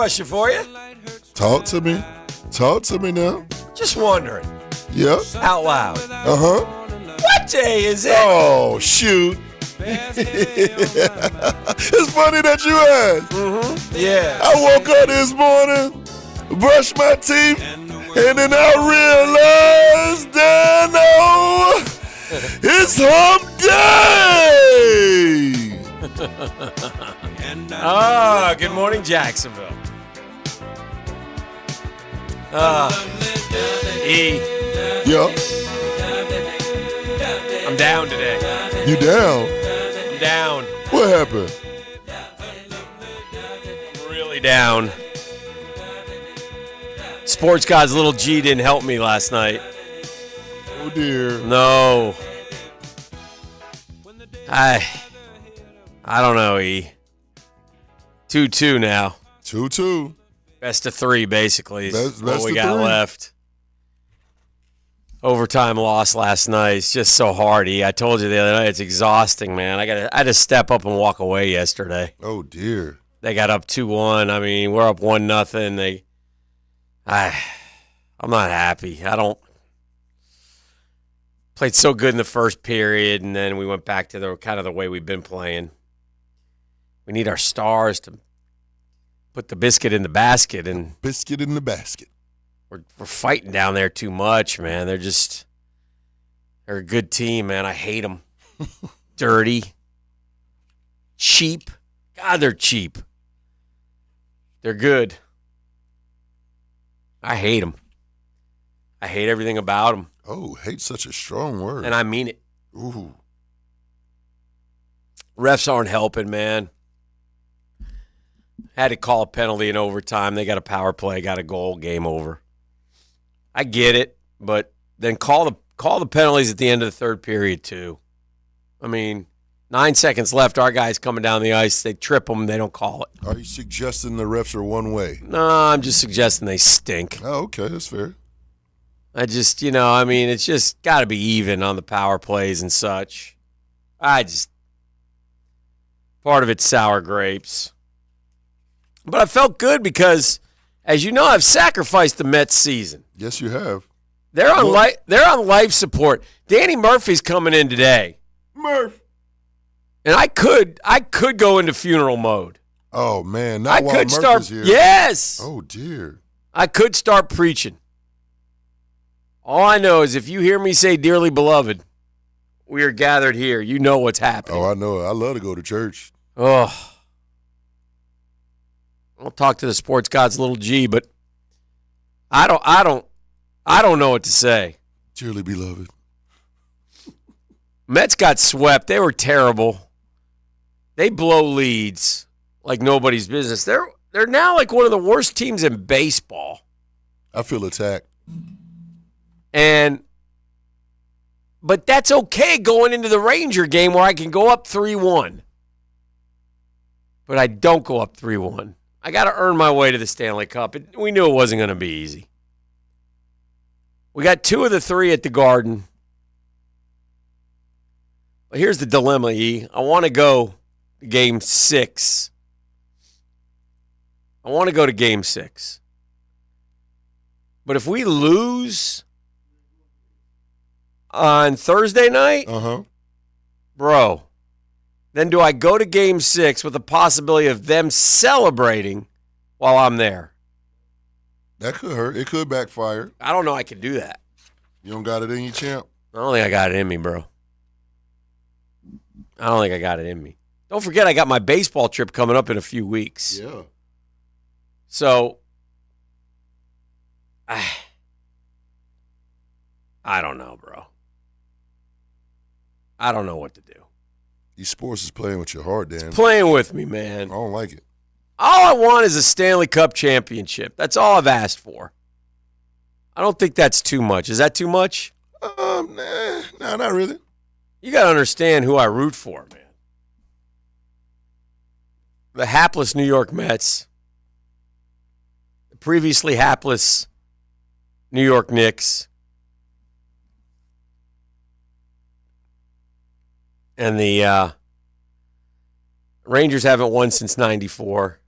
question for you. Talk to me. Talk to me now. Just wondering. Yeah. Out loud. Uh-huh. What day is it? Oh, shoot. It's funny that you asked. Mm-hmm. Yeah. I woke up this morning, brushed my teeth, and then I realized that it's hump day. Good morning, Jacksonville. E. Yeah. I'm down today. You down? I'm down. What happened? I'm really down. Sports God's little G didn't help me last night. Oh, dear. No. I don't know, E. 2-2 now. 2-2. Best of three, basically, is Best what we of got three. left. Overtime loss last night. It's just so hard, E. I told you the other night, it's exhausting, man. I had to step up and walk away yesterday. Oh, dear. They got up 2-1. I mean, we're up 1-0. I'm not happy. Played so good in the first period, and then we went back to the kind of the way we've been playing. We need our stars to put the biscuit in the basket, and Biscuit in the basket. we're fighting down there too much, man. They're a good team, man. I hate them. Dirty, cheap. God, they're cheap. They're good. I hate them. I hate everything about them. Oh, hate's such a strong word. And I mean it. Ooh. Refs aren't helping, man. Had to call a penalty in overtime. They got a power play, got a goal, game over. I get it, but then call the penalties at the end of the third period too. I mean, 9 seconds left. Our guys coming down the ice. They trip them. They don't call it. Are you suggesting the refs are one way? No, I'm just suggesting they stink. Oh, okay. That's fair. It's just got to be even on the power plays and such. Part of it's sour grapes. But I felt good because, as you know, I've sacrificed the Mets season. Yes, you have. They're on life support. Danny Murphy's coming in today. Murph. And I could go into funeral mode. Oh, man. Not I while could Murph start. is here. Yes. Oh, dear. I could start preaching. All I know is if you hear me say, "Dearly beloved, we are gathered here," you know what's happening. Oh, I know. I love to go to church. Oh. I'll talk to the sports god's little G, but I don't know what to say. Dearly beloved. Mets got swept. They were terrible. They blow leads like nobody's business. They're now like one of the worst teams in baseball. I feel attacked. But that's okay going into the Ranger game where I can go up 3-1. But I don't go up 3-1. I got to earn my way to the Stanley Cup. We knew it wasn't going to be easy. We got 2 of the 3 at the Garden. But here's the dilemma, E. I want to go to Game 6. But if we lose on Thursday night, bro, then do I go to Game 6 with the possibility of them celebrating while I'm there? That could hurt. It could backfire. I don't know I can do that. You don't got it in you, champ? I don't think I got it in me, bro. I don't think I got it in me. Don't forget I got my baseball trip coming up in a few weeks. Yeah. So, I don't know, bro. I don't know what to do. These sports is playing with your heart, Dan. It's playing with me, man. I don't like it. All I want is a Stanley Cup championship. That's all I've asked for. I don't think that's too much. Is that too much? Nah, not really. You got to understand who I root for, man. The hapless New York Mets. The previously hapless New York Knicks. And the Rangers haven't won since '94.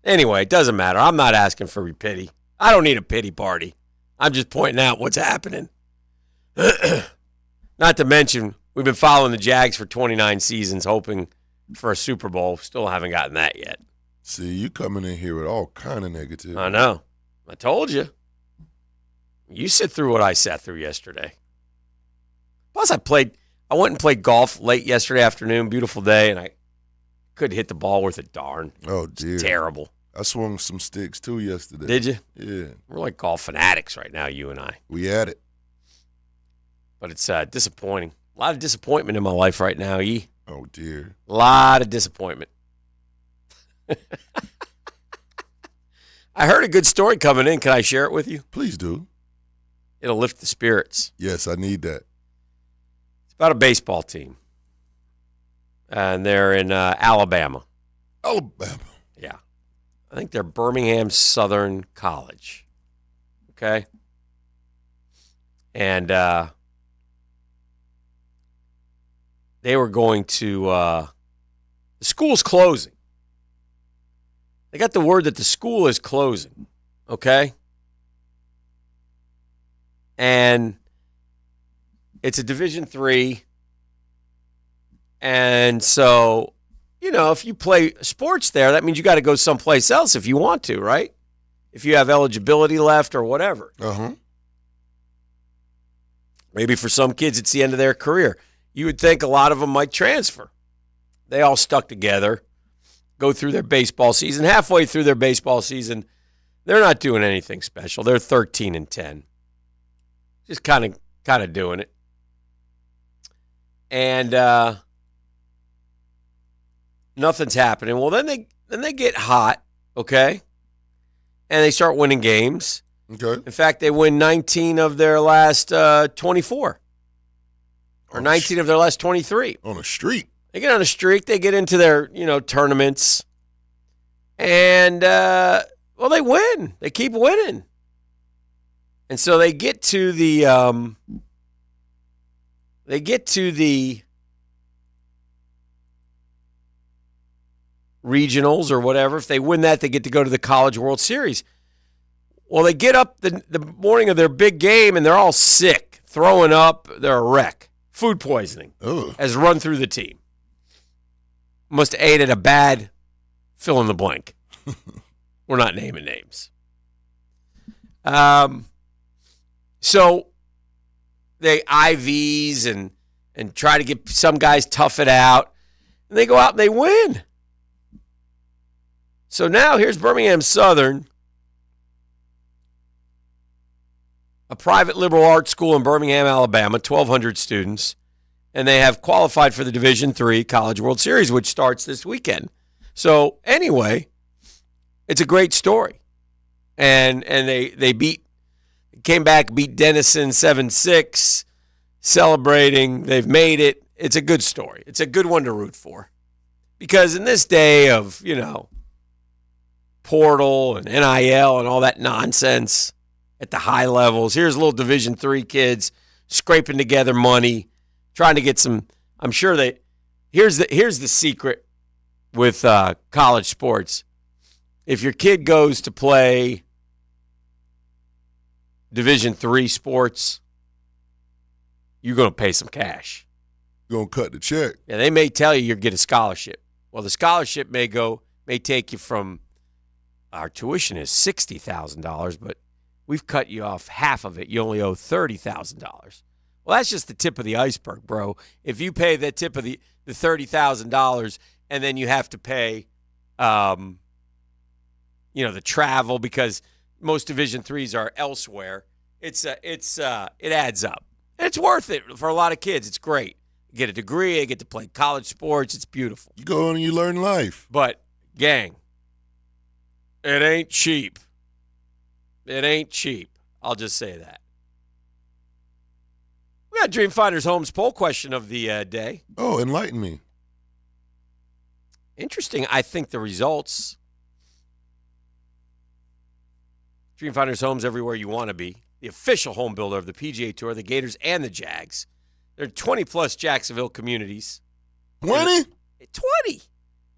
Anyway, it doesn't matter. I'm not asking for your pity. I don't need a pity party. I'm just pointing out what's happening. Not to mention, we've been following the Jags for 29 seasons, hoping for a Super Bowl. Still haven't gotten that yet. See, you coming in here with all kind of negativity. I know. I told you. You sit through what I sat through yesterday. Plus, I went and played golf late yesterday afternoon. Beautiful day, and I couldn't hit the ball worth a darn. Oh, dear. It's terrible. I swung some sticks, too, yesterday. Did you? Yeah. We're like golf fanatics right now, you and I. We had it. But it's disappointing. A lot of disappointment in my life right now, E. Oh, dear. A lot of disappointment. I heard a good story coming in. Can I share it with you? Please do. It'll lift the spirits. Yes, I need that. It's about a baseball team. And they're in Alabama. Alabama. Yeah. I think they're Birmingham Southern College. Okay? And they were going to the school's closing. They got the word that the school is closing. Okay? And it's a Division III. And so, if you play sports there, that means you got to go someplace else if you want to, right? If you have eligibility left or whatever. Uh-huh. Maybe for some kids, it's the end of their career. You would think a lot of them might transfer. They all stuck together, go through their baseball season. Halfway through their baseball season, they're not doing anything special. They're 13-10. Just kind of doing it. And nothing's happening. Well, then they get hot, okay? And they start winning games. Okay. In fact, they win 19 of their last 24. Or 19 of their last 23. On a streak. They get on a streak. They get into their, tournaments. And, they win. They keep winning. And so they get to the regionals or whatever. If they win that, they get to go to the College World Series. Well, they get up the morning of their big game, and they're all sick, throwing up. They're a wreck. Food poisoning has run through the team. Must have ate at a bad fill in the blank. We're not naming names. So they IVs and try to get some guys tough it out. And they go out and they win. So now here's Birmingham Southern, a private liberal arts school in Birmingham, Alabama, 1,200 students, and they have qualified for the Division III College World Series, which starts this weekend. So anyway, it's a great story. And they came back, beat Denison 7-6, celebrating. They've made it. It's a good story. It's a good one to root for. Because in this day of, portal and NIL and all that nonsense at the high levels, here's little Division III kids scraping together money, trying to get some. I'm sure here's the secret with college sports. If your kid goes to play Division III sports, you're going to pay some cash. You're going to cut the check. Yeah, they may tell you get a scholarship. Well, the scholarship may take you from, our tuition is $60,000, but we've cut you off half of it. You only owe $30,000. Well, that's just the tip of the iceberg, bro. If you pay the tip of the $30,000 and then you have to pay, the travel because most Division IIIs are elsewhere, it adds up. And it's worth it for a lot of kids. It's great. You get a degree, you get to play college sports. It's beautiful. You go and you learn life. But, gang, it ain't cheap. It ain't cheap. I'll just say that. We got Dreamfinders Homes poll question of the day. Oh, enlighten me. Interesting, I think, the results. Dreamfinders Homes everywhere you want to be. The official home builder of the PGA Tour, the Gators, and the Jags. There are 20-plus Jacksonville communities. 20? 20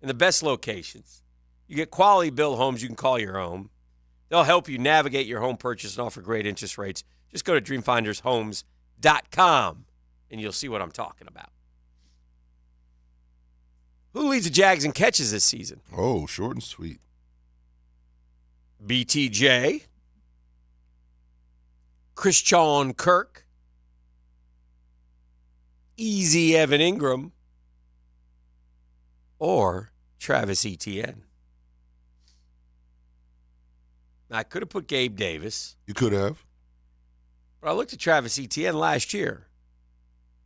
in the best locations. You get quality built homes you can call your own. They'll help you navigate your home purchase and offer great interest rates. Just go to dreamfindershomes.com and you'll see what I'm talking about. Who leads the Jags in catches this season? Oh, short and sweet. BTJ, Christian Kirk, Easy Evan Ingram, or Travis Etienne. I could have put Gabe Davis. You could have. But I looked at Travis Etienne last year.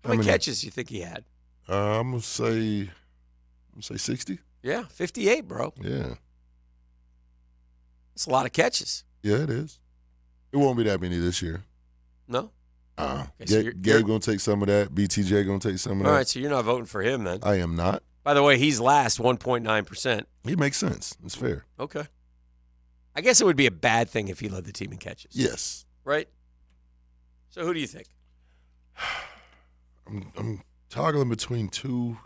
How many catches do you think he had? I'm gonna say 60. Yeah, 58, bro. Yeah. That's a lot of catches. Yeah, it is. It won't be that many this year. No? Gabe going to take some of that. BTJ going to take some of that. All right, so you're not voting for him then. I am not. By the way, he's last, 1.9%. He makes sense. It's fair. Okay. I guess it would be a bad thing if he led the team in catches. Yes. Right? So who do you think? I'm toggling between two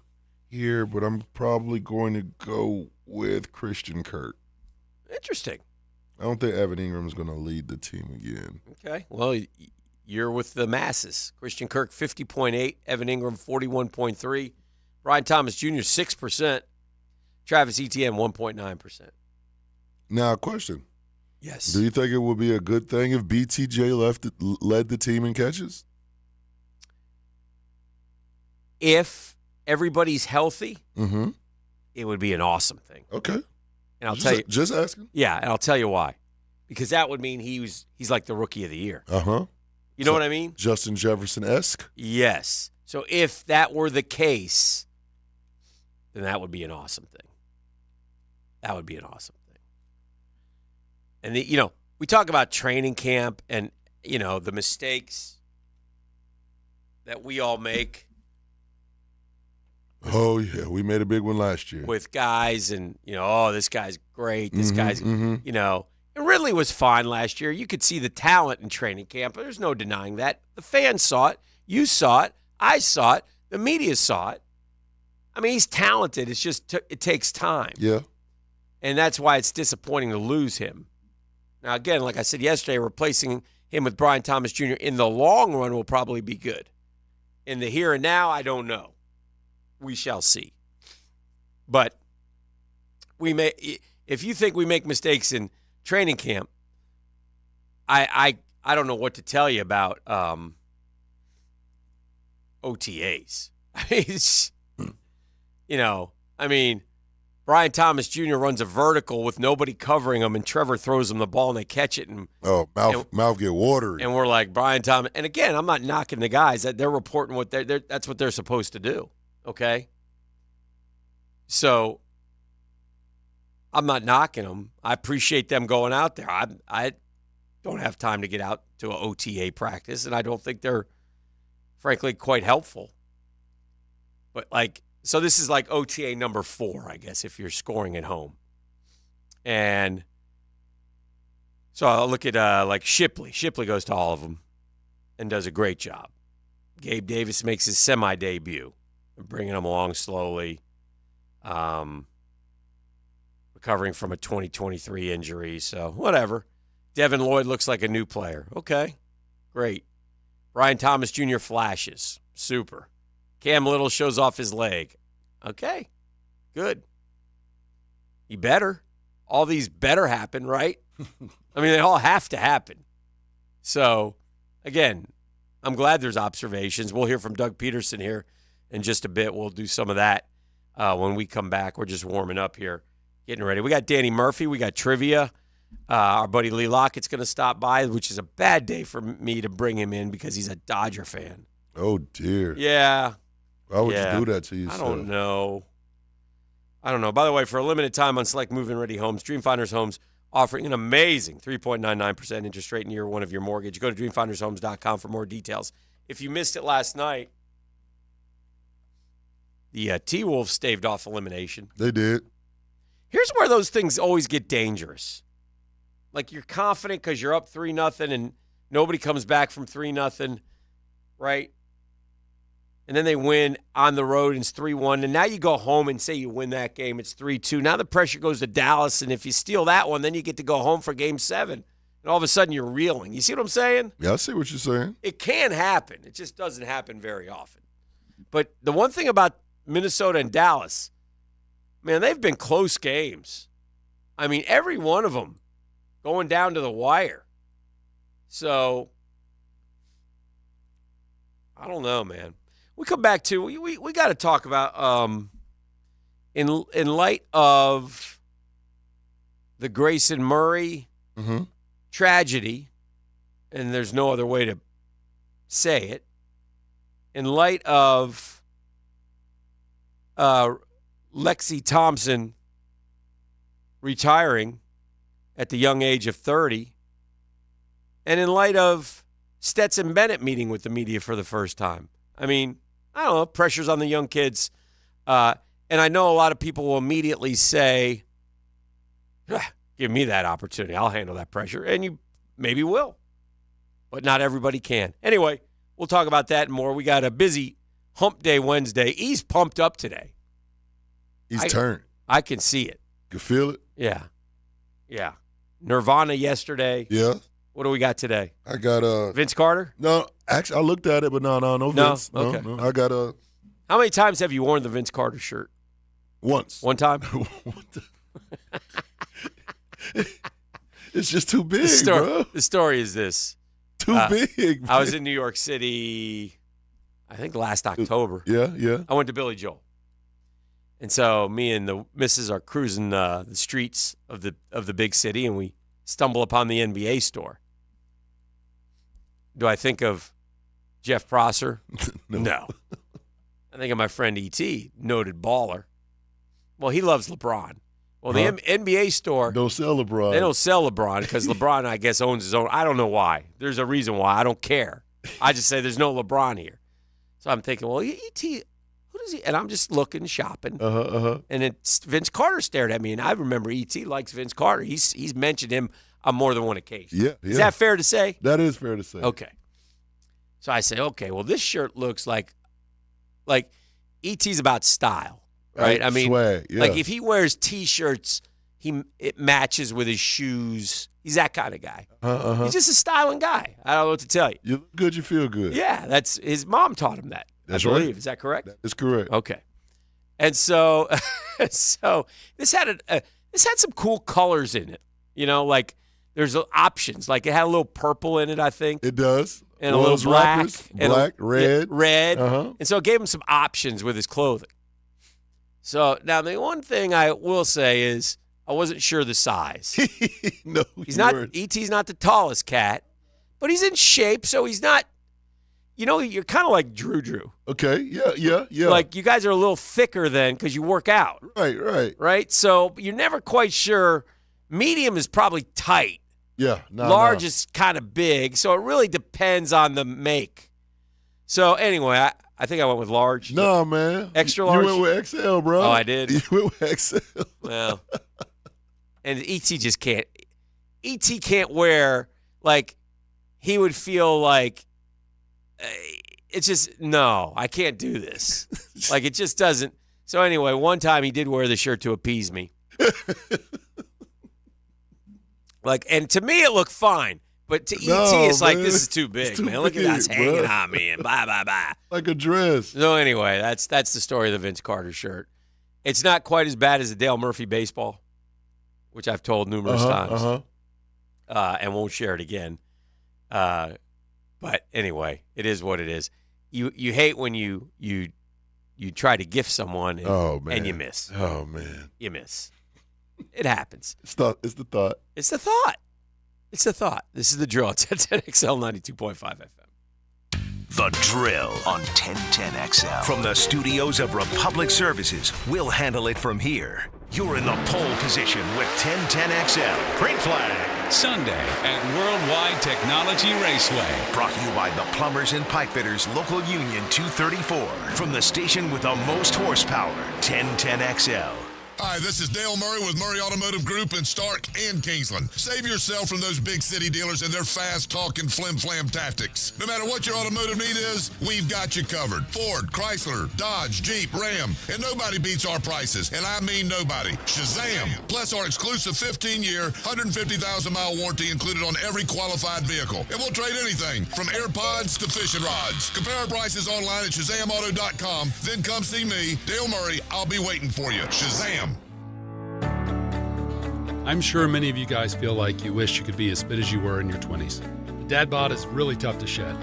here, but I'm probably going to go with Christian Kirk. Interesting. I don't think Evan Ingram is going to lead the team again. Okay. Well, you're with the masses. Christian Kirk, 50.8. Evan Ingram, 41.3. Brian Thomas Jr., 6%. Travis Etienne, 1.9%. Now, a question. Yes. Do you think it would be a good thing if BTJ led the team in catches? If everybody's healthy, it would be an awesome thing. Okay. And I'll tell you. Just asking. Yeah, and I'll tell you why. Because that would mean he's like the rookie of the year. Uh-huh. You know what I mean? Justin Jefferson-esque? Yes. So if that were the case, then that would be an awesome thing. That would be an awesome thing. And, we talk about training camp and, the mistakes that we all make. Oh, yeah. We made a big one last year. With guys and, this guy's great. This guy's, And Ridley was fine last year. You could see the talent in training camp. There's no denying that. The fans saw it. You saw it. I saw it. The media saw it. I mean, he's talented. It's just it takes time. Yeah. And that's why it's disappointing to lose him. Now, again, like I said yesterday, replacing him with Brian Thomas Jr. in the long run will probably be good. In the here and now, I don't know. We shall see. But if you think we make mistakes in training camp, I don't know what to tell you about OTAs. Brian Thomas Jr. runs a vertical with nobody covering him, and Trevor throws him the ball, and they catch it. Mouth get watery. And we're like, Brian Thomas. And again, I'm not knocking the guys. They're reporting what that's what they're supposed to do. Okay? So I'm not knocking them. I appreciate them going out there. I don't have time to get out to an OTA practice, and I don't think they're, frankly, quite helpful. But, so this is like OTA number 4, I guess, if you're scoring at home. And so I'll look at, Shipley. Shipley goes to all of them and does a great job. Gabe Davis makes his semi-debut, bringing him along slowly, recovering from a 2023 injury. So, whatever. Devin Lloyd looks like a new player. Okay, great. Brian Thomas Jr. flashes. Super. Cam Little shows off his leg. Okay, good. He better. All these better happen, right? I mean, they all have to happen. So, again, I'm glad there's observations. We'll hear from Doug Pederson here in just a bit. We'll do some of that when we come back. We're just warming up here, getting ready. We got Danny Murphy. We got trivia. Our buddy Lee Lockett's going to stop by, which is a bad day for me to bring him in because he's a Dodger fan. Oh, dear. Yeah. Why would you do that to yourself? I don't know. By the way, for a limited time on select move-in ready homes, Dreamfinders Homes offering an amazing 3.99% interest rate in year one of your mortgage. Go to dreamfindershomes.com for more details. If you missed it last night, the T-Wolves staved off elimination. They did. Here's where those things always get dangerous. Like, you're confident because you're up 3-0 and nobody comes back from 3-0, right? and then they win on the road, and it's 3-1. And now you go home and say you win that game, it's 3-2. Now the pressure goes to Dallas, and if you steal that one, then you get to go home for Game 7. And all of a sudden you're reeling. You see what I'm saying? Yeah, I see what you're saying. It can happen. It just doesn't happen very often. But the one thing about Minnesota and Dallas, man, they've been close games. I mean, every one of them going down to the wire. So, I don't know, man. We come back to, we got to talk about, in light of the Grayson Murray tragedy, and there's no other way to say it, in light of Lexi Thompson retiring at the young age of 30, and in light of Stetson Bennett meeting with the media for the first time. I mean, I don't know, pressure's on the young kids. And I know a lot of people will immediately say, give me that opportunity. I'll handle that pressure. And you maybe will. But not everybody can. Anyway, we'll talk about that and more. We got a busy Hump Day Wednesday. He's pumped up today. He's turned. I can see it. You feel it? Yeah. Yeah. Nirvana yesterday. Yeah. What do we got today? I got Vince Carter? No, actually, I looked at it, but no Vince. No? Okay. No. I got How many times have you worn the Vince Carter shirt? Once. One time? It's just too big, bro. The story is this. Too big. I was in New York City, I think last October. Yeah. I went to Billy Joel. And so me and the missus are cruising the streets of the big city, and we stumble upon the NBA store. Do I think of Jeff Prosser? No. I think of my friend E.T., noted baller. Well, he loves LeBron. Well, the NBA store. Don't sell LeBron. They don't sell LeBron because LeBron, I guess, owns his own. I don't know why. There's a reason why. I don't care. I just say there's no LeBron here. So I'm thinking, well, E.T., who does he? And I'm just looking, shopping. And it's Vince Carter stared at me, and I remember E.T. likes Vince Carter. He's mentioned him on more than one occasion. Yeah. Is that fair to say? That is fair to say. Okay. So I say, okay, well, this shirt looks like E.T.'s about style, right? I mean, swag, yeah. Like if he wears T-shirts, it matches with his shoes. He's that kind of guy. He's just a styling guy. I don't know what to tell you. You look good, you feel good. Yeah, that's his mom taught him that. That's I believe. right. Is that correct? That is correct. Okay. And so, this had some cool colors in it. You know, like there's options. Like it had a little purple in it, I think. It does. And a little black. Rappers, black, red. Red. And so it gave him some options with his clothing. So now the one thing I will say is I wasn't sure the size. No, he's not. E.T.'s not the tallest cat, but he's in shape, so he's not. You know, you're kind of like Drew. Okay, yeah. Like you guys are a little thicker then because you work out. Right. So you're never quite sure. Medium is probably tight. Yeah. Large is kind of big, so it really depends on the make. So anyway, I think I went with large. No, man. Extra large? You went with XL, bro. Oh, I did? You went with XL. Well, and E.T. just can't. E.T. can't wear, like, he would feel like, it's just, no, I can't do this. Like, it just doesn't. So anyway, one time he did wear the shirt to appease me. Like, and to me it looked fine, but to E.T. it's like, this is too big, man. Look at that's hanging on me and blah. Like a dress. So anyway, that's the story of the Vince Carter shirt. It's not quite as bad as the Dale Murphy baseball, which I've told numerous times, and won't share it again. But anyway, it is what it is. You hate when you try to gift someone and you miss. Oh, man. You miss. It happens. It's the thought. It's the thought. This is The Drill. It's 1010XL 92.5 FM. The Drill on 1010XL. From the studios of Republic Services, we'll handle it from here. You're in the pole position with 1010XL. Green flag. Sunday at Worldwide Technology Raceway. Brought to you by the Plumbers and Pipefitters Local Union 234. From the station with the most horsepower, 1010XL. Hi, this is Dale Murray with Murray Automotive Group in Stark and Kingsland. Save yourself from those big city dealers and their fast-talking flim-flam tactics. No matter what your automotive need is, we've got you covered. Ford, Chrysler, Dodge, Jeep, Ram, and nobody beats our prices, and I mean nobody. Shazam! Plus our exclusive 15-year, 150,000-mile warranty included on every qualified vehicle. And we'll trade anything from AirPods to fishing rods. Compare our prices online at ShazamAuto.com. Then come see me, Dale Murray. I'll be waiting for you. Shazam! I'm sure many of you guys feel like you wish you could be as fit as you were in your 20s. The dad bod is really tough to shed.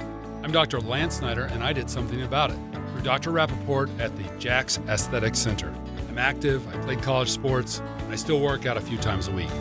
I'm Dr. Lance Snyder, and I did something about it through Dr. Rappaport at the Jax Aesthetic Center. I'm active, I played college sports, and I still work out a few times a week.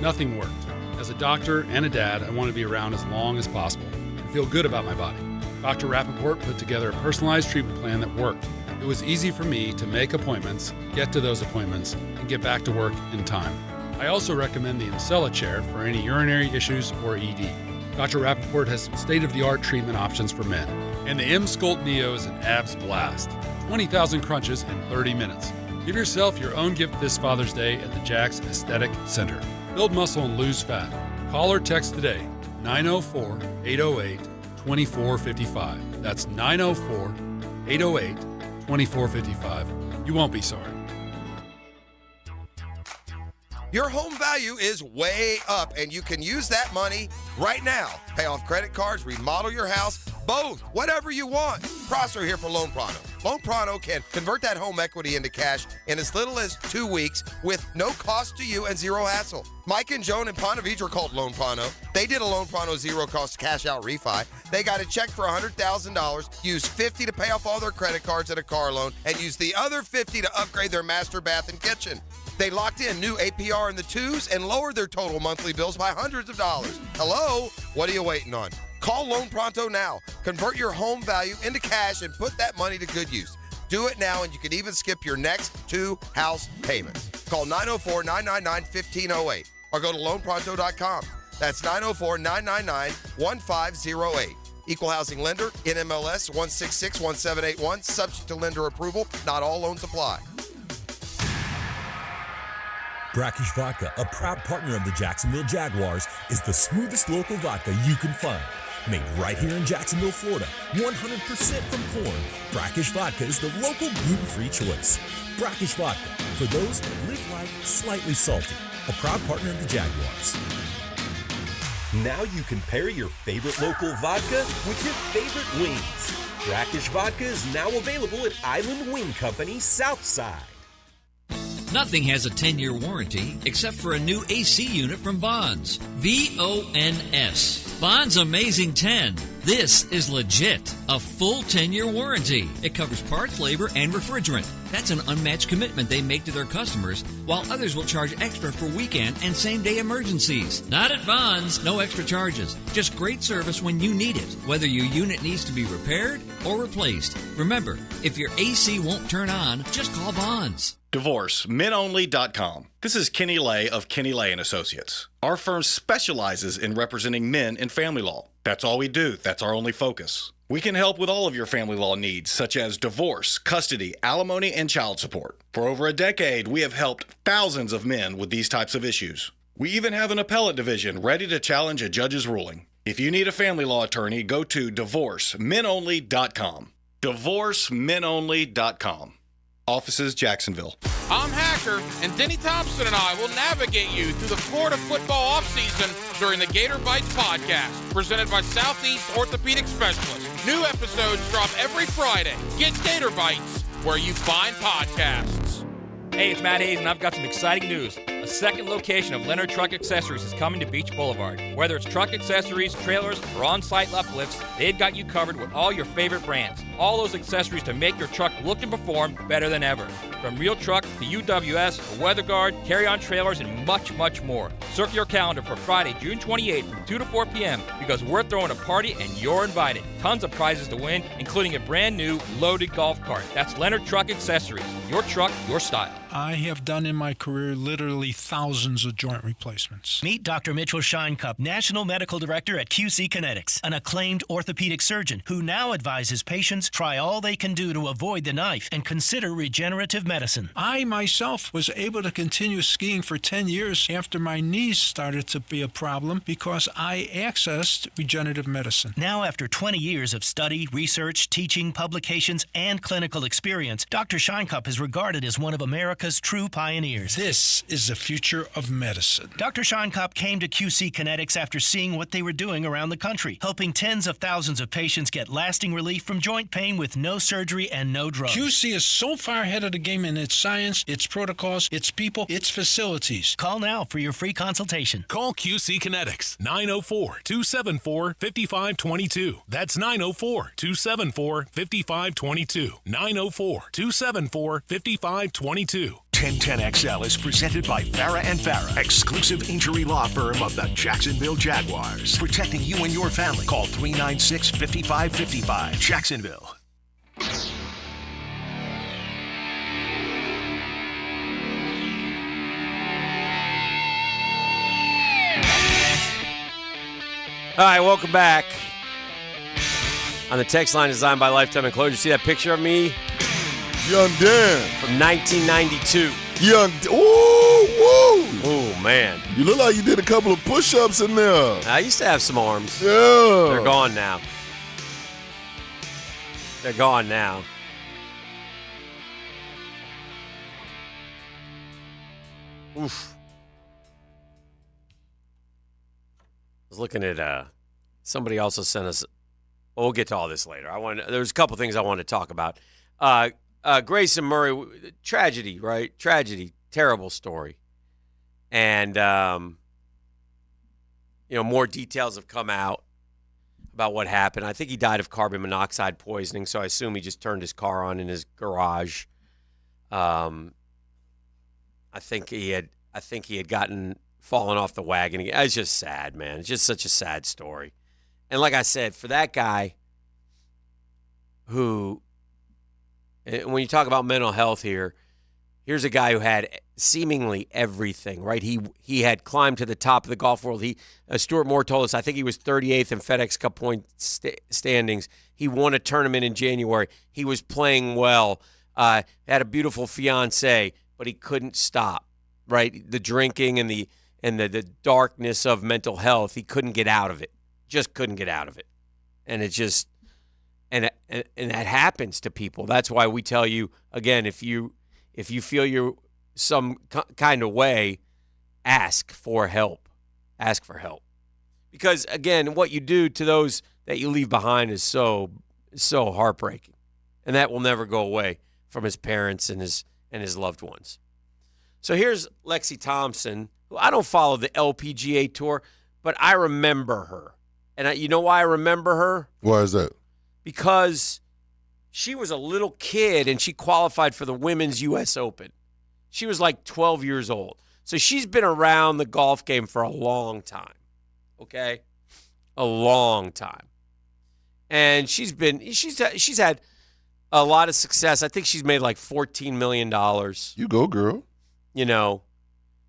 Nothing worked. As a doctor and a dad, I want to be around as long as possible and feel good about my body. Dr. Rappaport put together a personalized treatment plan that worked. It was easy for me to make appointments, get to those appointments, and get back to work in time. I also recommend the Imcella chair for any urinary issues or ED. Dr. Rappaport has some state-of-the-art treatment options for men. And the M-Sculpt Neo is an abs blast. 20,000 crunches in 30 minutes. Give yourself your own gift this Father's Day at the Jax Aesthetic Center. Build muscle and lose fat. Call or text today, 904-808-2455. That's 904-808-2455. You won't be sorry. Your home value is way up, and you can use that money right now. Pay off credit cards, remodel your house, both, whatever you want. Prosser here for Loan Pronto. Loan Pronto can convert that home equity into cash in as little as 2 weeks with no cost to you and zero hassle. Mike and Joan in Ponte Vedra called Loan Pronto. They did a Loan Pronto zero-cost cash-out refi. They got a check for $100,000, used $50 to pay off all their credit cards and a car loan, and used the other $50 to upgrade their master bath and kitchen. They locked in new APR in the 2s and lowered their total monthly bills by hundreds of dollars. Hello? What are you waiting on? Call Loan Pronto now. Convert your home value into cash and put that money to good use. Do it now, and you can even skip your next 2 house payments. Call 904-999-1508 or go to loanpronto.com. That's 904-999-1508. Equal housing lender, NMLS 1661781, subject to lender approval. Not all loans apply. Brackish Vodka, a proud partner of the Jacksonville Jaguars, is the smoothest local vodka you can find. Made right here in Jacksonville, Florida, 100% from corn, Brackish Vodka is the local gluten-free choice. Brackish Vodka, for those that live life slightly salty. A proud partner of the Jaguars. Now you can pair your favorite local vodka with your favorite wings. Brackish Vodka is now available at Island Wing Company, Southside. Nothing has a 10-year warranty except for a new AC unit from Vons. V-O-N-S. Vons Amazing 10. This is legit. A full 10-year warranty. It covers parts, labor, and refrigerant. That's an unmatched commitment they make to their customers, while others will charge extra for weekend and same-day emergencies. Not at Vons. No extra charges. Just great service when you need it, whether your unit needs to be repaired or replaced. Remember, if your AC won't turn on, just call Vons. DivorceMenOnly.com. This is Kenny Lay of Kenny Lay & Associates. Our firm specializes in representing men in family law. That's all we do. That's our only focus. We can help with all of your family law needs, such as divorce, custody, alimony, and child support. For over a decade, we have helped thousands of men with these types of issues. We even have an appellate division ready to challenge a judge's ruling. If you need a family law attorney, go to DivorceMenOnly.com. DivorceMenOnly.com. Offices, Jacksonville. I'm Hacker, and Denny Thompson and I will navigate you through the Florida football offseason during the Gator Bites podcast, presented by Southeast Orthopedic Specialists. New episodes drop every Friday. Get Gator Bites where you find podcasts. Hey, it's Matt Hayes, and I've got some exciting news. A second location of Leonard Truck Accessories is coming to Beach Boulevard. Whether it's truck accessories, trailers, or on-site uplifts, they've got you covered with all your favorite brands. All those accessories to make your truck look and perform better than ever. From Real Truck to UWS, or Weather Guard, carry-on trailers, and much, much more. Circle your calendar for Friday, June 28th from 2 to 4 p.m. because we're throwing a party and you're invited. Tons of prizes to win, including a brand new loaded golf cart. That's Leonard Truck Accessories. Your truck, your style. I have done in my career literally thousands of joint replacements. Meet Dr. Mitchell Scheinkup, National Medical Director at QC Kinetics, an acclaimed orthopedic surgeon who now advises patients try all they can do to avoid the knife and consider regenerative medicine. I myself was able to continue skiing for 10 years after my knees started to be a problem because I accessed regenerative medicine. Now, after 20 years of study, research, teaching, publications, and clinical experience, Dr. Scheinkup is regarded as one of America's true pioneers. This is the future of medicine. Dr. Scheinkup came to QC Kinetics after seeing what they were doing around the country, helping tens of thousands of patients get lasting relief from joint pain with no surgery and no drugs. QC is so far ahead of the game in its science, its protocols, its people, its facilities. Call now for your free consultation. Call QC Kinetics, 904-274-5522. That's 904-274-5522. 904-274-5522. 1010XL is presented by Farah and Farah, exclusive injury law firm of the Jacksonville Jaguars. Protecting you and your family. Call 396-5555. Jacksonville. All right, welcome back. On the text line designed by Lifetime Enclosure. See that picture of me? Young Dan. From 1992. Young. Ooh, woo. Oh, man. You look like you did a couple of push-ups in there. I used to have some arms. Yeah. They're gone now. They're gone now. Oof. I was looking at somebody also sent us. Well, we'll get to all this later. There's a couple things I wanted to talk about. Grayson Murray, tragedy, right? Tragedy, terrible story, and more details have come out about what happened. I think he died of carbon monoxide poisoning, so I assume he just turned his car on in his garage. I think he had fallen off the wagon. It's just sad, man. It's just such a sad story. And like I said, for that guy who, when you talk about mental health here, here's a guy who had seemingly everything, right? He had climbed to the top of the golf world. Stuart Moore told us, I think he was 38th in FedEx Cup point standings. He won a tournament in January. He was playing well, had a beautiful fiance, but he couldn't stop, right? The drinking and the darkness of mental health, he couldn't get out of it. Just couldn't get out of it. And it just, and that happens to people. That's why we tell you, again, if you feel you're some kind of way, ask for help. Ask for help. Because, again, what you do to those that you leave behind is so heartbreaking. And that will never go away from his parents and his loved ones. So here's Lexi Thompson, who I don't follow the LPGA Tour, but I remember her. And you know why I remember her? Why is that? Because she was a little kid and she qualified for the Women's U.S. Open. She was like 12 years old. So she's been around the golf game for a long time, okay? A long time. And she's had a lot of success. I think she's made like $14 million. You go, girl.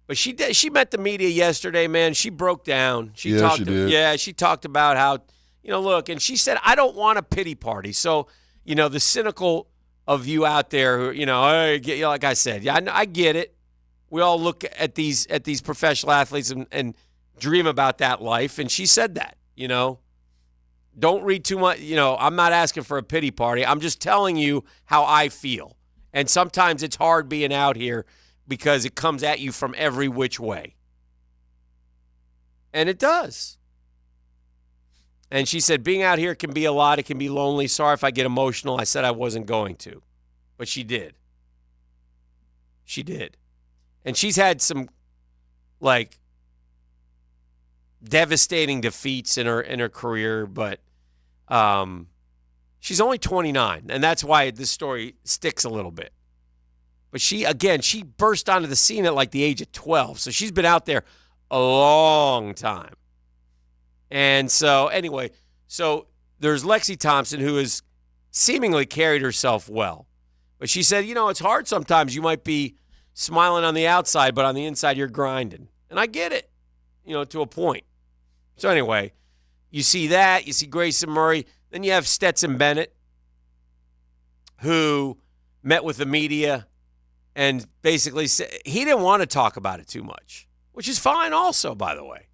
But she met the media yesterday, man. She broke down. She did. Yeah, she talked about how, look, and she said, I don't want a pity party. So, the cynical of you out there who, like I said, yeah, I get it. We all look at these professional athletes and dream about that life. And she said that, don't read too much. I'm not asking for a pity party. I'm just telling you how I feel. And sometimes it's hard being out here because it comes at you from every which way. And it does. And she said, being out here can be a lot. It can be lonely. Sorry if I get emotional. I said I wasn't going to. But she did. She did. And she's had some, devastating defeats in her career, but she's only 29, and that's why this story sticks a little bit. But she burst onto the scene at the age of 12, so she's been out there a long time. And so, anyway, there's Lexi Thompson, who has seemingly carried herself well. But she said, it's hard sometimes. You might be smiling on the outside, but on the inside you're grinding. And I get it, to a point. So anyway, you see that. You see Grayson Murray. Then you have Stetson Bennett, who met with the media and basically said he didn't want to talk about it too much, which is fine also, by the way.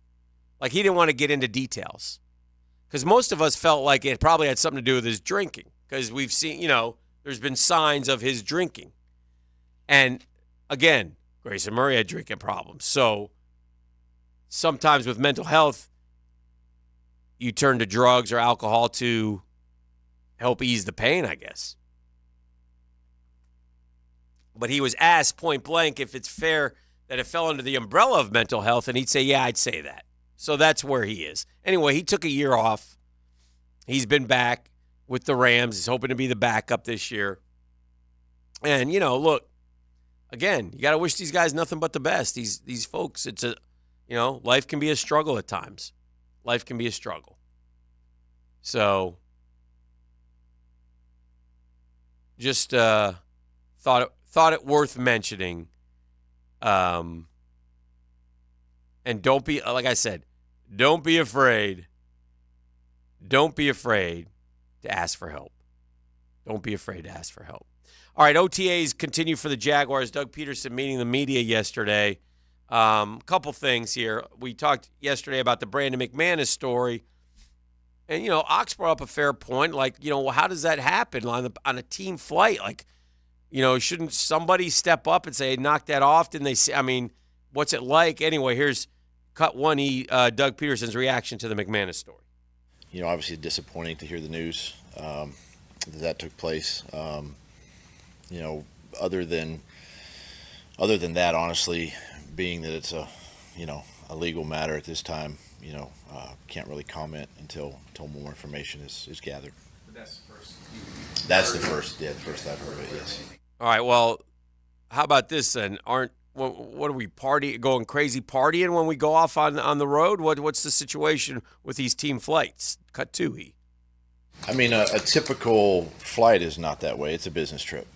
Like, he didn't want to get into details because most of us felt like it probably had something to do with his drinking because we've seen, there's been signs of his drinking. And, again, Grayson Murray had drinking problems. So sometimes with mental health, you turn to drugs or alcohol to help ease the pain, I guess. But he was asked point blank if it's fair that it fell under the umbrella of mental health, and he'd say, yeah, I'd say that. So that's where he is. Anyway, he took a year off. He's been back with the Rams. He's hoping to be the backup this year. And, look, again, you got to wish these guys nothing but the best. These folks, it's life can be a struggle at times. Life can be a struggle. So just thought it worth mentioning. And don't be, like I said, don't be afraid. Don't be afraid to ask for help. Don't be afraid to ask for help. All right, OTAs continue for the Jaguars. Doug Pederson meeting the media yesterday. Couple things here. We talked yesterday about the Brandon McManus story. And, Ox brought up a fair point. Like, how does that happen on a team flight? Like, shouldn't somebody step up and say, knock that off? Didn't they say, what's it like? Anyway, here's cut 1E, Doug Pederson's reaction to the McManus story. Obviously disappointing to hear the news that took place. Other than that, honestly, being that it's a legal matter at this time, can't really comment until more information is gathered. But that's the first. That's the first I've heard of it, yes. All right, well, how about this then? What are we going crazy partying when we go off on the road? What's the situation with these team flights? Cut 2E. A typical flight is not that way. It's a business trip.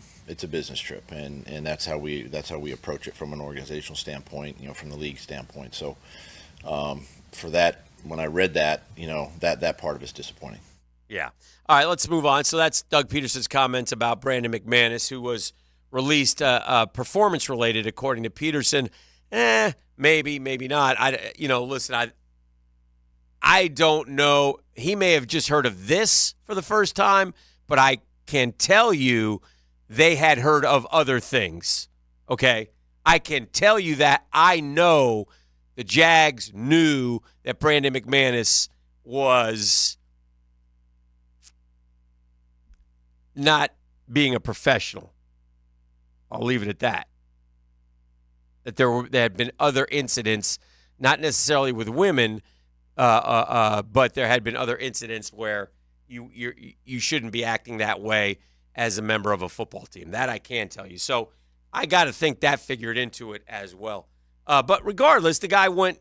And that's how we approach it from an organizational standpoint, from the league standpoint. So for that, when I read that, that part of it's disappointing. Yeah. All right, let's move on. So that's Doug Pederson's comments about Brandon McManus, who was released performance-related, according to Pederson. Maybe, maybe not. Listen, I don't know. He may have just heard of this for the first time, but I can tell you they had heard of other things, okay? I can tell you that. I know the Jags knew that Brandon McManus was not being a professional. I'll leave it at that. That there had been other incidents, not necessarily with women, but there had been other incidents where you shouldn't be acting that way as a member of a football team. That I can tell you. So I got to think that figured into it as well. But regardless, the guy went,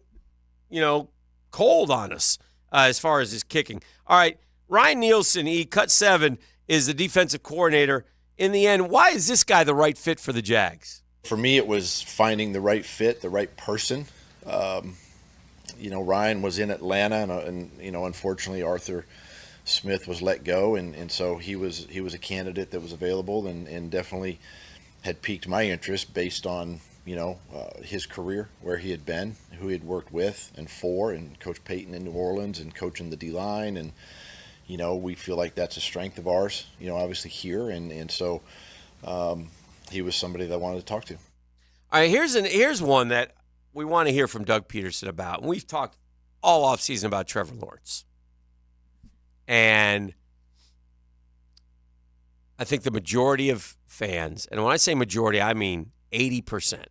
cold on us as far as his kicking. All right, Ryan Nielsen, cut 7, is the defensive coordinator. In the end, why is this guy the right fit for the Jags? For me, it was finding the right fit, the right person. Ryan was in Atlanta, and unfortunately, Arthur Smith was let go, and so he was a candidate that was available, and definitely had piqued my interest based on his career, where he had been, who he had worked with and for, and Coach Payton in New Orleans, and coaching the D-line, and we feel like that's a strength of ours, obviously here, and so he was somebody that I wanted to talk to. All right, here's one that we want to hear from Doug Pederson about. And we've talked all offseason about Trevor Lawrence. And I think the majority of fans, and when I say majority, I mean 80%,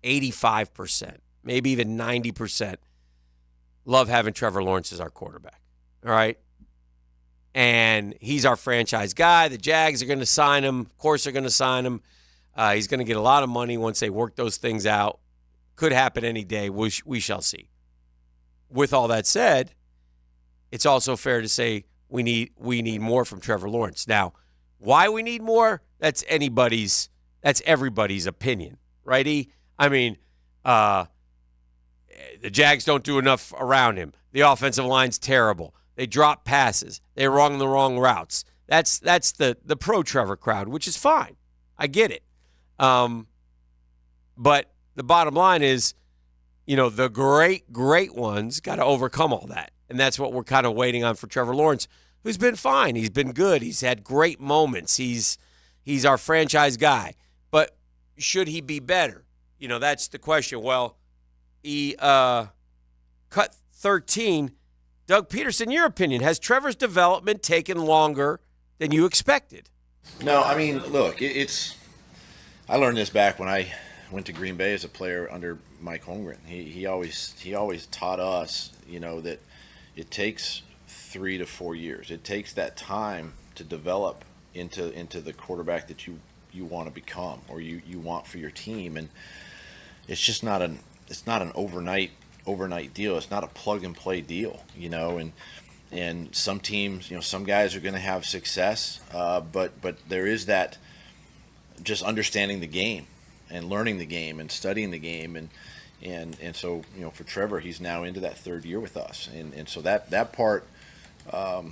85%, maybe even 90%, love having Trevor Lawrence as our quarterback. All right? And he's our franchise guy. The Jags are going to sign him. Of course, they're going to sign him. He's going to get a lot of money once they work those things out. Could happen any day. We shall see. With all that said, it's also fair to say we need more from Trevor Lawrence. Now, why we need more, that's everybody's opinion, righty? I mean, the Jags don't do enough around him. The offensive line's terrible. They drop passes. They run the wrong routes. That's the pro Trevor crowd, which is fine. I get it. But the bottom line is, the great ones got to overcome all that. And that's what we're kind of waiting on for Trevor Lawrence, who's been fine. He's been good. He's had great moments. He's our franchise guy. But should he be better? That's the question. Well, he cut 13. Doug Pederson, your opinion, has Trevor's development taken longer than you expected? No, I mean, look, I learned this back when I went to Green Bay as a player under Mike Holmgren. He always taught us, that it takes 3 to 4 years. It takes that time to develop into the quarterback that you want to become or you want for your team, and it's just not an overnight deal. It's not a plug and play deal, and some teams, some guys are going to have success, but there is that just understanding the game and learning the game and studying the game, and so for Trevor, he's now into that third year with us, and so that part, I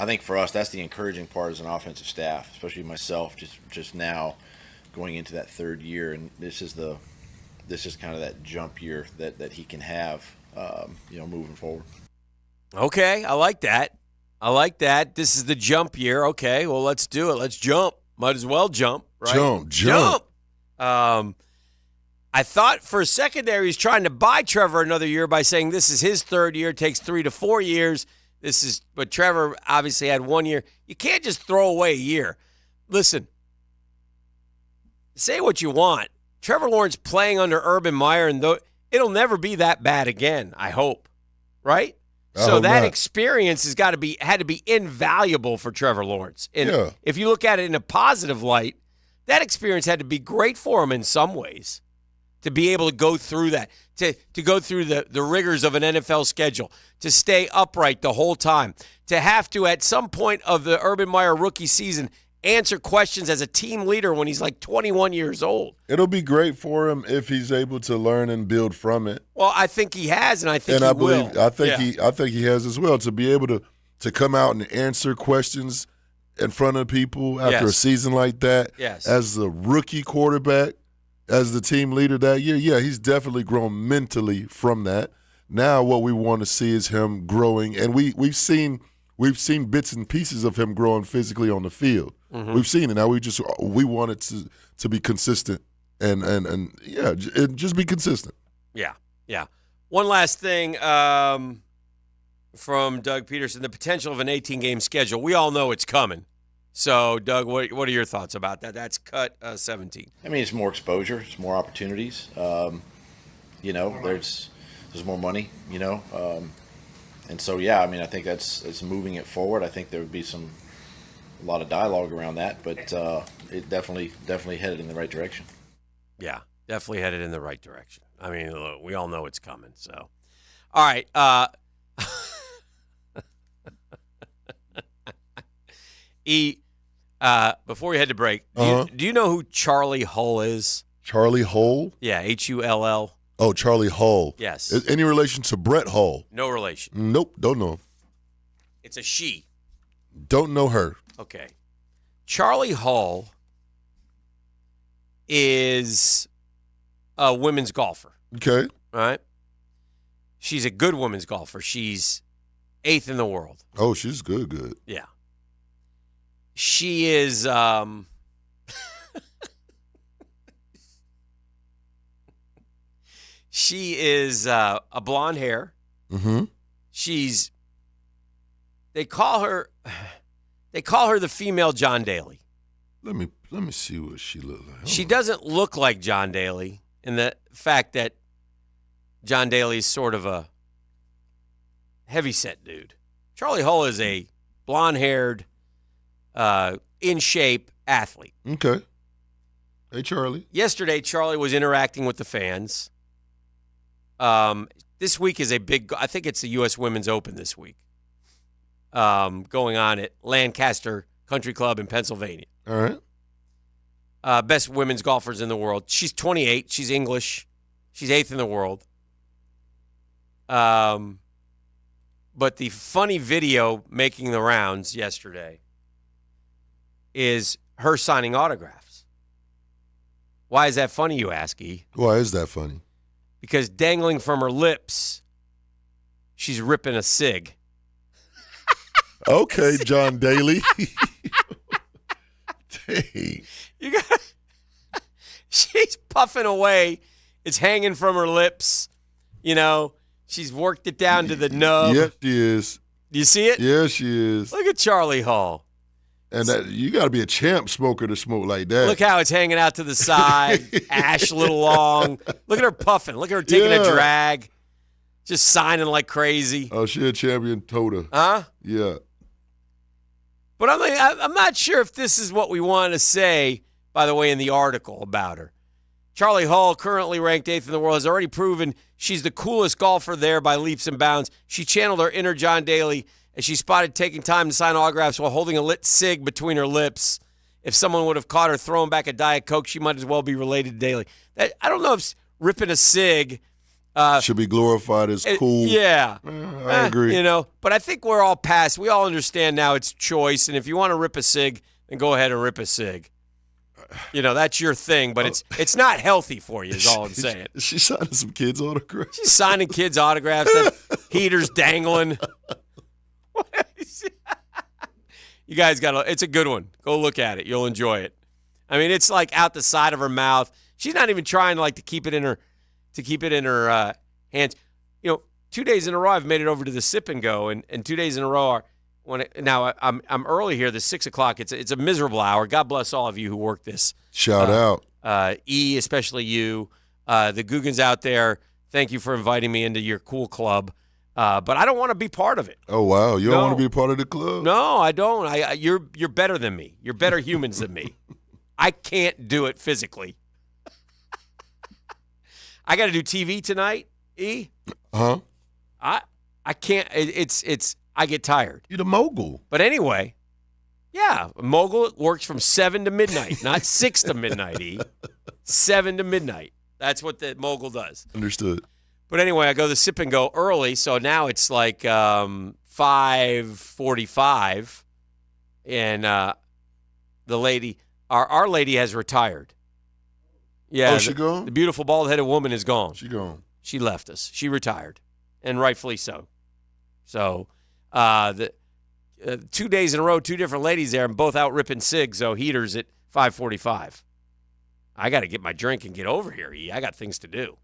think for us, that's the encouraging part as an offensive staff, especially myself, just now going into that third year, and this is kind of that jump year that he can have, moving forward. Okay, I like that. This is the jump year. Okay, well, let's do it. Let's jump. Might as well jump, right? Jump. I thought for a second there he's trying to buy Trevor another year by saying this is his third year, takes 3 to 4 years. But Trevor obviously had 1 year. You can't just throw away a year. Listen, say what you want. Trevor Lawrence playing under Urban Meyer, and it'll never be that bad again, I hope, right? So that experience had to be invaluable for Trevor Lawrence. And if you look at it in a positive light, that experience had to be great for him in some ways, to be able to go through that, to go through the rigors of an NFL schedule, to stay upright the whole time, to have to, at some point of the Urban Meyer rookie season, answer questions as a team leader when he's like 21 years old. It'll be great for him if he's able to learn and build from it. Well, I think he has, and I think he will. I think he has as well, to be able to come out and answer questions in front of people after a season like that. Yes. As a rookie quarterback, as the team leader that year, he's definitely grown mentally from that. Now what we want to see is him growing, and we've seen bits and pieces of him growing physically on the field. Mm-hmm. We've seen it. Now we want it to be consistent and just be consistent. Yeah. One last thing from Doug Pederson, the potential of an 18-game schedule. We all know it's coming. So, Doug, what are your thoughts about that? That's cut 17. I mean, it's more exposure. It's more opportunities. There's more money, and so, I mean, I think it's moving it forward. I think there would be a lot of dialogue around that, but it definitely headed in the right direction. Yeah, definitely headed in the right direction. I mean, look, we all know it's coming. So, all right. Before we head to break, do you know who Charlie Hull is? Charlie Hull? Yeah, Hull. Oh, Charlie Hull. Yes. Any relation to Brett Hull? No relation. Nope, don't know him. It's a she. Don't know her. Okay. Charlie Hull is a women's golfer. Okay. All right. She's a good women's golfer. She's 8th in the world. Oh, she's good. Yeah. She is a blonde hair. Mm-hmm. They call her the female John Daly. Let me see what she looks like. She doesn't look like John Daly in the fact that John Daly is sort of a heavyset dude. Charlie Hull is a blonde-haired, in shape athlete. Okay. Hey, Charlie. Yesterday, Charlie was interacting with the fans. This week is I think it's the U.S. Women's Open this week, going on at Lancaster Country Club in Pennsylvania. All right. best women's golfers in the world. She's 28. She's English. She's 8th in the world. But the funny video making the rounds yesterday is her signing autographs. Why is that funny, you ask, E? Why is that funny? Because dangling from her lips, she's ripping a cig. Okay, John Daly. Dang. You got. She's puffing away. It's hanging from her lips. You know, she's worked it down to the nub. Yes, she is. Do you see it? Yeah, she is. Look at Charlie Hall. And that, you got to be a champ smoker to smoke like that. Look how it's hanging out to the side. Ash a little long. Look at her puffing. Look at her taking a drag. Just signing like crazy. Oh, she a champion toter. Huh? Yeah. But I'm not sure if this is what we want to say, by the way, in the article about her. Charlie Hall, currently ranked 8th in the world, has already proven she's the coolest golfer there by leaps and bounds. She channeled her inner John Daly as she spotted taking time to sign autographs while holding a lit cig between her lips. If someone would have caught her throwing back a Diet Coke, she might as well be related to Daly. I don't know if ripping a cig should be glorified as cool. Yeah. I agree. You know, but I think we're all past. We all understand now it's choice, and if you want to rip a cig, then go ahead and rip a cig. You know, that's your thing, but it's not healthy for you is all I'm saying. She's signing some kids' autographs. She's signing kids' autographs, that heaters dangling. You guys it's a good one. Go look at it. You'll enjoy it. I mean, it's like out the side of her mouth. She's not even trying to keep it in her hands. You know, 2 days in a row I've made it over to the Sip and Go, and 2 days in a row are now I'm early here. The 6 o'clock. It's a miserable hour. God bless all of you who work this. Shout out, E, especially you, the Googans out there. Thank you for inviting me into your cool club. But I don't want to be part of it. Oh wow, you don't want to be part of the club? No, I don't. You're better than me. You're better humans than me. I can't do it physically. I got to do TV tonight. E. Huh? I can't. I get tired. You're the mogul. But anyway, yeah, mogul works from 7 to midnight, not 6 to midnight. E. 7 to midnight. That's what the mogul does. Understood. But anyway, I go to the Sip and Go early, so now it's like 5:45, and the lady, our lady, has retired. Yeah, she gone? The beautiful bald-headed woman is gone. She gone. She left us. She retired, and rightfully so. So, 2 days in a row, 2 different ladies there, and both out ripping cigs. So heaters at 5:45. I got to get my drink and get over here. I got things to do.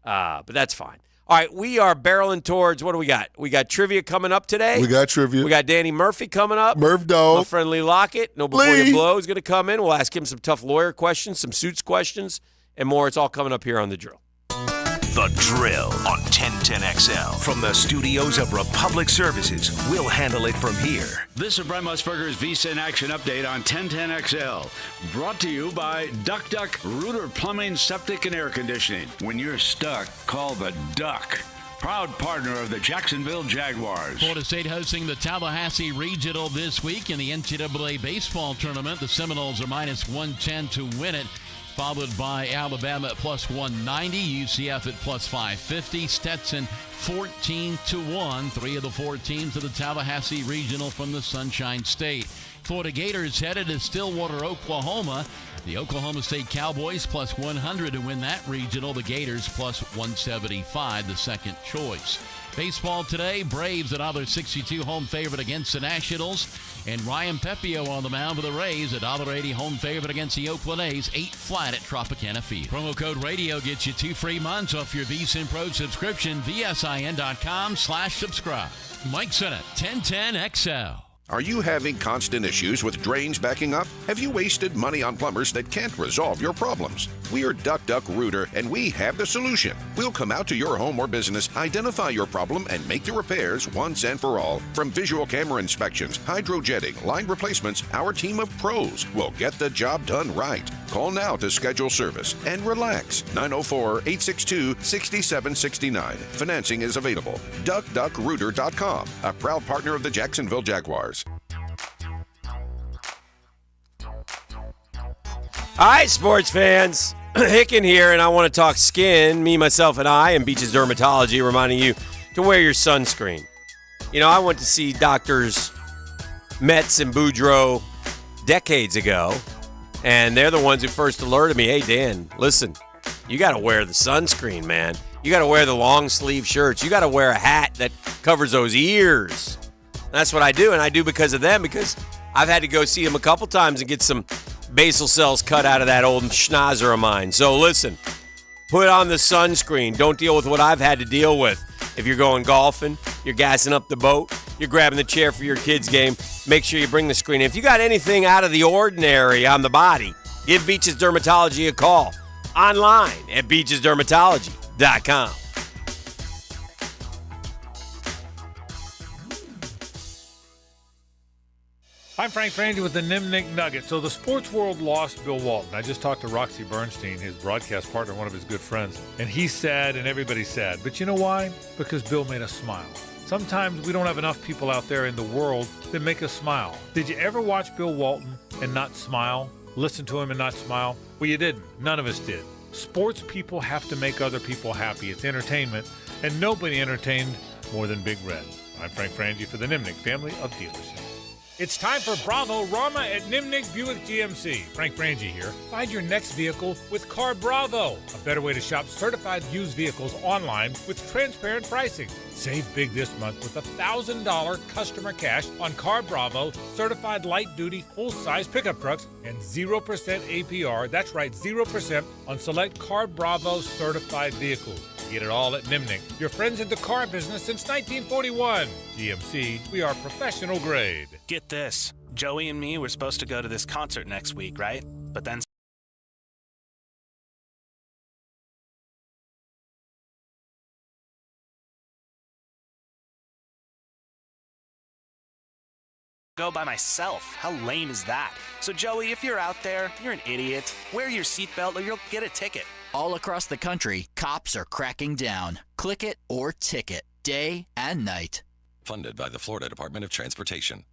But that's fine. All right, we are barreling towards, what do we got? We got trivia coming up today. We got trivia. We got Danny Murphy coming up. Murph Dog. My friend Lee Lockett. No Before You Blow is going to come in. We'll ask him some tough lawyer questions, some suits questions, and more. It's all coming up here on The Drill. The Drill on 1010XL. From the studios of Republic Services, we'll handle it from here. This is Brent Musburger's Visa in Action update on 1010XL. Brought to you by Duck Duck Rooter Plumbing, Septic, and Air Conditioning. When you're stuck, call the Duck. Proud partner of the Jacksonville Jaguars. Florida State hosting the Tallahassee Regional this week in the NCAA baseball tournament. The Seminoles are minus 110 to win it, followed by Alabama at plus 190, UCF at plus 550, Stetson 14-1. 3 of the 4 teams of the Tallahassee Regional from the Sunshine State. Florida Gators headed to Stillwater, Oklahoma. The Oklahoma State Cowboys plus 100 to win that regional. The Gators plus 175, the second choice. Baseball today, Braves another 62 home favorite against the Nationals. And Ryan Pepio on the mound for the Rays, $1.80 home favorite against the Oakland A's, 8 flat at Tropicana Field. Promo code radio gets you 2 free months off your VSiN Pro subscription, vsin.com/subscribe. Mike Sennett, 1010XL. Are you having constant issues with drains backing up? Have you wasted money on plumbers that can't resolve your problems? We are Duck Duck Rooter, and we have the solution. We'll come out to your home or business, identify your problem, and make the repairs once and for all. From visual camera inspections, hydrojetting, line replacements, our team of pros will get the job done right. Call now to schedule service and relax. 904-862-6769. Financing is available. DuckDuckRooter.com, a proud partner of the Jacksonville Jaguars. All right, sports fans. Hicken here, and I want to talk skin, me, myself, and I, and Beaches Dermatology, reminding you to wear your sunscreen. You know, I went to see Doctors Mets and Boudreaux decades ago, and they're the ones who first alerted me, hey, Dan, listen, you got to wear the sunscreen, man. You got to wear the long sleeve shirts. You got to wear a hat that covers those ears. And that's what I do, and I do because of them, because I've had to go see them a couple times and get some basal cells cut out of that old schnauzer of mine. So listen, put on the sunscreen. Don't deal with what I've had to deal with. If you're going golfing, you're gassing up the boat, you're grabbing the chair for your kids' game, make sure you bring the screen. If you got anything out of the ordinary on the body, give Beaches Dermatology a call. Online at beachesdermatology.com. I'm Frank Frangie with the Nimnik Nugget. So the sports world lost Bill Walton. I just talked to Roxy Bernstein, his broadcast partner, one of his good friends. And he's sad and everybody's sad. But you know why? Because Bill made us smile. Sometimes we don't have enough people out there in the world that make us smile. Did you ever watch Bill Walton and not smile? Listen to him and not smile? Well, you didn't. None of us did. Sports people have to make other people happy. It's entertainment, and nobody entertained more than Big Red. I'm Frank Frangie for the Nimnik family of dealerships. It's time for Bravo Rama at Nimnik Buick GMC. Frank Frangie here. Find your next vehicle with Car Bravo, a better way to shop certified used vehicles online with transparent pricing. Save big this month with $1,000 customer cash on Car Bravo certified light-duty full-size pickup trucks and 0% APR. That's right, 0% on select Car Bravo certified vehicles. Get it all at Nimnik. Your friends in the car business since 1941. GMC, we are professional grade. Get this. Joey and me were supposed to go to this concert next week, right? But then go by myself. How lame is that? So Joey, if you're out there, you're an idiot. Wear your seatbelt or you'll get a ticket. All across the country, cops are cracking down. Click it or ticket, day and night. Funded by the Florida Department of Transportation.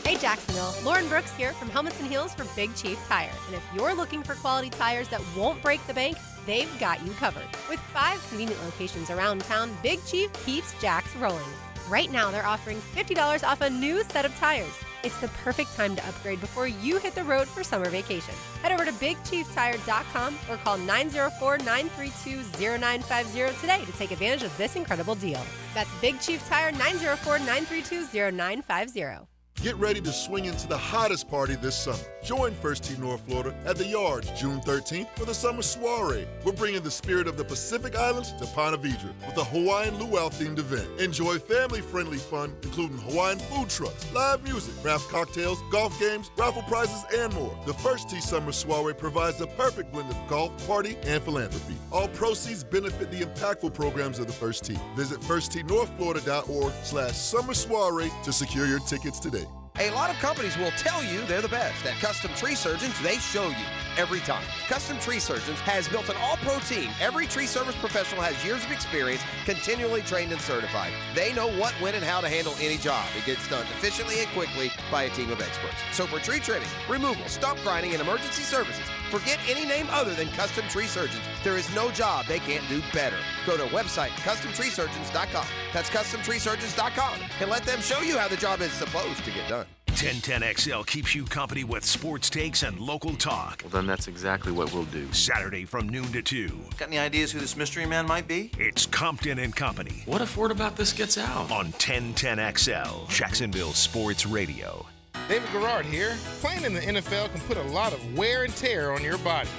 Hey Jacksonville, Lauren Brooks here from Helmets and Heels for Big Chief Tire. And if you're looking for quality tires that won't break the bank, they've got you covered. With 5 convenient locations around town, Big Chief keeps Jacks rolling. Right now, they're offering $50 off a new set of tires. It's the perfect time to upgrade before you hit the road for summer vacation. Head over to BigChiefTire.com or call 904-932-0950 today to take advantage of this incredible deal. That's Big Chief Tire, 904-932-0950. Get ready to swing into the hottest party this summer. Join First Tee North Florida at the Yard June 13th for the Summer Soiree. We're bringing the spirit of the Pacific Islands to Ponte Vedra with a Hawaiian luau-themed event. Enjoy family-friendly fun, including Hawaiian food trucks, live music, craft cocktails, golf games, raffle prizes, and more. The First Tee Summer Soiree provides the perfect blend of golf, party, and philanthropy. All proceeds benefit the impactful programs of the First Tee. Visit firstteenorthflorida.org/summer soiree to secure your tickets today. A lot of companies will tell you they're the best. At Custom Tree Surgeons, they show you every time. Custom Tree Surgeons has built an all-pro team. Every tree service professional has years of experience, continually trained and certified. They know what, when, and how to handle any job. It gets done efficiently and quickly by a team of experts. So for tree trimming, removal, stump grinding, and emergency services, forget any name other than Custom Tree Surgeons. There is no job they can't do better. Go to website CustomTreeSurgeons.com. That's CustomTreeSurgeons.com and let them show you how the job is supposed to get done. 1010XL keeps you company with sports takes and local talk. Well, then that's exactly what we'll do. Saturday from noon to 2. Got any ideas who this mystery man might be? It's Compton and Company. What if word about this gets out? On 1010XL, Jacksonville Sports Radio. David Garrard here. Playing in the NFL can put a lot of wear and tear on your body,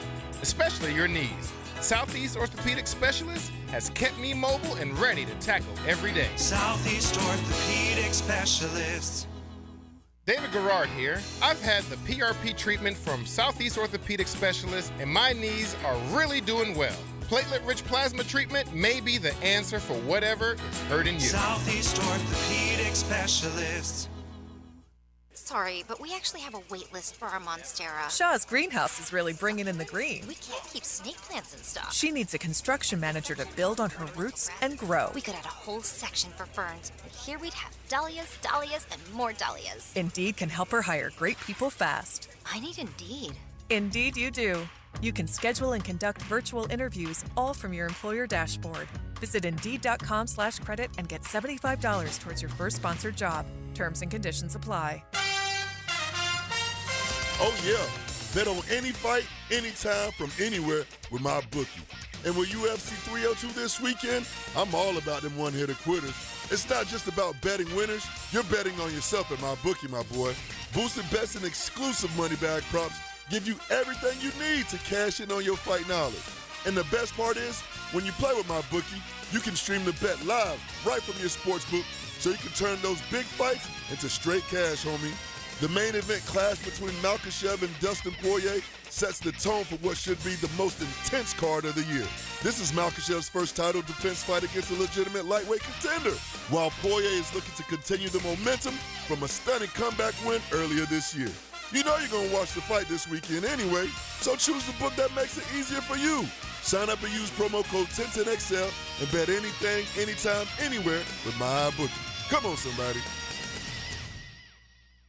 especially your knees. Southeast Orthopedic Specialist has kept me mobile and ready to tackle every day. Southeast Orthopedic Specialists. David Garrard here. I've had the PRP treatment from Southeast Orthopedic Specialists, and my knees are really doing well. Platelet-rich plasma treatment may be the answer for whatever is hurting you. Southeast Orthopedic Specialists. Sorry, but we actually have a wait list for our Monstera. Shaw's greenhouse is really bringing in the green. We can't keep snake plants in stock. She needs a construction manager to build on her roots and grow. We could add a whole section for ferns, and here we'd have dahlias, dahlias, and more dahlias. Indeed can help her hire great people fast. I need Indeed. Indeed, you do. You can schedule and conduct virtual interviews all from your employer dashboard. Visit Indeed.com/credit and get $75 towards your first sponsored job. Terms and conditions apply. Oh, yeah. Bet on any fight, anytime, from anywhere with my bookie. And with UFC 302 this weekend, I'm all about them one-hitter quitters. It's not just about betting winners. You're betting on yourself at my bookie, my boy. Boosted bets and exclusive money bag props give you everything you need to cash in on your fight knowledge. And the best part is, when you play with my bookie, you can stream the bet live right from your sportsbook, so you can turn those big fights into straight cash, homie. The main event clash between Makhachev and Dustin Poirier sets the tone for what should be the most intense card of the year. This is Makhachev's first title defense fight against a legitimate lightweight contender, while Poirier is looking to continue the momentum from a stunning comeback win earlier this year. You know you're going to watch the fight this weekend anyway, so choose the book that makes it easier for you. Sign up and use promo code 1010XL and bet anything, anytime, anywhere with my bookie. Come on, somebody.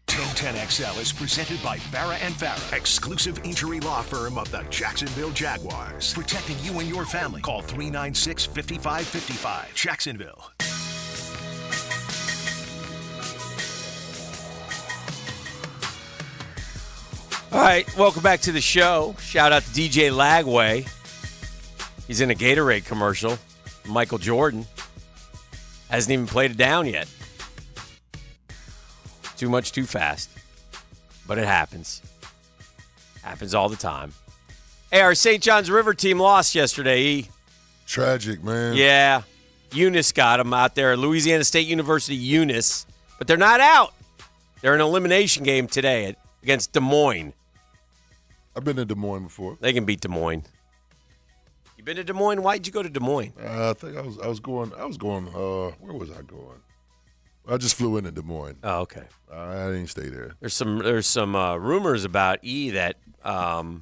1010XL is presented by Farah & Farah, exclusive injury law firm of the Jacksonville Jaguars. Protecting you and your family. Call 396-5555. Jacksonville. All right, welcome back to the show. Shout out to DJ Lagway. He's in a Gatorade commercial. Michael Jordan hasn't even played it down yet. Too much, too fast. But it happens. Happens all the time. Hey, our St. John's River team lost yesterday, Tragic, man. Yeah. Eunice got them out there. Louisiana State University, Eunice. But they're not out. They're in an elimination game today against Des Moines. I've been to Des Moines before. They can beat Des Moines. You been to Des Moines? Why'd you go to Des Moines? I think I was going, where was I going? I just flew into Des Moines. Oh, okay. I didn't stay there. There's some rumors about that that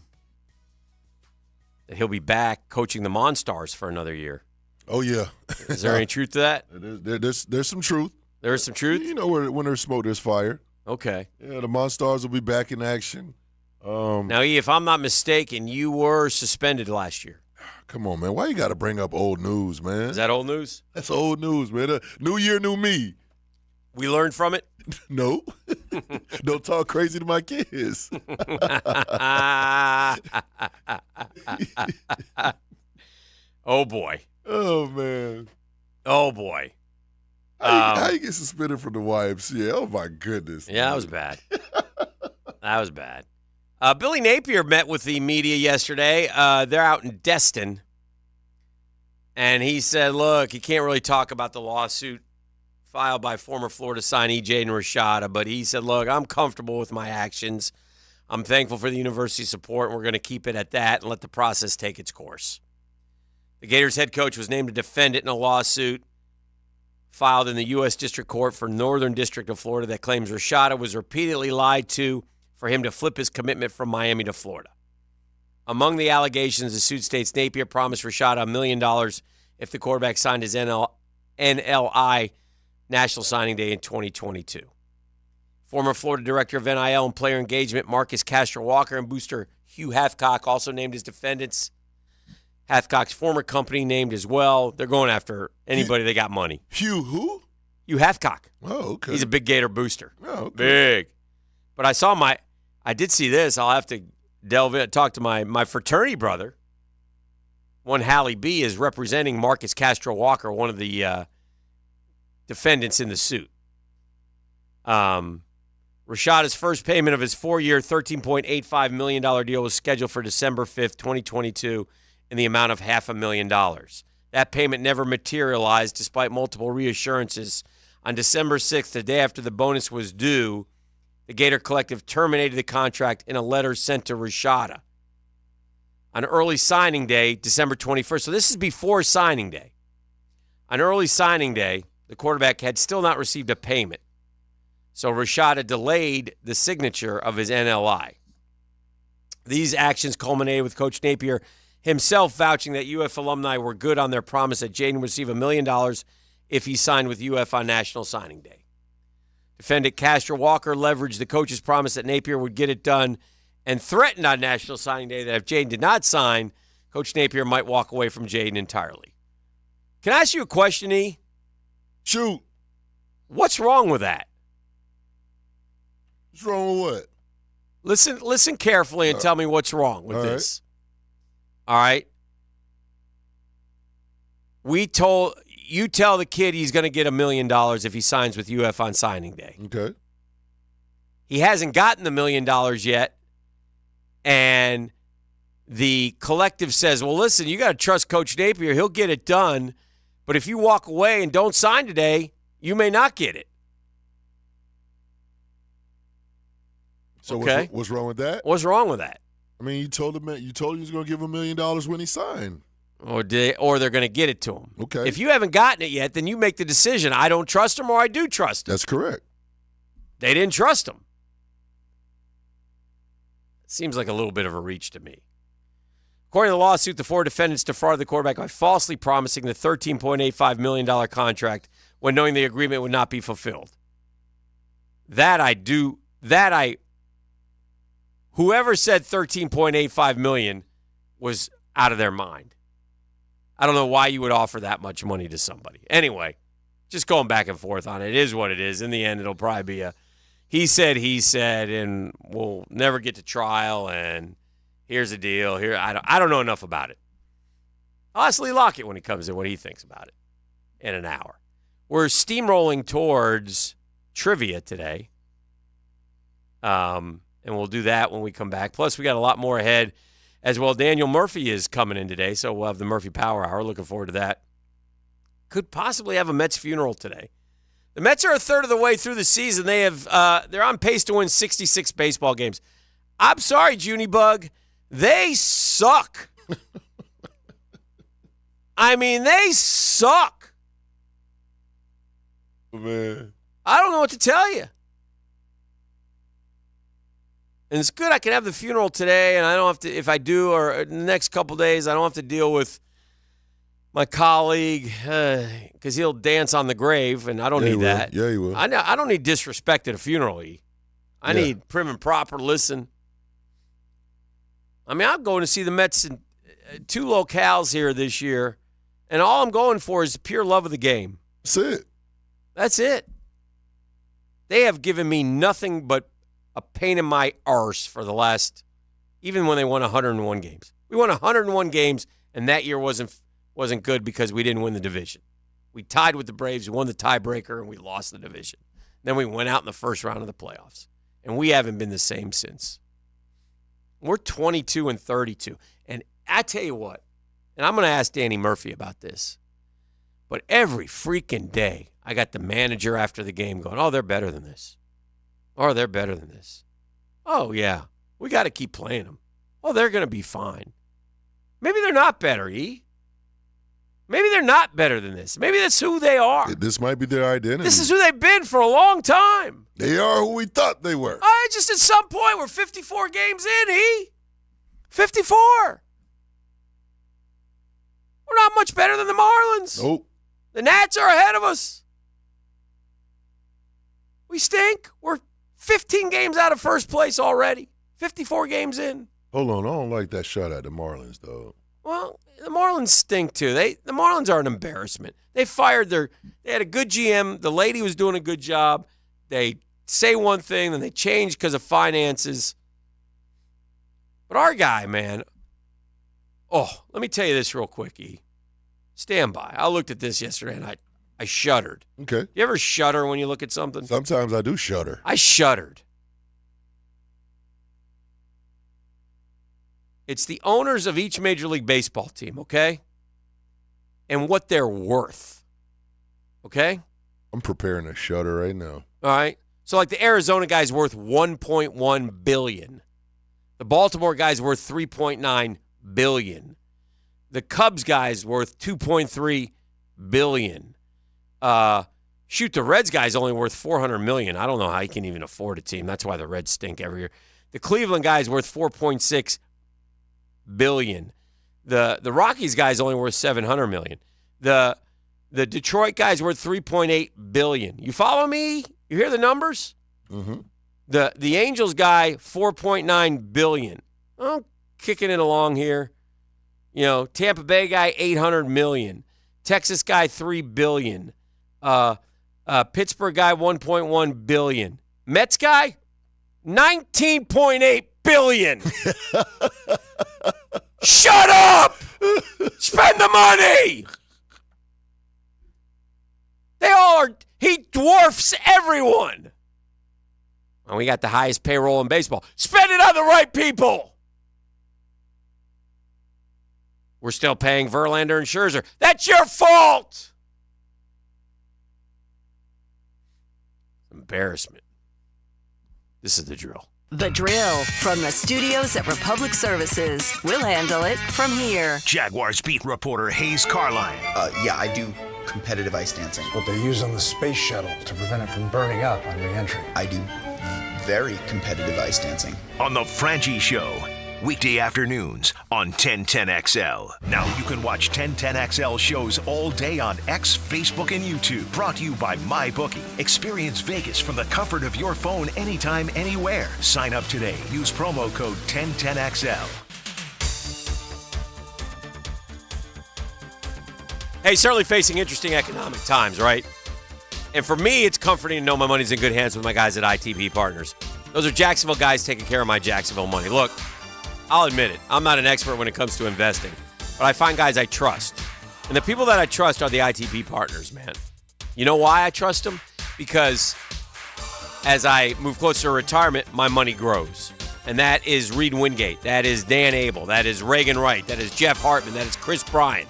he'll be back coaching the Monstars for another year. Oh yeah. Is there any truth to that? There's some truth. There is some truth. You know, when there's smoke, there's fire. Okay. Yeah, the Monstars will be back in action. Now, if I'm not mistaken, you were suspended last year. Come on, man. Why you got to bring up old news, man? Is that old news? That's old news, man. New year, new me. We learned from it? No. Don't talk crazy to my kids. Oh, boy. Oh, man. Oh, boy. How you get suspended from the YMCA? Oh, my goodness. Yeah, that was bad. That was bad. Billy Napier met with the media yesterday. They're out in Destin. And he said, look, he can't really talk about the lawsuit filed by former Florida signee Jaden Rashada, but he said, look, I'm comfortable with my actions. I'm thankful for the university's support, and we're going to keep it at that and let the process take its course. The Gators head coach was named a defendant in a lawsuit filed in the U.S. District Court for Northern District of Florida that claims Rashada was repeatedly lied to for him to flip his commitment from Miami to Florida. Among the allegations, the suit states Napier promised Rashada $1 million if the quarterback signed his NLI National Signing Day in 2022. Former Florida Director of NIL and Player Engagement Marcus Castro-Walker and booster Hugh Hathcock also named as defendants. Hathcock's former company named as well. They're going after anybody that got money. Hugh who? Hugh Hathcock. Oh, okay. He's a big Gator booster. Oh, okay. Big. But I did see this. I'll have to delve in, talk to my fraternity brother. One Hallie B is representing Marcus Castro-Walker, one of the defendants in the suit. Rashada's first payment of his 4-year, $13.85 million deal was scheduled for December 5th, 2022, in the amount of $500,000. That payment never materialized despite multiple reassurances. On December 6th, the day after the bonus was due, the Gator Collective terminated the contract in a letter sent to Rashada. On early signing day, December 21st, so this is before signing day. On early signing day, the quarterback had still not received a payment. So Rashada delayed the signature of his NLI. These actions culminated with Coach Napier himself vouching that UF alumni were good on their promise that Jaden would receive $1 million if he signed with UF on National Signing Day. Defendant Castro-Walker leveraged the coach's promise that Napier would get it done and threatened on National Signing Day that if Jaden did not sign, Coach Napier might walk away from Jaden entirely. Can I ask you a question, E? Shoot. What's wrong with that? What's wrong with what? Listen carefully and tell me what's wrong with this. All right? You tell the kid he's going to get $1 million if he signs with UF on signing day. Okay. He hasn't gotten the $1 million yet, and the collective says, well, listen, you got to trust Coach Napier. He'll get it done, but if you walk away and don't sign today, you may not get it. So okay. What's wrong with that? What's wrong with that? I mean, you told him you was going to give him $1 million when he signed. Or they're going to get it to him. Okay. If you haven't gotten it yet, then you make the decision. I don't trust him or I do trust him. That's correct. They didn't trust him. Seems like a little bit of a reach to me. According to the lawsuit, the 4 defendants defrauded the quarterback by falsely promising the $13.85 million contract when knowing the agreement would not be fulfilled. Whoever said $13.85 million was out of their mind. I don't know why you would offer that much money to somebody. Anyway, just going back and forth on it. It is what it is. In the end, it'll probably be a he said, and we'll never get to trial, and here's the deal. Here, I don't know enough about it. I'll ask Lee Lockett when he comes in what he thinks about it in an hour. We're steamrolling towards trivia today, and we'll do that when we come back. Plus, we got a lot more ahead as well. Daniel Murphy is coming in today, so we'll have the Murphy Power Hour. Looking forward to that. Could possibly have a Mets funeral today. The Mets are a third of the way through the season. They're on pace to win 66 baseball games. I'm sorry, Junebug. They suck. I mean, they suck. Man. I don't know what to tell you. And it's good I can have the funeral today, and I don't have to, if I do, or in the next couple days, I don't have to deal with my colleague because he'll dance on the grave, and I don't need that. Yeah, he will. I don't need disrespect at a funeral, E. I need prim and proper listen. I mean, I'm going to see the Mets in 2 locales here this year, and all I'm going for is pure love of the game. That's it. That's it. They have given me nothing but a pain in my arse for the last, even when they won 101 games. We won 101 games, and that year wasn't good because we didn't win the division. We tied with the Braves, we won the tiebreaker, and we lost the division. Then we went out in the first round of the playoffs, and we haven't been the same since. We're 22-32, and I tell you what, and I'm going to ask Danny Murphy about this, but every freaking day I got the manager after the game going, oh, they're better than this. Oh, they're better than this. Oh, yeah, we got to keep playing them. Oh, they're going to be fine. Maybe they're not better, E. Maybe they're not better than this. Maybe that's who they are. This might be their identity. This is who they've been for a long time. They are who we thought they were. Just at some point, we're 54 games in, E. 54. We're not much better than the Marlins. Nope. The Nats are ahead of us. We stink. We're 15 games out of first place already. 54 games in. Hold on. I don't like that shot at the Marlins, though. Well, the Marlins stink, too. The Marlins are an embarrassment. They had a good GM. The lady was doing a good job. They say one thing, then they change because of finances. But our guy, man, let me tell you this real quick, E. Stand by. I looked at this yesterday, and I shuddered. Okay. You ever shudder when you look at something? Sometimes I do shudder. I shuddered. It's the owners of each Major League Baseball team, okay? And what they're worth, okay? I'm preparing to shudder right now. All right? So, like, the Arizona guy's worth $1.1 billion. The Baltimore guy's worth $3.9 billion. The Cubs guy's worth $2.3 billion. The Reds guy's only worth $400 million. I don't know how he can even afford a team. That's why the Reds stink every year. The Cleveland guy's worth $4.6 billion. The Rockies guy's only worth $700 million. The Detroit guy's worth $3.8 billion. You follow me? You hear the numbers? Mm-hmm. The Angels guy, $4.9 billion. I'm kicking it along here. Tampa Bay guy, $800 million. Texas guy, $3 billion. Pittsburgh guy, $1.1 billion. Mets guy, $19.8 billion. Shut up! Spend the money! He dwarfs everyone. And we got the highest payroll in baseball. Spend it on the right people. We're still paying Verlander and Scherzer. That's your fault. Embarrassment. This is the drill. The drill from the studios at Republic Services. We'll handle it from here. Jaguars beat reporter Hayes Carline. Yeah, I do competitive ice dancing. What they use on the space shuttle to prevent it from burning up on re-entry. I do very competitive ice dancing. On the Frangie Show, weekday afternoons on 1010XL. Now you can watch 1010XL shows all day on X, Facebook, and YouTube. Brought to you by MyBookie. Experience Vegas from the comfort of your phone anytime, anywhere. Sign up today. Use promo code 1010XL. Hey, certainly facing interesting economic times, right? And for me, it's comforting to know my money's in good hands with my guys at ITB Partners. Those are Jacksonville guys taking care of my Jacksonville money. Look, I'll admit it. I'm not an expert when it comes to investing, but I find guys I trust. And the people that I trust are the ITB Partners, man. You know why I trust them? Because as I move closer to retirement, my money grows. And that is Reed Wingate. That is Dan Abel. That is Reagan Wright. That is Jeff Hartman. That is Chris Bryan.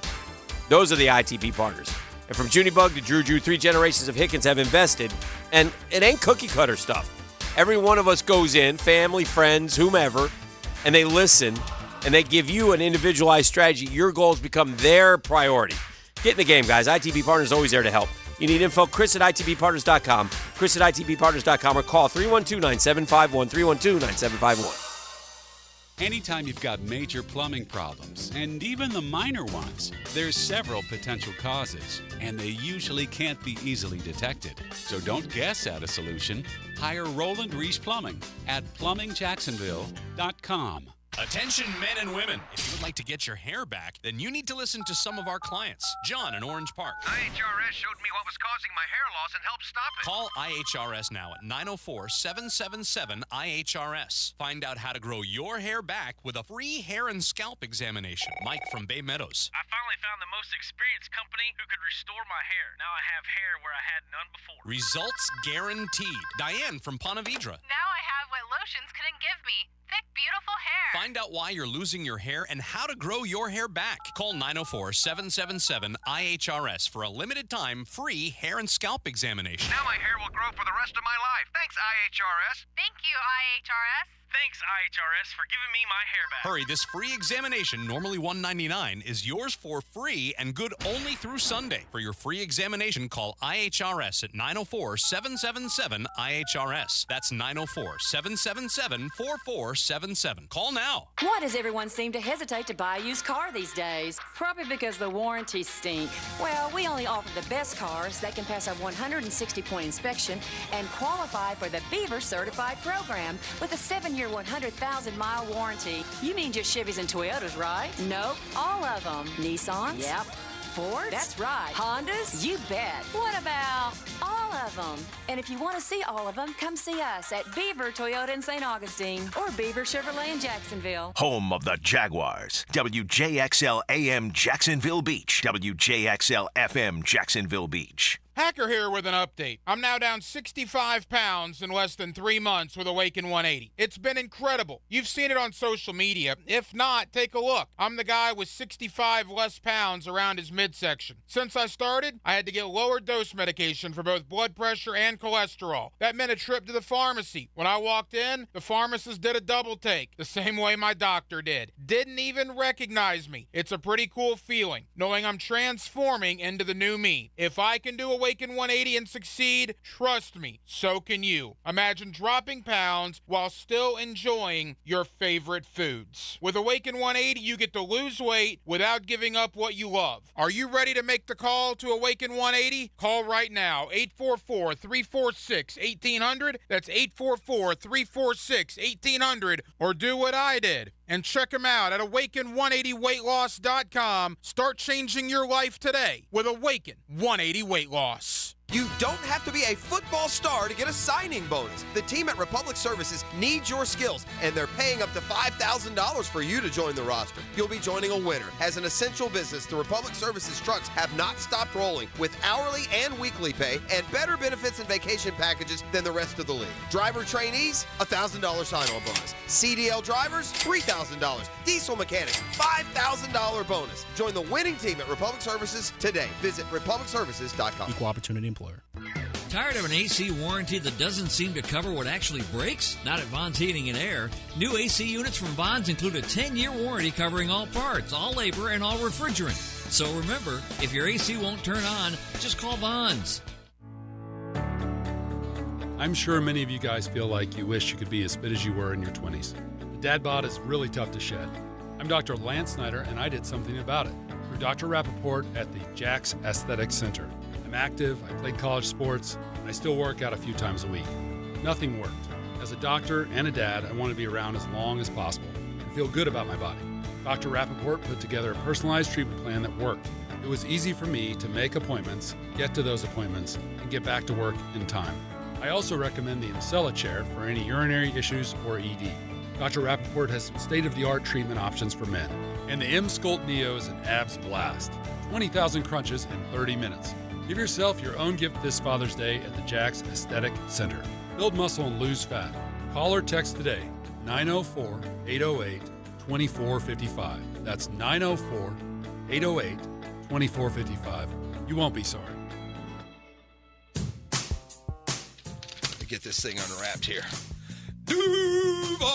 Those are the ITB Partners. And from Junibug to Drew, 3 generations of Hickens have invested. And it ain't cookie cutter stuff. Every one of us goes in, family, friends, whomever, and they listen, and they give you an individualized strategy. Your goals become their priority. Get in the game, guys. ITB Partners is always there to help. You need info, Chris at ITBPartners.com, Chris at ITBPartners.com, or call 312-9751, 312-9751. Anytime you've got major plumbing problems, and even the minor ones, there's several potential causes, and they usually can't be easily detected. So don't guess at a solution. Hire Roland Reese Plumbing at plumbingjacksonville.com. Attention men and women. If you would like to get your hair back, then you need to listen to some of our clients. John in Orange Park. IHRS showed me what was causing my hair loss and helped stop it. Call IHRS now at 904-777-IHRS. Find out how to grow your hair back with a free hair and scalp examination. Mike from Bay Meadows. I finally found the most experienced company who could restore my hair. Now I have hair where I had none before. Results guaranteed. Diane from Ponte Vedra. Now I have what lotions couldn't give me. Thick, beautiful hair. Find out why you're losing your hair and how to grow your hair back. Call 904-777-IHRS for a limited time free hair and scalp examination. Now my hair will grow for the rest of my life. Thanks, IHRS. Thank you, IHRS. Thanks, IHRS, for giving me my hair back. Hurry, this free examination, normally $199, is yours for free and good only through Sunday. For your free examination, call IHRS at 904-777-IHRS. That's 904-777-4477. Call now. Why does everyone seem to hesitate to buy a used car these days? Probably because the warranties stink. Well, we only offer the best cars that can pass our 160-point inspection and qualify for the Beaver Certified program with a 7-year 100,000-mile warranty. You mean just Chevys and Toyotas, right? Nope, all of them. Nissans? Yep. Fords? That's right. Hondas? You bet. What about all of them? And if you want to see all of them, come see us at Beaver Toyota in St. Augustine or Beaver Chevrolet in Jacksonville. Home of the Jaguars. WJXL AM Jacksonville Beach. WJXL FM Jacksonville Beach. Hacker here with an update. I'm now down 65 pounds in less than 3 months with Awaken 180. It's been incredible. You've seen it on social media. If not, take a look. I'm the guy with 65 less pounds around his midsection. Since I started, I had to get lower dose medication for both blood pressure and cholesterol. That meant a trip to the pharmacy. When I walked in, the pharmacist did a double take, the same way my doctor did. Didn't even recognize me. It's a pretty cool feeling, knowing I'm transforming into the new me. If I can do Awaken Awaken 180 and succeed? Trust me, so can you. Imagine dropping pounds while still enjoying your favorite foods. With Awaken 180, you get to lose weight without giving up what you love. Are you ready to make the call to Awaken 180? Call right now, 844-346-1800. That's 844-346-1800. Or do what I did and check them out at awaken180weightloss.com. Start changing your life today with Awaken 180 Weight Loss. You don't have to be a football star to get a signing bonus. The team at Republic Services needs your skills, and they're paying up to $5,000 for you to join the roster. You'll be joining a winner. As an essential business, the Republic Services trucks have not stopped rolling with hourly and weekly pay and better benefits and vacation packages than the rest of the league. Driver trainees, $1,000 sign-on bonus. CDL drivers, $3,000. Diesel mechanics, $5,000 bonus. Join the winning team at Republic Services today. Visit republicservices.com. Equal opportunity employer. Tired of an AC warranty that doesn't seem to cover what actually breaks? Not at Vaughn's Heating and Air. New AC units from Vaughn's include a 10-year warranty covering all parts, all labor, and all refrigerant. So remember, if your AC won't turn on, just call Vaughn's. I'm sure many of you guys feel like you wish you could be as fit as you were in your 20s. The dad bod is really tough to shed. I'm Dr. Lance Snyder, and I did something about it through Dr. Rappaport at the Jax Aesthetic Center. I'm active, I played college sports, and I still work out a few times a week. Nothing worked. As a doctor and a dad, I want to be around as long as possible and feel good about my body. Dr. Rappaport put together a personalized treatment plan that worked. It was easy for me to make appointments, get to those appointments, and get back to work in time. I also recommend the Imcella chair for any urinary issues or ED. Dr. Rappaport has some state-of-the-art treatment options for men. And the M-Sculpt Neo is an abs blast. 20,000 crunches in 30 minutes. Give yourself your own gift this Father's Day at the Jax Aesthetic Center. Build muscle and lose fat. Call or text today, 904-808-2455. That's 904-808-2455. You won't be sorry. Let me get this thing unwrapped here. Duval!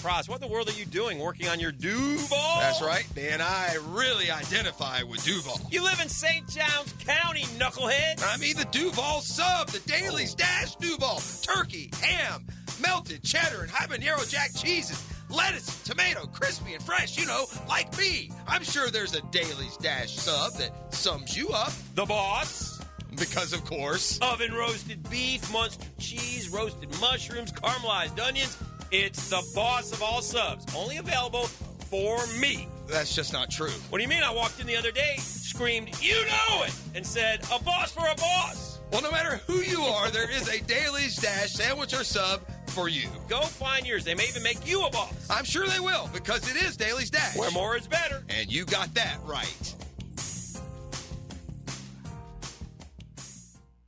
Praz, what in the world are you doing working on your Duval? That's right, man. I really identify with Duval. You live in St. John's County, knucklehead. I mean the Duval sub, the Dailies Dash Duval. Turkey, ham, melted cheddar, and habanero jack cheeses. Lettuce, tomato, crispy and fresh, you know, like me. I'm sure there's a Dailies Dash sub that sums you up. The boss. Because, of course. Oven roasted beef, Munster cheese, roasted mushrooms, caramelized onions. It's the boss of all subs. Only available for me. That's just not true. What do you mean? I walked in the other day, screamed, "You know it!" and said, "A boss for a boss." Well, no matter who you are, there is a Dailies Dash sandwich or sub for you. Go find yours. They may even make you a boss. I'm sure they will, because it is Dailies Dash. Where more is better. And you got that right.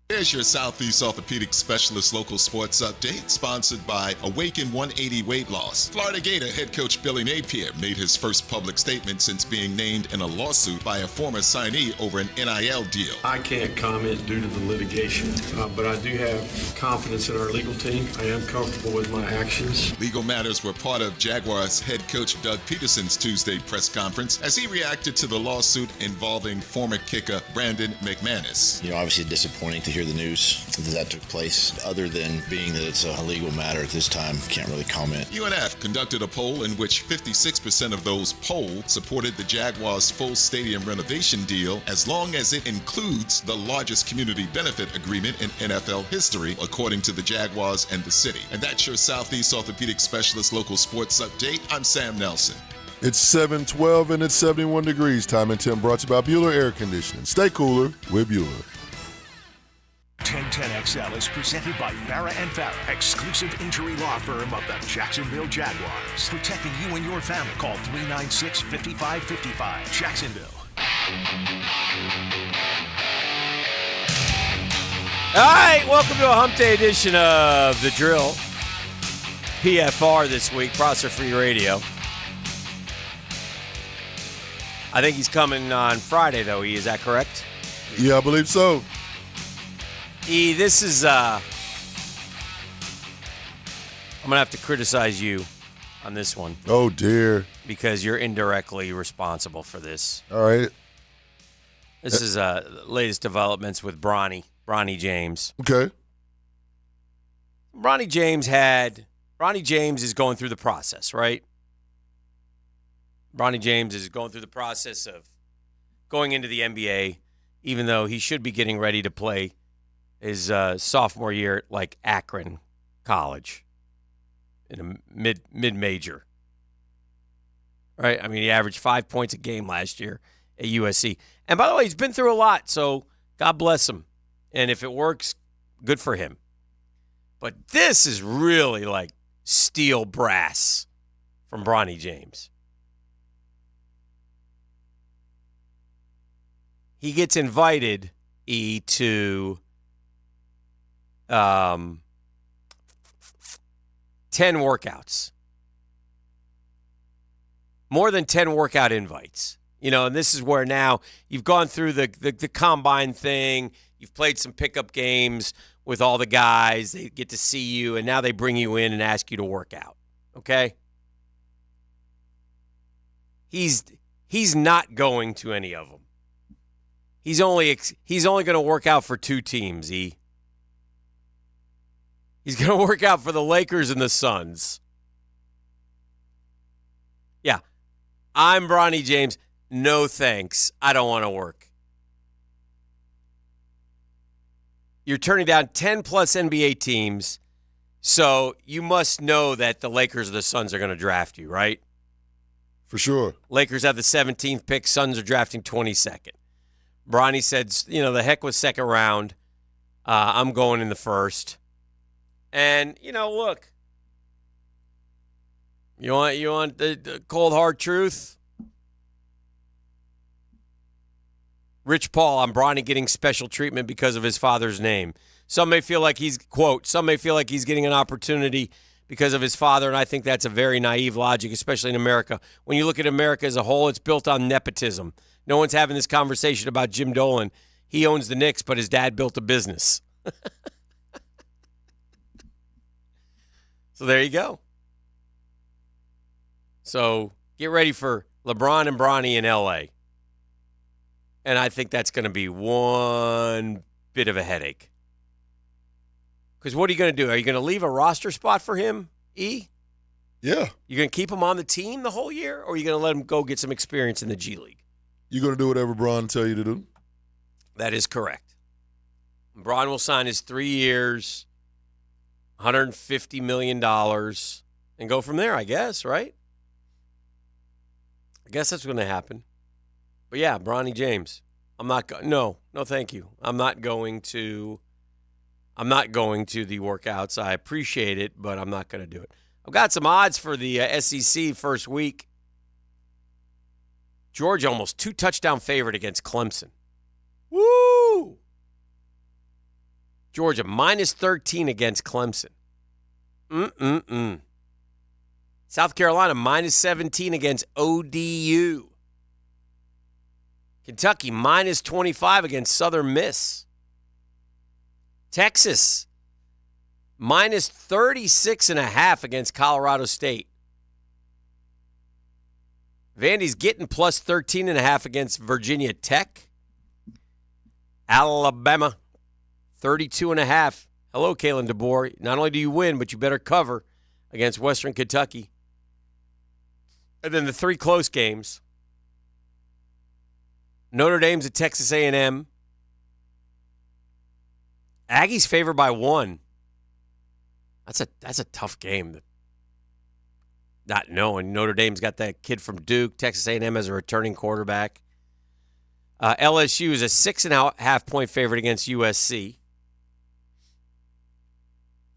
Here's your Southeast Orthopedic Specialist local sports update, sponsored by Awaken 180 Weight Loss. Florida Gator head coach Billy Napier made his first public statement since being named in a lawsuit by a former signee over an NIL deal. I can't comment due to the litigation, but I do have confidence in our legal team. I am comfortable with my actions. Legal matters were part of Jaguars head coach Doug Pederson's Tuesday press conference as he reacted to the lawsuit involving former kicker Brandon McManus. Obviously disappointing to hear the news that took place. Other than being that it's a legal matter at this time, can't really comment. UNF conducted a poll in which 56% of those polled supported the Jaguars' full stadium renovation deal as long as it includes the largest community benefit agreement in NFL history, according to the Jaguars and the city. And that's your Southeast Orthopedic Specialist local sports update. I'm Sam Nelson. It's 7:12 and it's 71 degrees. Time and Tim brought to you by Bueller Air Conditioning. Stay cooler with Bueller. 1010XL is presented by Farah & Farah, exclusive injury law firm of the Jacksonville Jaguars. Protecting you and your family. Call 396-5555. Jacksonville. All right, welcome to a Hump Day edition of The Drill. PFR this week, Prosser Free Radio. I think he's coming on Friday, though. Is that correct? Yeah, I believe so. This is, I'm going to have to criticize you on this one. Oh, dear. Because you're indirectly responsible for this. All right. This is latest developments with Bronny James. Okay. Bronny James is going through the process, right? Bronny James is going through the process of going into the NBA, even though he should be getting ready to play his sophomore year at like Akron College in a mid-major. Right? I mean, he averaged 5 points a game last year at USC. And by the way, he's been through a lot, so God bless him. And if it works, good for him. But this is really like steel brass from Bronny James. He gets invited, to 10 workouts. More than 10 workout invites. And this is where now you've gone through the combine thing. You've played some pickup games with all the guys. They get to see you, and now they bring you in and ask you to work out. Okay? He's not going to any of them. He's only going to work out for 2 teams, He's going to work out for the Lakers and the Suns. Yeah. I'm Bronny James. No thanks. I don't want to work. You're turning down 10-plus NBA teams, so you must know that the Lakers or the Suns are going to draft you, right? For sure. Lakers have the 17th pick. Suns are drafting 22nd. Bronny said, the heck with second round. I'm going in the first. And, look. You want the cold, hard truth? Rich Paul on Bronny getting special treatment because of his father's name. Some may feel like he's getting an opportunity because of his father, and I think that's a very naive logic, especially in America. When you look at America as a whole, it's built on nepotism. No one's having this conversation about Jim Dolan. He owns the Knicks, but his dad built a business. So there you go. So get ready for LeBron and Bronny in L.A., and I think that's going to be one bit of a headache. Because what are you going to do? Are you going to leave a roster spot for him, E? Yeah. You going to keep him on the team the whole year, or are you going to let him go get some experience in the G League? You're going to do whatever Bron tell you to do? That is correct. Bron will sign his 3 years, $150 million, and go from there, I guess, right? I guess that's going to happen. But yeah, Bronny James. No, thank you. I'm not going to the workouts. I appreciate it, but I'm not going to do it. I've got some odds for the SEC first week. Georgia almost 2-touchdown favorite against Clemson. Woo! Georgia minus 13 against Clemson. South Carolina minus 17 against ODU. Kentucky minus 25 against Southern Miss. Texas minus 36.5 against Colorado State. Vandy's getting plus 13.5 against Virginia Tech. Alabama 32.5. Hello, Kalen DeBoer. Not only do you win, but you better cover against Western Kentucky. And then the 3 close games. Notre Dame's at Texas A&M. Aggies favored by 1. That's a tough game. Not knowing Notre Dame's got that kid from Duke. Texas A&M as a returning quarterback. LSU is a 6.5 point favorite against USC.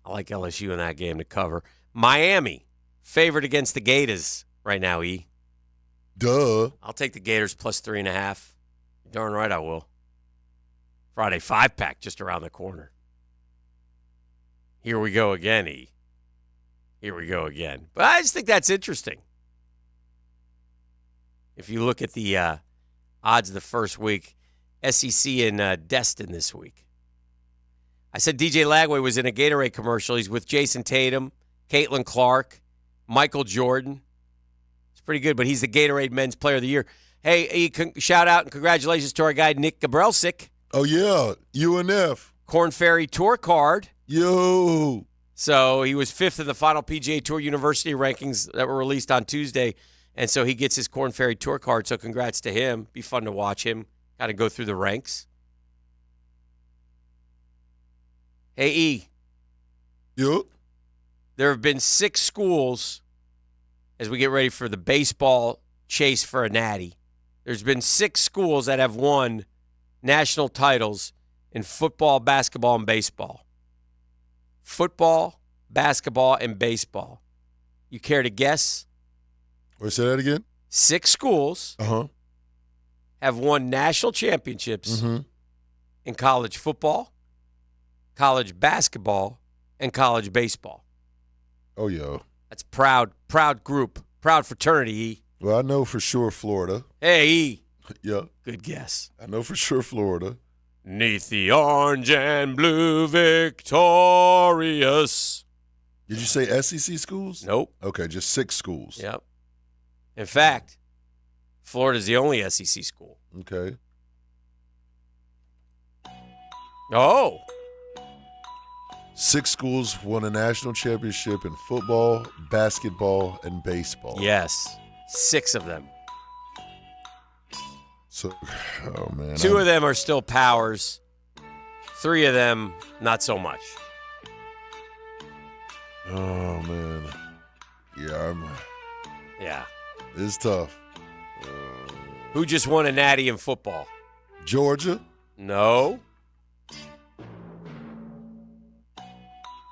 I like LSU in that game to cover. Miami favored against the Gators right now. E. Duh. I'll take the Gators plus 3.5. Darn right I will. Friday 5-pack just around the corner. Here we go again, E. Here we go again. But I just think that's interesting. If you look at the odds of the first week, SEC and Destin this week. I said DJ Lagway was in a Gatorade commercial. He's with Jason Tatum, Caitlin Clark, Michael Jordan. It's pretty good, but he's the Gatorade Men's Player of the Year. Hey, shout out and congratulations to our guy, Nick Gabrelsic. Oh, yeah. UNF. Corn Ferry Tour card. Yo. So he was 5th in the final PGA Tour University rankings that were released on Tuesday. And so he gets his Corn Ferry Tour card. So congrats to him. Be fun to watch him kind of go through the ranks. Hey, E. Yep. There have been 6 schools as we get ready for the baseball chase for a natty. There's been 6 schools that have won national titles in football, basketball, and baseball. Football, basketball, and baseball. You care to guess? Or say that again? 6 schools have won national championships in college football, college basketball, and college baseball. Oh, yeah. That's proud group, proud fraternity, E. Well, I know for sure Florida. Hey, E. Yeah. Good guess. I know for sure Florida. 'Neath the orange and blue victorious. Did you say SEC schools? Nope. Okay, just 6 schools. Yep. In fact, Florida's the only SEC school. Okay. Oh. 6 schools won a national championship in football, basketball, and baseball. Yes. 6 of them. So, oh, man. 2 of them are still powers. 3 of them, not so much. Oh, man. Yeah, Yeah. It's tough. Who just won a natty in football? Georgia? No.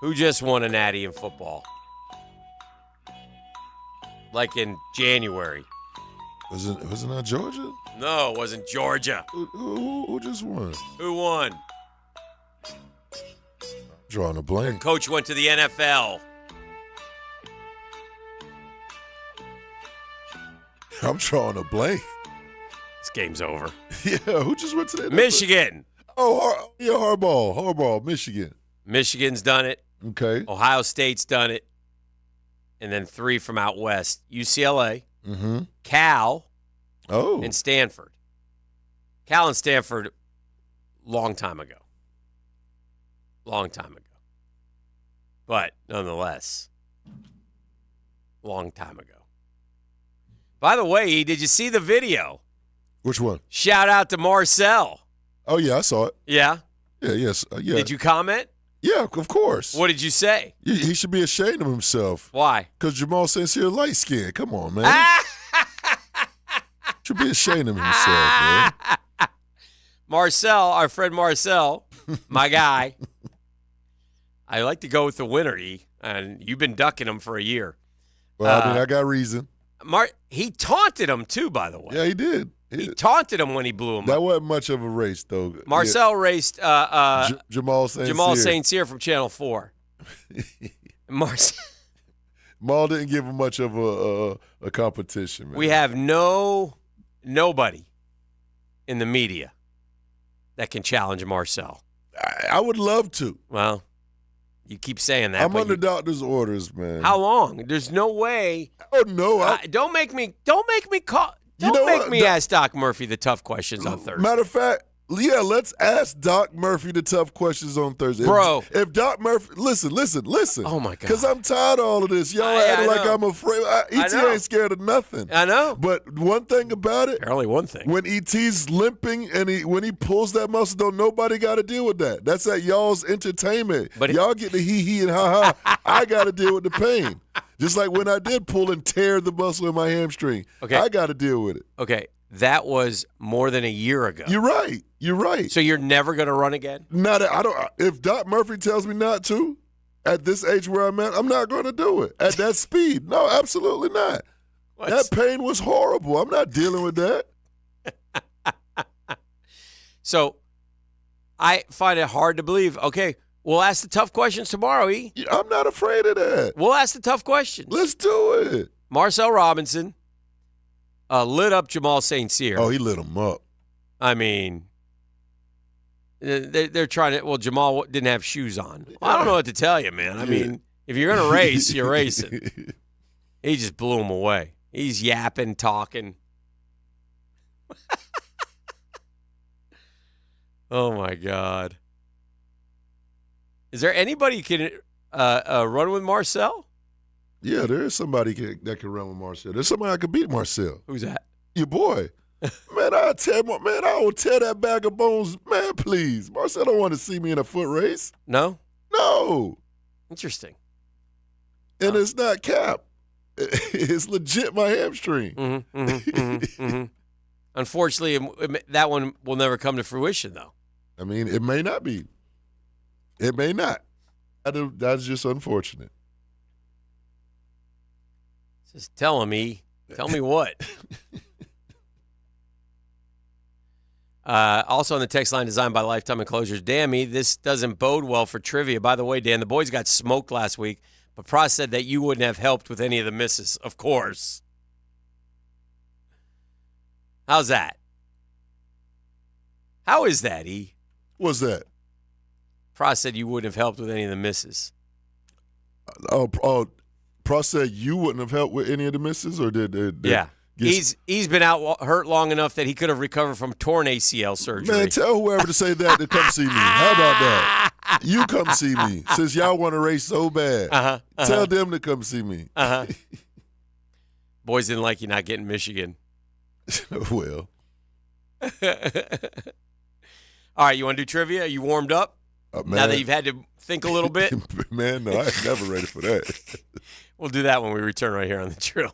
Who just won a natty in football? Like in January. Wasn't that Georgia? No, it wasn't Georgia. Who just won? Who won? Drawing a blank. Coach went to the NFL. I'm drawing a blank. This game's over. Yeah, who just went to the NFL? Michigan. Oh, yeah, Harbaugh, Michigan. Michigan's done it. Okay. Ohio State's done it. And then 3 from out west. UCLA, Cal, and Stanford. Cal and Stanford, long time ago. But nonetheless, long time ago. By the way, did you see the video? Which one? Shout out to Marcel. Oh, yeah, I saw it. Yeah? Yes. Yeah. Did you comment? Yeah, of course. What did you say? He should be ashamed of himself. Why? Because Jamal St. Cyr light skin. Come on, man. Should be ashamed of himself, man. Marcel, our friend Marcel, my guy. I like to go with the winner, E, and you've been ducking him for a year. Well, I mean, I got reason. He taunted him, too, by the way. Yeah, he did. He taunted him when he blew him up. That wasn't much of a race, though. Marcel raced Jamal St. Cyr from Channel 4. Maul didn't give him much of a competition, man. We have nobody in the media that can challenge Marcel. I would love to. Well, you keep saying that. I'm under doctor's orders, man. How long? There's no way. Oh no! Don't make me ask Doc Murphy the tough questions on Thursday. Matter of fact, yeah, let's ask Doc Murphy the tough questions on Thursday. Bro. If Doc Murphy, listen. Oh, my God. Because I'm tired of all of this. Y'all acting like I'm afraid. E.T. ain't scared of nothing. I know. But one thing about it. Apparently one thing. When E.T.'s limping and when he pulls that muscle, don't nobody got to deal with that. That's at y'all's entertainment. But y'all get the hee-hee and ha-ha. I got to deal with the pain. Just like when I did pull and tear the muscle in my hamstring. Okay. I got to deal with it. Okay. That was more than a year ago. You're right. So you're never going to run again? If Doc Murphy tells me not to, at this age where I'm at, I'm not going to do it. At that speed. No, absolutely not. That pain was horrible. I'm not dealing with that. So I find it hard to believe. Okay, we'll ask the tough questions tomorrow, E. I'm not afraid of that. We'll ask the tough questions. Let's do it. Marcel Robinson lit up Jamal St. Cyr. Oh, he lit him up. I mean, they're trying to – well, Jamal didn't have shoes on. Well, I don't know what to tell you, man. I mean, if you're going to race, you're racing. He just blew him away. He's yapping, talking. Oh, my God. Is there anybody who can run with Marcel? Yeah, there is somebody that can run with Marcel. There's somebody that can beat Marcel. Who's that? Your boy. Man, I will tear that bag of bones. Man, please. Marcel don't want to see me in a foot race. No? No. Interesting. And it's not cap. It's legit my hamstring. Unfortunately, that one will never come to fruition, though. I mean, it may not be. It may not. That's just unfortunate. Just tell me. Tell me what. Also on the text line, designed by Lifetime Enclosures. Dammy, this doesn't bode well for trivia. By the way, Dan, the boys got smoked last week, but Pross said that you wouldn't have helped with any of the misses. Of course. How's that? How is that, E? What's that? Pross said you wouldn't have helped with any of the misses. Pross said you wouldn't have helped with any of the misses, or did yeah. He's been out hurt long enough that he could have recovered from torn ACL surgery. Man, tell whoever to say that to come see me. How about that? You come see me, since y'all want to race so bad. Tell them to come see me. Boys didn't like you not getting Michigan. Well. All right, you want to do trivia? Are you warmed up? Now that you've had to think a little bit? Man, no, I'm never ready for that. We'll do that when we return right here on The Drill.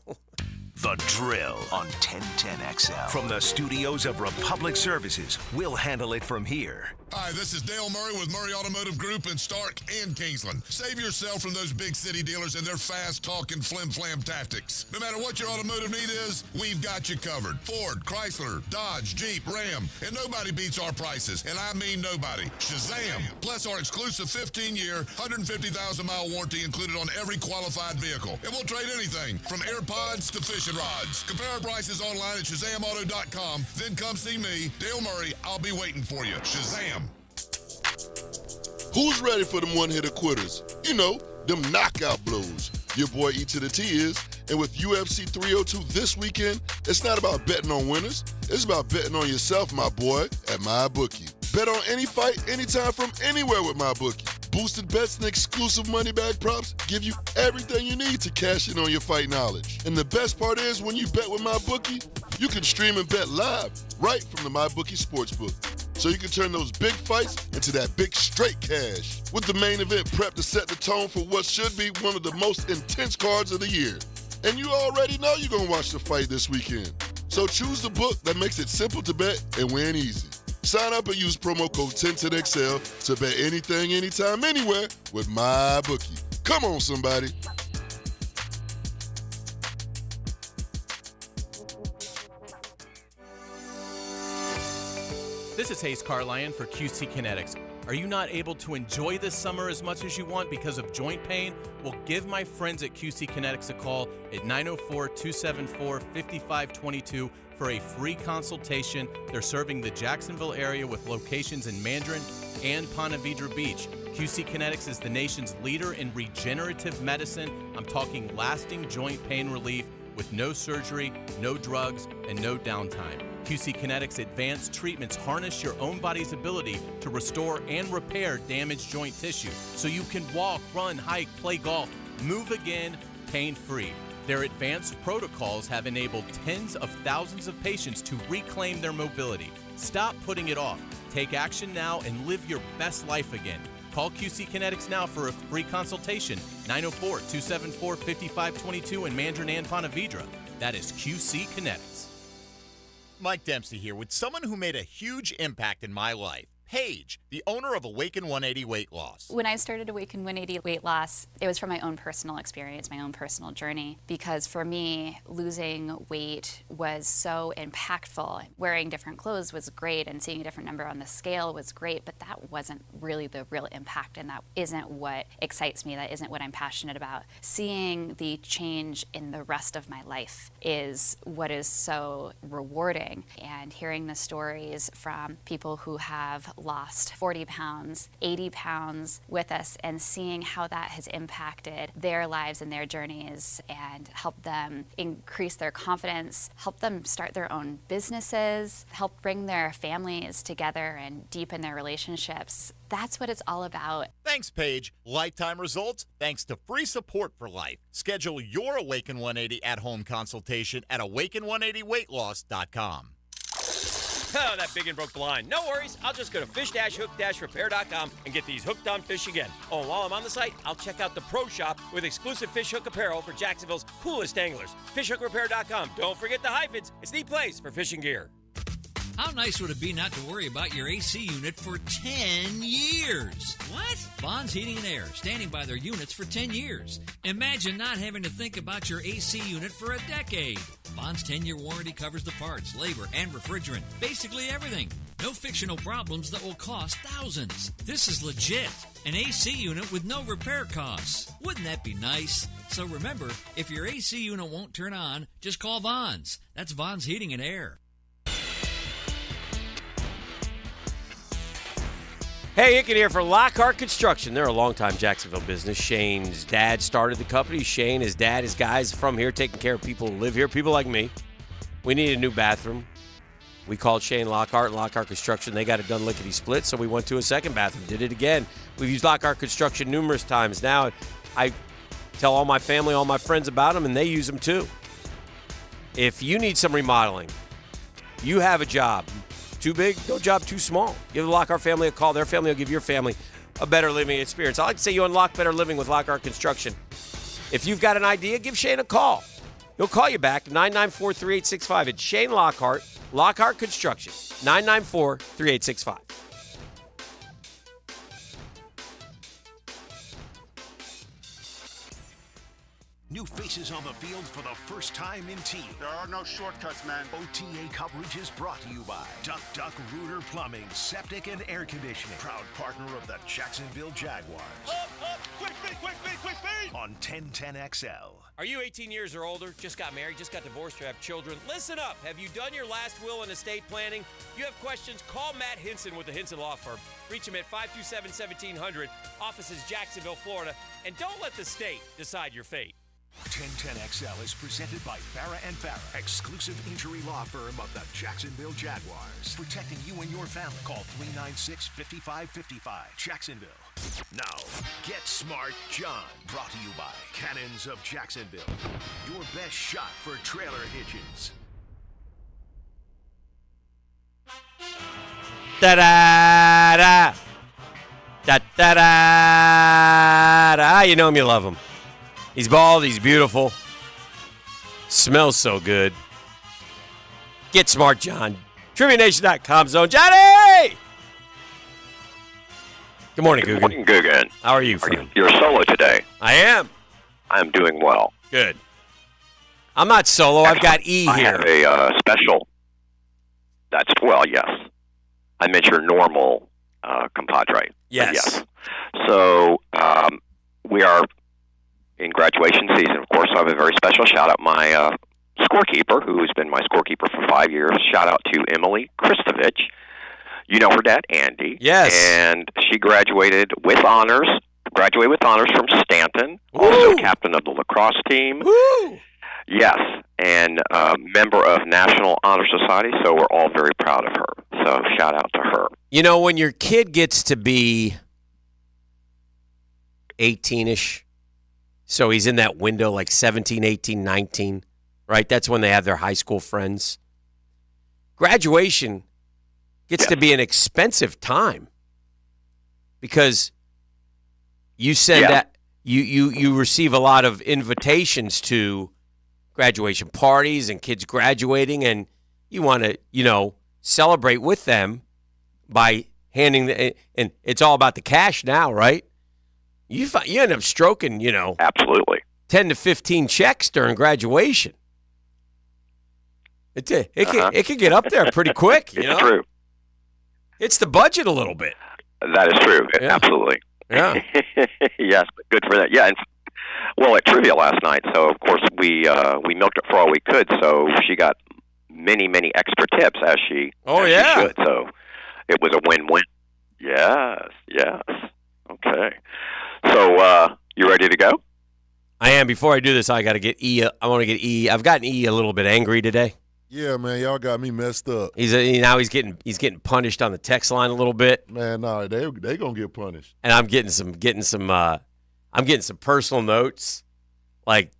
The Drill on 1010XL. From the studios of Republic Services, we'll handle it from here. Hi, this is Dale Murray with Murray Automotive Group in Stark and Kingsland. Save yourself from those big city dealers and their fast-talking flim-flam tactics. No matter what your automotive need is, we've got you covered. Ford, Chrysler, Dodge, Jeep, Ram, and nobody beats our prices, and I mean nobody. Shazam! Plus our exclusive 15-year, 150,000-mile warranty included on every qualified vehicle. And we'll trade anything from AirPods to fishing rods. Compare our prices online at ShazamAuto.com. Then come see me, Dale Murray. I'll be waiting for you. Shazam! Who's ready for them one-hitter quitters? You know, them knockout blows. Your boy E to the T is, and with UFC 302 this weekend, it's not about betting on winners. It's about betting on yourself, my boy, at MyBookie. Bet on any fight, anytime, from anywhere with MyBookie. Boosted bets and exclusive money bag props give you everything you need to cash in on your fight knowledge. And the best part is, when you bet with MyBookie, you can stream and bet live right from the MyBookie Sportsbook. So you can turn those big fights into that big straight cash. With the main event prepped to set the tone for what should be one of the most intense cards of the year. And you already know you're going to watch the fight this weekend. So choose the book that makes it simple to bet and win easy. Sign up and use promo code 1010XL to bet anything, anytime, anywhere with MyBookie. Come on, somebody. This is Hayes Carlion for QC Kinetics. Are you not able to enjoy this summer as much as you want because of joint pain? Well, give my friends at QC Kinetics a call at 904-274-5522 for a free consultation. They're serving the Jacksonville area with locations in Mandarin and Ponte Vedra Beach. QC Kinetics is the nation's leader in regenerative medicine. I'm talking lasting joint pain relief with no surgery, no drugs, and no downtime. QC Kinetics advanced treatments harness your own body's ability to restore and repair damaged joint tissue so you can walk, run, hike, play golf, move again, pain-free. Their advanced protocols have enabled tens of thousands of patients to reclaim their mobility. Stop putting it off. Take action now and live your best life again. Call QC Kinetics now for a free consultation, 904-274-5522 in Mandarin and Ponte Vedra. That is QC Kinetics. Mike Dempsey here with someone who made a huge impact in my life. Paige, the owner of Awaken 180 Weight Loss. When I started Awaken 180 Weight Loss, it was from my own personal experience, my own personal journey. Because for me, losing weight was so impactful. Wearing different clothes was great, and seeing a different number on the scale was great, but that wasn't really the real impact, and that isn't what excites me. That isn't what I'm passionate about. Seeing the change in the rest of my life is what is so rewarding. And hearing the stories from people who have lost 40 pounds, 80 pounds with us, and seeing how that has impacted their lives and their journeys and helped them increase their confidence, help them start their own businesses, help bring their families together and deepen their relationships. That's what it's all about. Thanks, Paige. Lifetime results thanks to free support for life. Schedule your Awaken 180 at-home consultation at awaken180weightloss.com. Oh, that big and broke blind. No worries. I'll just go to fish-hook-repair.com and get these hooked on fish again. Oh, and while I'm on the site, I'll check out the Pro Shop with exclusive fish hook apparel for Jacksonville's coolest anglers. Fish-hook-repair.com. Don't forget the hyphens. It's the place for fishing gear. How nice would it be not to worry about your AC unit for 10 years? What? Vaughn's Heating and Air, standing by their units for 10 years. Imagine not having to think about your AC unit for a decade. Vaughn's 10-year warranty covers the parts, labor, and refrigerant. Basically everything. No fictional problems that will cost thousands. This is legit. An AC unit with no repair costs. Wouldn't that be nice? So remember, if your AC unit won't turn on, just call Vaughn's. That's Vaughn's Heating and Air. Hey, Hicken here for Lockhart Construction. They're a longtime Jacksonville business. Shane's dad started the company. Shane, his dad, his guys from here taking care of people who live here, people like me. We need a new bathroom. We called Shane Lockhart Construction. They got it done lickety-split, so we went to a second bathroom, did it again. We've used Lockhart Construction numerous times now. I tell all my family, all my friends about them, and they use them too. If you need some remodeling, you have a job. Too big, no job too small. Give the Lockhart family a call. Their family will give your family a better living experience. I like to say you unlock better living with Lockhart Construction. If you've got an idea, give Shane a call. He'll call you back, 994-3865. It's Shane Lockhart, Lockhart Construction, 994-3865. New faces on the field for the first time in team. There are no shortcuts, man. OTA coverage is brought to you by Duck Duck Rooter Plumbing, Septic and Air Conditioning. Proud partner of the Jacksonville Jaguars. Up, quick feet. On 1010XL. Are you 18 years or older, just got married, just got divorced, or have children? Listen up. Have you done your last will and estate planning? If you have questions, call Matt Hinson with the Hinson Law Firm. Reach him at 527-1700. Office is Jacksonville, Florida. And don't let the state decide your fate. 1010XL is presented by Farah & Farah, exclusive injury law firm of the Jacksonville Jaguars. Protecting you and your family. Call 396-5555. Jacksonville. Now, Get Smart John. Brought to you by Cannons of Jacksonville. Your best shot for trailer hitches. Da-da-da. Da-da-da-da. You know him, you love him. He's bald, he's beautiful. Smells so good. Get Smart John. TriviaNation.com zone. Johnny! Good morning, Guggen. Good morning, Guggen. How are you, friend? You're solo today. I am. I'm doing well. Good. I'm not solo. I've got E I here. have a special. That's, well, yes. I meant your normal compadre. Yes. So we are in graduation season, of course. So I have a very special shout-out. My scorekeeper, who has been my scorekeeper for 5 years, shout-out to Emily Kristovich. You know her dad, Andy. Yes. And she graduated with honors from Stanton, also captain of the lacrosse team. Woo! Yes, and member of National Honor Society, so we're all very proud of her. So shout out to her. You know, when your kid gets to be 18-ish, so he's in that window like 17, 18, 19, right? That's when they have their high school friends. Graduation gets to be an expensive time because you send that you receive a lot of invitations to graduation parties and kids graduating, and you want to, celebrate with them by handing and it's all about the cash now, right? You end up stroking, absolutely 10 to 15 checks during graduation. It can get up there pretty quick. It's true. It's the budget a little bit. That is true. Yeah. Absolutely. Yeah. Yes, good for that. Yeah. And, well, at trivia last night, so of course we milked it for all we could. So she got many extra tips as she should. So it was a win-win. Yes. Okay. So, you ready to go? I am. Before I do this, I got to get E. I want to get E. I've gotten E a little bit angry today. Yeah, man, y'all got me messed up. Now he's getting punished on the text line a little bit. Man, no, they gonna get punished. And I'm getting some personal notes, like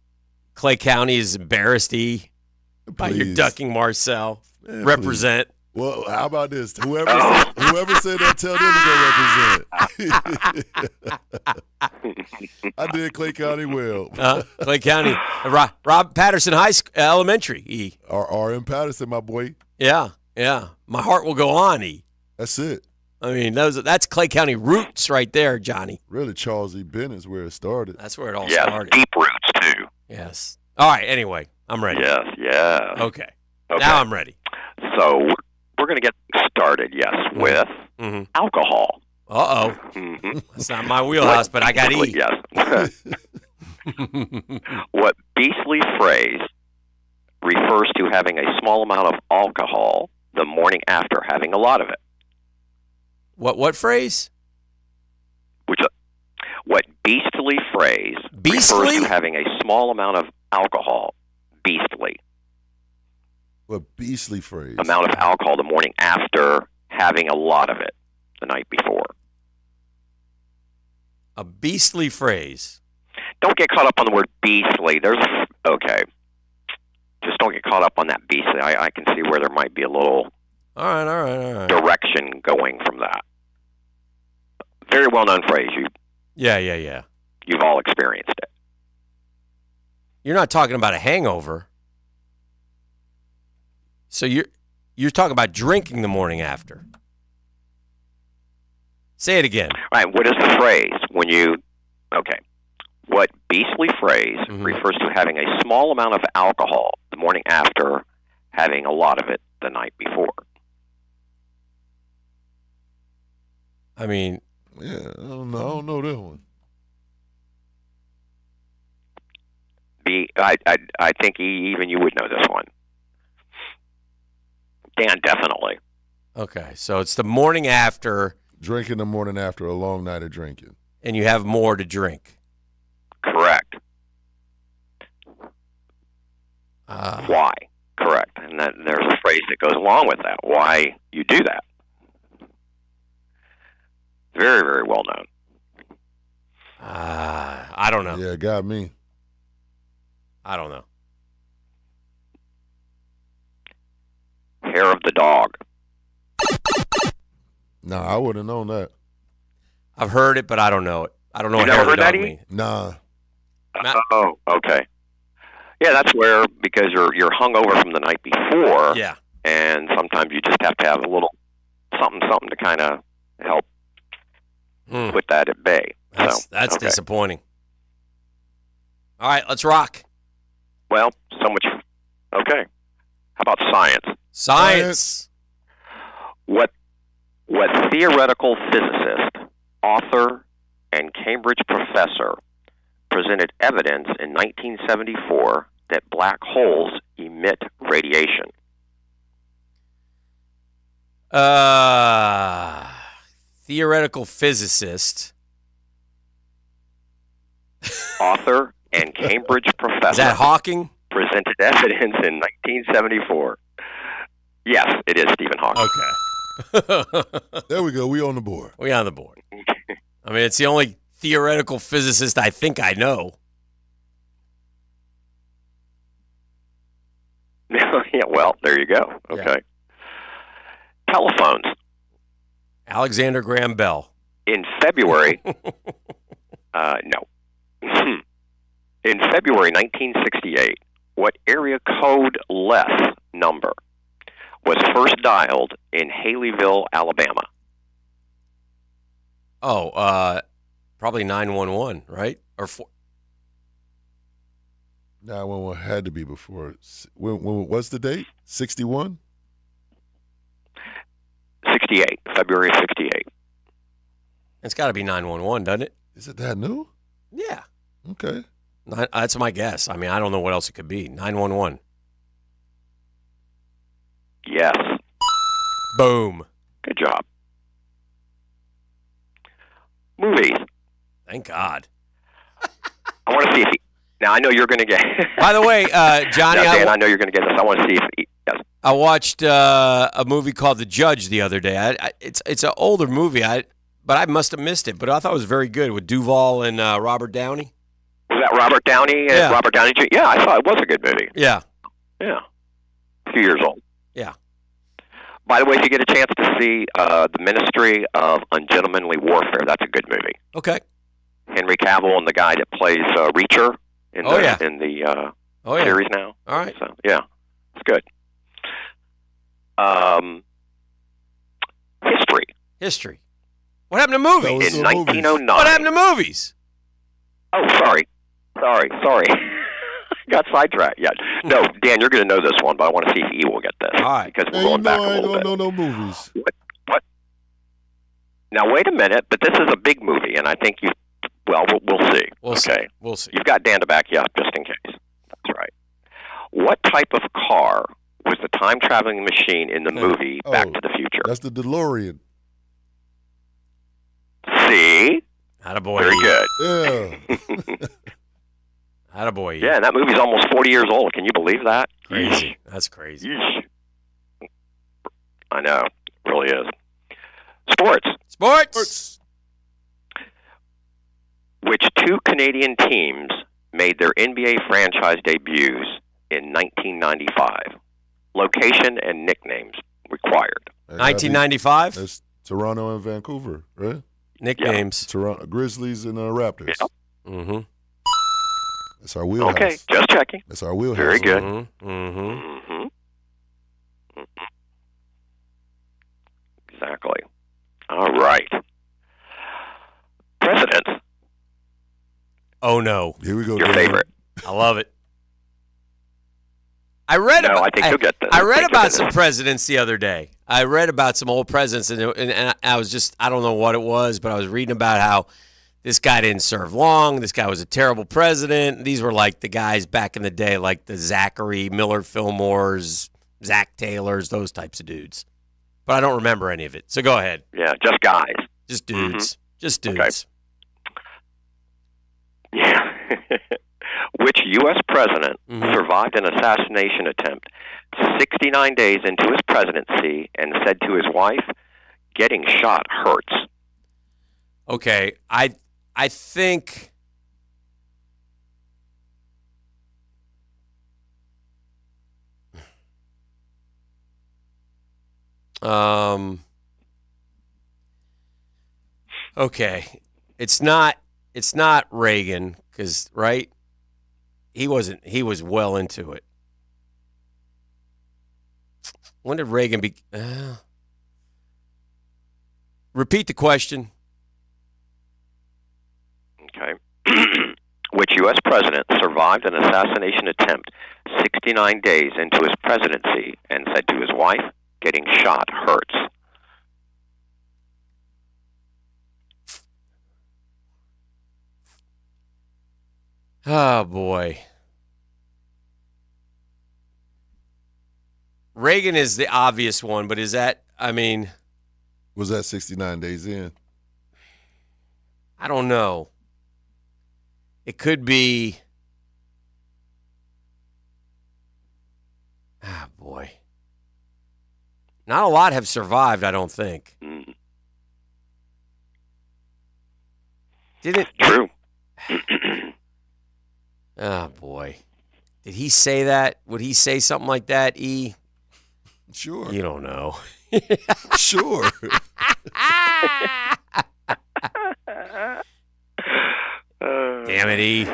Clay County is embarrassed E by your ducking Marcel. Man, represent. Please. Well, how about this? Whoever said that, tell them to go represent. I did Clay County well. Clay County, Rob Patterson Elementary. E. Or in Pederson, my boy. Yeah. My heart will go on. E. That's it. I mean, that's Clay County roots right there, Johnny. Really, Charles E. Bennett's where it started. That's where it all started. Deep roots too. Yes. All right. Anyway, I'm ready. Yes. Okay. Now I'm ready. So we're going to get started. Yes, with alcohol. That's not my wheelhouse, but I got E. Yes. What beastly phrase refers to having a small amount of alcohol the morning after having a lot of it? What phrase? What beastly phrase refers to having a small amount of alcohol? Beastly. What beastly phrase? Amount of alcohol the morning after having a lot of it the night before. A beastly phrase. Don't get caught up on the word beastly. Okay. Just don't get caught up on that beastly. I can see where there might be a little all right. direction going from that. Very well-known phrase. Yeah. You've all experienced it. You're not talking about a hangover. So you're talking about drinking the morning after. Say it again. All right. What is the phrase when you? Okay. What beastly phrase refers to having a small amount of alcohol the morning after having a lot of it the night before? I mean, yeah, I don't know that one. I think even you would know this one. Dan, definitely. Okay, so it's the morning after. Drinking the morning after a long night of drinking. And you have more to drink. Correct. Why? Correct. And there's a phrase that goes along with that. Why you do that. Very, very well known. I don't know. Yeah, got me. I don't know. Hair of the dog. No, I would have known that. I've heard it, but I don't know it. I don't know you what hair never of the heard dog that means. Nah. Oh, okay. Yeah, that's where, because you're hungover from the night before. Yeah. And sometimes you just have to have a little something to kind of help put that at bay. That's okay. disappointing. All right, let's rock. Well, so much. Okay. How about science? Science. What theoretical physicist, author, and Cambridge professor presented evidence in 1974 that black holes emit radiation? Theoretical physicist. Author and Cambridge professor. Is that Hawking? Presented evidence in 1974. Yes, it is Stephen Hawking. Okay. There we go. We on the board. We on the board. I mean, it's the only theoretical physicist I think I know. Yeah, well, there you go. Okay. Yeah. Telephones. Alexander Graham Bell. In February. No. In February 1968, what area code less number was first dialed in Haleyville, Alabama? Oh, probably 911, right? Or 911 had to be before. What's the date? 61? 68. February 68. It's got to be 911, doesn't it? Is it that new? Yeah. Okay. That's my guess. I mean, I don't know what else it could be. 911. Yes. Boom. Good job. Movies. Thank God. I want to see if he. Now I know you're going to get. By the way, Johnny, now, Dan, I know you're going to get this. I want to see if he. Yes. I watched a movie called The Judge the other day. It's an older movie, but I must have missed it. But I thought it was very good with Duvall and Robert Downey. Was that Robert Downey? Yeah. Robert Downey Jr.? Yeah, I thought it was a good movie. Yeah. Yeah. A few years old. Yeah. By the way, if you get a chance to see The Ministry of Ungentlemanly Warfare, that's a good movie. Okay. Henry Cavill and the guy that plays Reacher in the series now. All right. So, yeah, it's good. History. What happened to movies? In 1909. What happened to movies? Oh, sorry. Got sidetracked. Yeah. No, Dan, you're going to know this one, but I want to see if E will get this. All right. Because we're going back a little bit. I don't know no movies. What? Now, wait a minute, but this is a big movie, and I think you... Well, we'll see. We'll see. You've got Dan to back you up, just in case. That's right. What type of car was the time-traveling machine in the movie Back to the Future? That's the DeLorean. See? Attaboy. Very good. Yeah. Attaboy. Yeah, and that movie's almost 40 years old. Can you believe that? Crazy. That's crazy. Yeesh. I know. It really is. Sports. Which two Canadian teams made their NBA franchise debuts in 1995? Location and nicknames required. 1995? That's Toronto and Vancouver, right? Nicknames. Toronto Grizzlies and Raptors. Yep. Mm-hmm. That's our wheelhouse. Okay, just checking. That's our wheelhouse. Very good. Mm-hmm. Exactly. All right. President. Oh, no. Here we go. Your Dan. favorite. I love it. I read I think you'll get this. I read about some presidents the other day. I read about some old presidents, and I was just, I don't know what it was, but I was reading about how this guy didn't serve long. This guy was a terrible president. These were like the guys back in the day, like the Zachary Miller Fillmores, Zach Taylors, those types of dudes. But I don't remember any of it. So go ahead. Yeah, just guys. Just dudes. Just dudes. Okay. Yeah. Which U.S. president survived an assassination attempt 69 days into his presidency and said to his wife, "Getting shot hurts"? Okay, I think okay, it's not Reagan, because right, he was well into it. When did Reagan be? Repeat the question. Okay. Which U.S. president survived an assassination attempt 69 days into his presidency and said to his wife, "Getting shot hurts"? Oh, boy. Reagan is the obvious one, but is that, I mean... Was that 69 days in? I don't know. It could be... Ah, boy. Not a lot have survived, I don't think. Didn't... True. Oh, boy. Did he say that? Would he say something like that, E? Sure. You don't know. Sure. Damn it, E.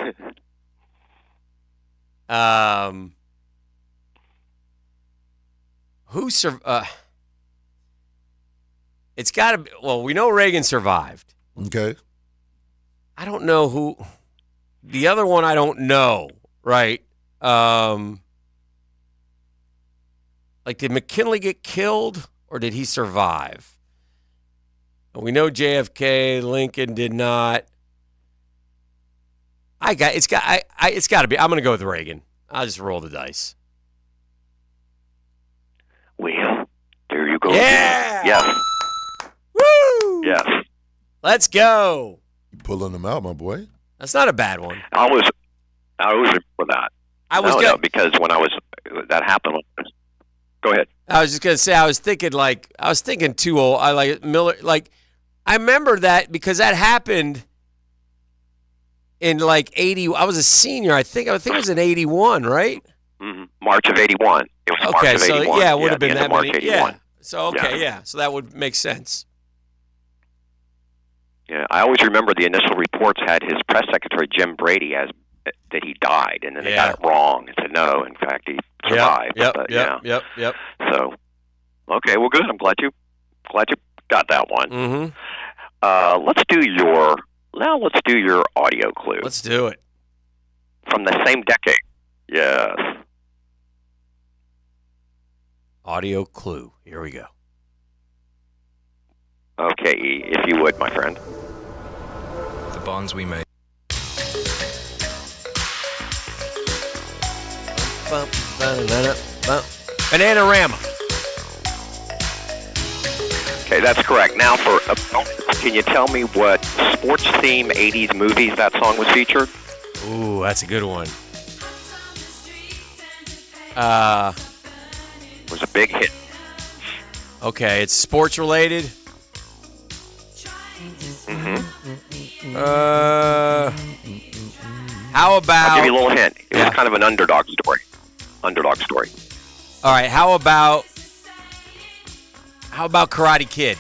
Who survived? It's got to be. Well, we know Reagan survived. Okay. I don't know who. The other one, I don't know. Right. Like, did McKinley get killed or did he survive? We know JFK, Lincoln did not. It's got to be. I'm going to go with Reagan. I'll just roll the dice. Well, there you go. Yeah. Yes. Woo. Yes. Let's go. You pulling them out, my boy. That's not a bad one. I always remember that. No, because when that happened. Go ahead. I was just gonna say I was thinking too old. I like Miller. Like I remember that because that happened in like 80. I was a senior. I think it was in 81, right? Mm-hmm. March of 81. It was March of 81. So yeah, it would have been that March many. 81. Yeah. So yeah. So that would make sense. Yeah, I always remember the initial reports had his press secretary Jim Brady as that he died, and then they got it wrong and said no. In fact, he survived. Yep. So, okay, well, good. I'm glad you got that one. Mm-hmm. Let's do your audio clue. Let's do it. From the same decade. Yes. Audio clue. Here we go. Okay, if you would, my friend. The bonds we made. Bananarama. Okay, that's correct. Now, can you tell me what sports-themed 80s movies that song was featured? Ooh, that's a good one. It was a big hit. Okay, it's sports-related. Mm-hmm. How about... I'll give you a little hint. It was kind of an underdog story. All right, how about Karate Kid?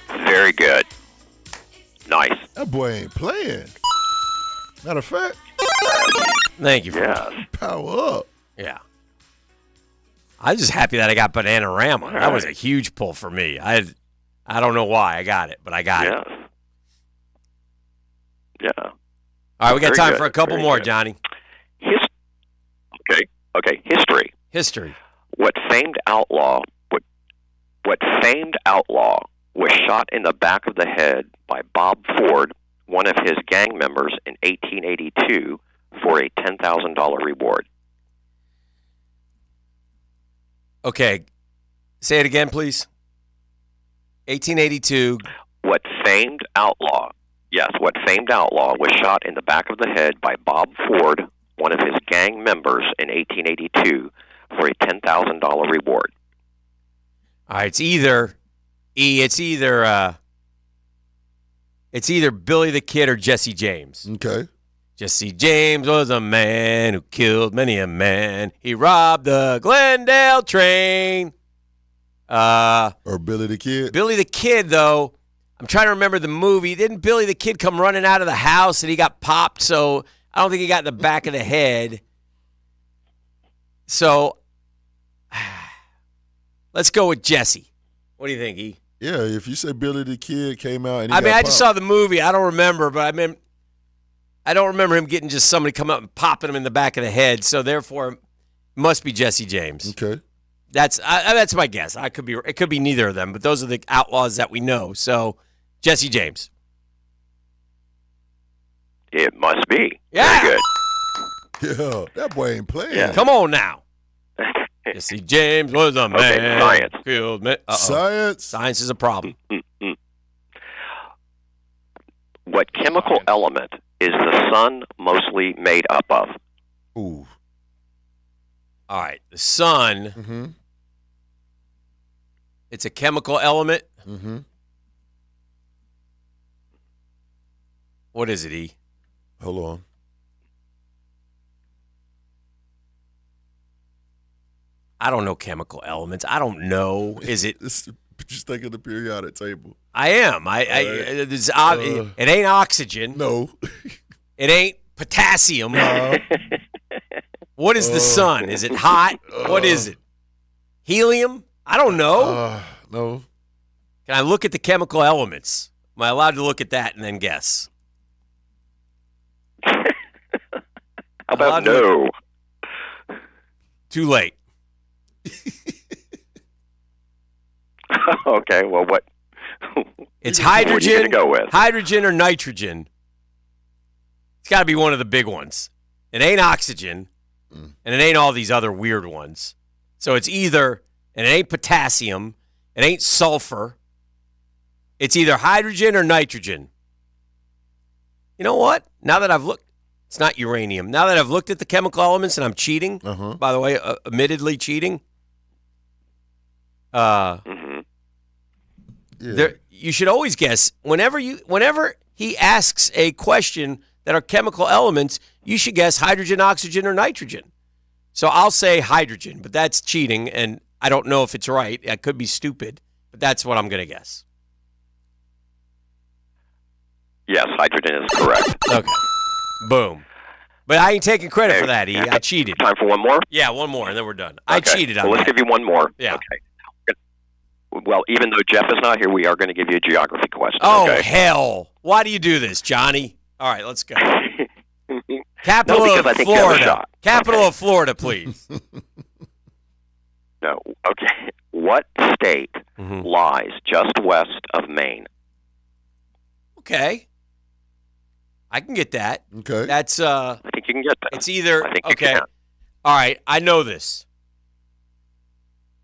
Very good. Nice. That boy ain't playing. Matter of fact. Thank you. Power up. Yeah. I'm just happy that I got Bananarama. That was a huge pull for me. I don't know why I got it, but I got it. Yeah. All right, we got time for a couple more, Johnny. Okay. History. What famed outlaw was shot in the back of the head by Bob Ford, one of his gang members, in 1882 for a $10,000 reward? Okay. Say it again, please. 1882. What famed outlaw was shot in the back of the head by Bob Ford, one of his gang members, in 1882 for a $10,000 reward? All right, it's either Billy the Kid or Jesse James. Okay. Jesse James was a man who killed many a man. He robbed the Glendale train. Or Billy the Kid. Billy the Kid, though, I'm trying to remember the movie. Didn't Billy the Kid come running out of the house and he got popped? So I don't think he got in the back of the head. So let's go with Jesse. What do you think, E? Yeah, if you say Billy the Kid came out and I just saw the movie. I don't remember, but I don't remember him getting just somebody come up and popping him in the back of the head. So therefore, it must be Jesse James. Okay. That's my guess. It could be neither of them, but those are the outlaws that we know. So Jesse James. It must be. Yeah. Very good. Yeah, that boy ain't playing. Yeah. Come on now. Jesse James was a man. Science. Killed me. Science. Science is a problem. What chemical element is the sun mostly made up of? Ooh. All right. The sun. Mm-hmm. It's a chemical element. Mm-hmm. What is it, E? Hold on. I don't know chemical elements. I don't know. Is it? Just think of the periodic table. I am. It ain't oxygen. No. It ain't potassium. No. What is the sun? Is it hot? What is it? Helium? I don't know. No. Can I look at the chemical elements? Am I allowed to look at that and then guess? How about no? Too late. Okay, well, what? It's hydrogen. What are you going to go with? Hydrogen or nitrogen. It's got to be one of the big ones. It ain't oxygen, and it ain't all these other weird ones. So it's either, and it ain't potassium, it ain't sulfur, It's either hydrogen or nitrogen. You know what? Now that I've looked, it's not uranium. Now that I've looked at the chemical elements and I'm cheating, by the way, admittedly cheating, you should always guess. Whenever he asks a question that are chemical elements, you should guess hydrogen, oxygen, or nitrogen. So I'll say hydrogen, but that's cheating, and I don't know if it's right. I could be stupid, but that's what I'm going to guess. Yes, hydrogen is correct. Okay. Boom. But I ain't taking credit for that, E. I cheated. Time for one more? Yeah, one more, and then we're done. Okay. I cheated on Well, let's that. give you one more. Yeah. Okay. Well, even though Jeff is not here, we are going to give you a geography question. Oh, okay? hell. Why do you do this, Johnny? All right, let's go. Capital because I of think you have a Florida. shot. Capital of Florida, please. No. Okay. What state lies just west of Maine? Okay. I can get that. Okay. That's I think you can get that. It's either I think you okay. can. All right, I know this.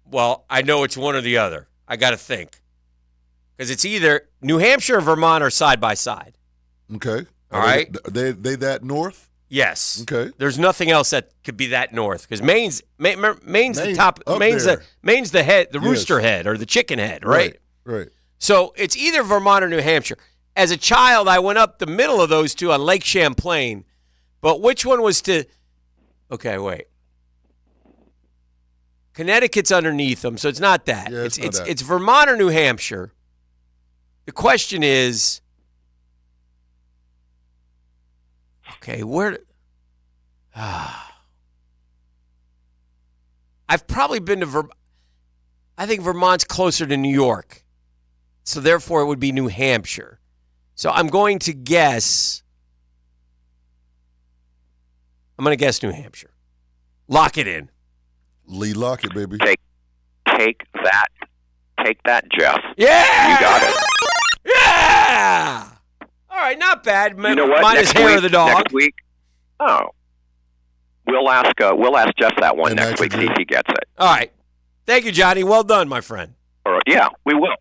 Well, I know it's one or the other. I got to think. Because it's either New Hampshire and Vermont are side by side. Okay. All right. They that north? Yes. Okay. There's nothing else that could be that north because Maine's the top. Up Maine's there. the head, the Yes. rooster head or the chicken head, right? Right. So it's either Vermont or New Hampshire. As a child, I went up the middle of those two on Lake Champlain, but which one was to? Okay, wait. Connecticut's underneath them, so it's not that. Yeah, it's not that. It's Vermont or New Hampshire. The question is, okay, where? I've probably been to Vermont. I think Vermont's closer to New York, so therefore it would be New Hampshire. So I'm going to guess. I'm going to guess New Hampshire. Lock it in. Lee Lockett, baby. Take that, Jeff. Yeah! You got it. Yeah! All right, not bad. You know what? Minus hair of the dog. Next week. Oh. We'll ask Jeff that one next week, see if he gets it. All right. Thank you, Johnny. Well done, my friend. All right. Yeah, we will.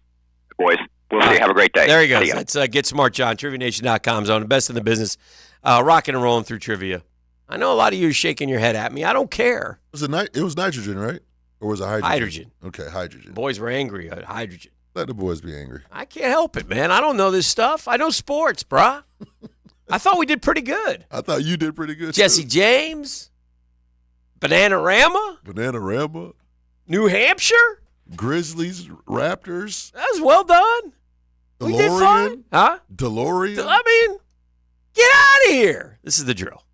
Boys, we'll see. Have a great day. There he goes. See ya. That's Get Smart John, TriviaNation.com's own, the best in the business, rocking and rolling through trivia. I know a lot of you are shaking your head at me. I don't care. It was nitrogen, right? Or was it hydrogen? Hydrogen. Okay, hydrogen. Boys were angry at hydrogen. Let the boys be angry. I can't help it, man. I don't know this stuff. I know sports, bruh. I thought we did pretty good. I thought you did pretty good, Jesse too. James, Bananarama, New Hampshire, Grizzlies, Raptors. That was well done. We did fun. Huh? DeLorean. I mean, get out of here. This is the drill.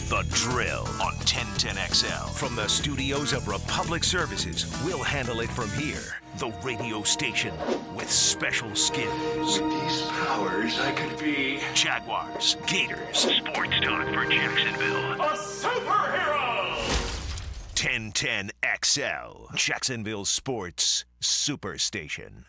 The Drill on 1010XL. From the studios of Republic Services, we'll handle it from here. The radio station with special skills. With these powers, I could be Jaguars, Gators, sports talk for Jacksonville. A superhero! 1010XL, Jacksonville Sports Superstation.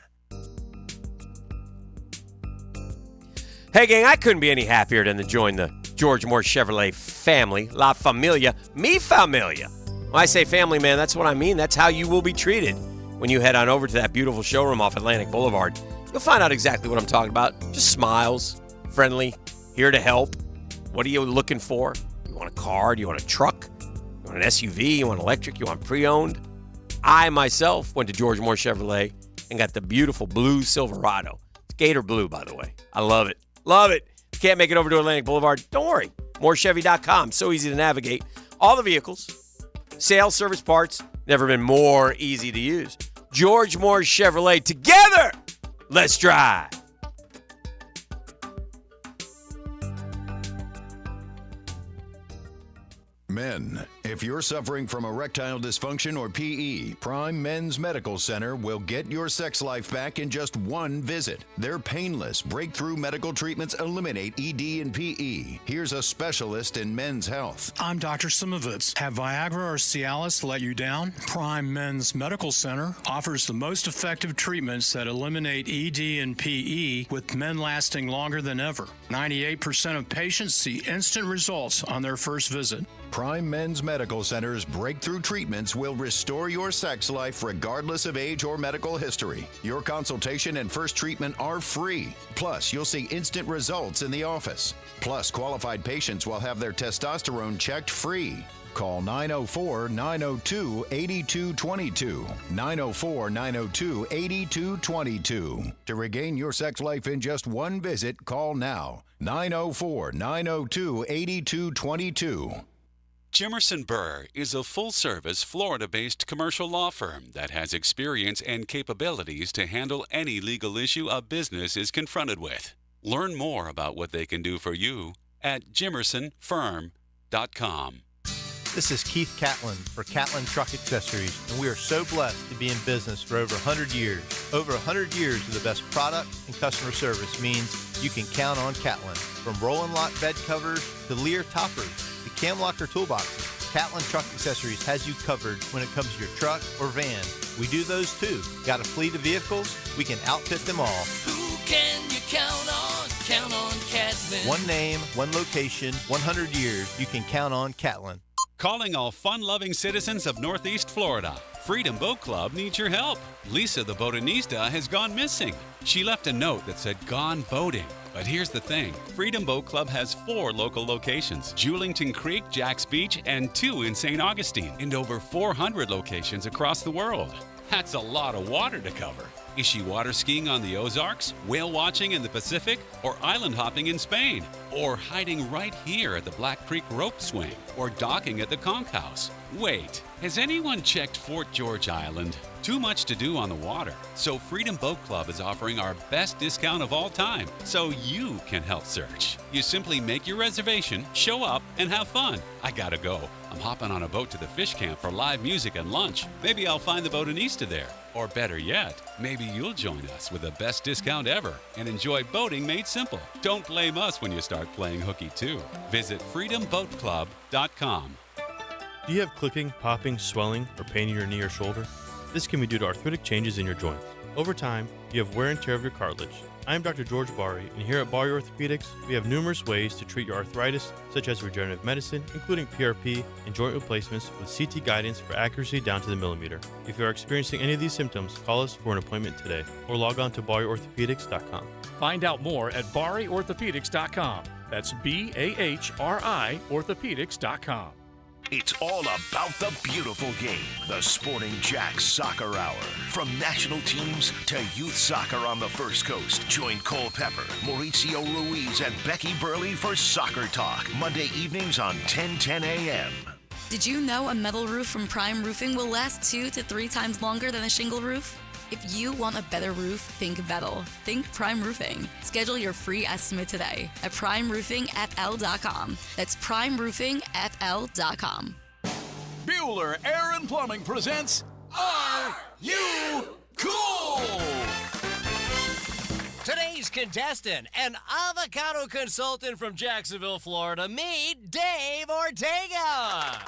Hey, gang, I couldn't be any happier than to join the George Moore Chevrolet family, La Familia, mi familia. When I say family, man, that's what I mean. That's how you will be treated when you head on over to that beautiful showroom off Atlantic Boulevard. You'll find out exactly what I'm talking about. Just smiles, friendly, here to help. What are you looking for? You want a car? Do you want a truck? You want an SUV? You want electric? You want pre-owned? I, myself, went to George Moore Chevrolet and got the beautiful blue Silverado. It's Gator blue, by the way. I love it. Love it. If you can't make it over to Atlantic Boulevard, don't worry. MooreChevy.com. So easy to navigate. All the vehicles, sales, service, parts, never been more easy to use. George Moore Chevrolet. Together, let's drive. Men, if you're suffering from erectile dysfunction or PE, Prime Men's Medical Center will get your sex life back in just one visit. Their painless, breakthrough medical treatments eliminate ED and PE. Here's a specialist in men's health. I'm Dr. Simovitz. Have Viagra or Cialis let you down? Prime Men's Medical Center offers the most effective treatments that eliminate ED and PE, with men lasting longer than ever. 98% of patients see instant results on their first visit. Prime Men's Medical Center's breakthrough treatments will restore your sex life regardless of age or medical history. Your consultation and first treatment are free. Plus, you'll see instant results in the office. Plus, qualified patients will have their testosterone checked free. Call 904-902-8222. 904-902-8222. To regain your sex life in just one visit, call now. 904-902-8222. Jimerson Burr is a full-service, Florida-based commercial law firm that has experience and capabilities to handle any legal issue a business is confronted with. Learn more about what they can do for you at jimersonfirm.com. This is Keith Catlin for Catlin Truck Accessories, and we are so blessed to be in business for over 100 years. Over 100 years of the best product and customer service means you can count on Catlin. From Roll-and Lock bed covers to Lear toppers to cam locker toolboxes, Catlin Truck Accessories has you covered when it comes to your truck or van. We do those too. Got a fleet of vehicles? We can outfit them all. Who can you count on? Count on Catlin. One name, one location, 100 years. You can count on Catlin. Calling all fun-loving citizens of Northeast Florida. Freedom Boat Club needs your help. Lisa the botanista has gone missing. She left a note that said gone boating. But here's the thing. Freedom Boat Club has 4 local locations. Julington Creek, Jack's Beach, and 2 in St. Augustine. And over 400 locations across the world. That's a lot of water to cover. Is she water skiing on the Ozarks, whale watching in the Pacific, or island hopping in Spain? Or hiding right here at the Black Creek Rope Swing? Or docking at the Conch House? Wait, has anyone checked Fort George Island? Too much to do on the water. So Freedom Boat Club is offering our best discount of all time, so you can help search. You simply make your reservation, show up, and have fun. I gotta go. I'm hopping on a boat to the fish camp for live music and lunch. Maybe I'll find the botanista there. Or better yet, maybe you'll join us with the best discount ever and enjoy boating made simple. Don't blame us when you start playing hooky too. Visit freedomboatclub.com. Do you have clicking, popping, swelling, or pain in your knee or shoulder? This can be due to arthritic changes in your joints. Over time, you have wear and tear of your cartilage. I am Dr. George Bari, and here at Bari Orthopedics, we have numerous ways to treat your arthritis, such as regenerative medicine, including PRP and joint replacements with CT guidance for accuracy down to the millimeter. If you are experiencing any of these symptoms, call us for an appointment today, or log on to BariOrthopedics.com. Find out more at BariOrthopedics.com. That's BAHRI Orthopedics.com. It's all about the beautiful game. The Sporting Jack Soccer Hour. From national teams to youth soccer on the First Coast. Join Cole Pepper, Mauricio Ruiz, and Becky Burley for Soccer Talk. Monday evenings on 10:10 a.m. Did you know a metal roof from Prime Roofing will last 2 to 3 times longer than a shingle roof? If you want a better roof, think metal. Think Prime Roofing. Schedule your free estimate today at primeroofingfl.com. That's primeroofingfl.com. Bueller Air and Plumbing presents Are You Cool? Today's contestant, an avocado consultant from Jacksonville, Florida, meet Dave Ortega.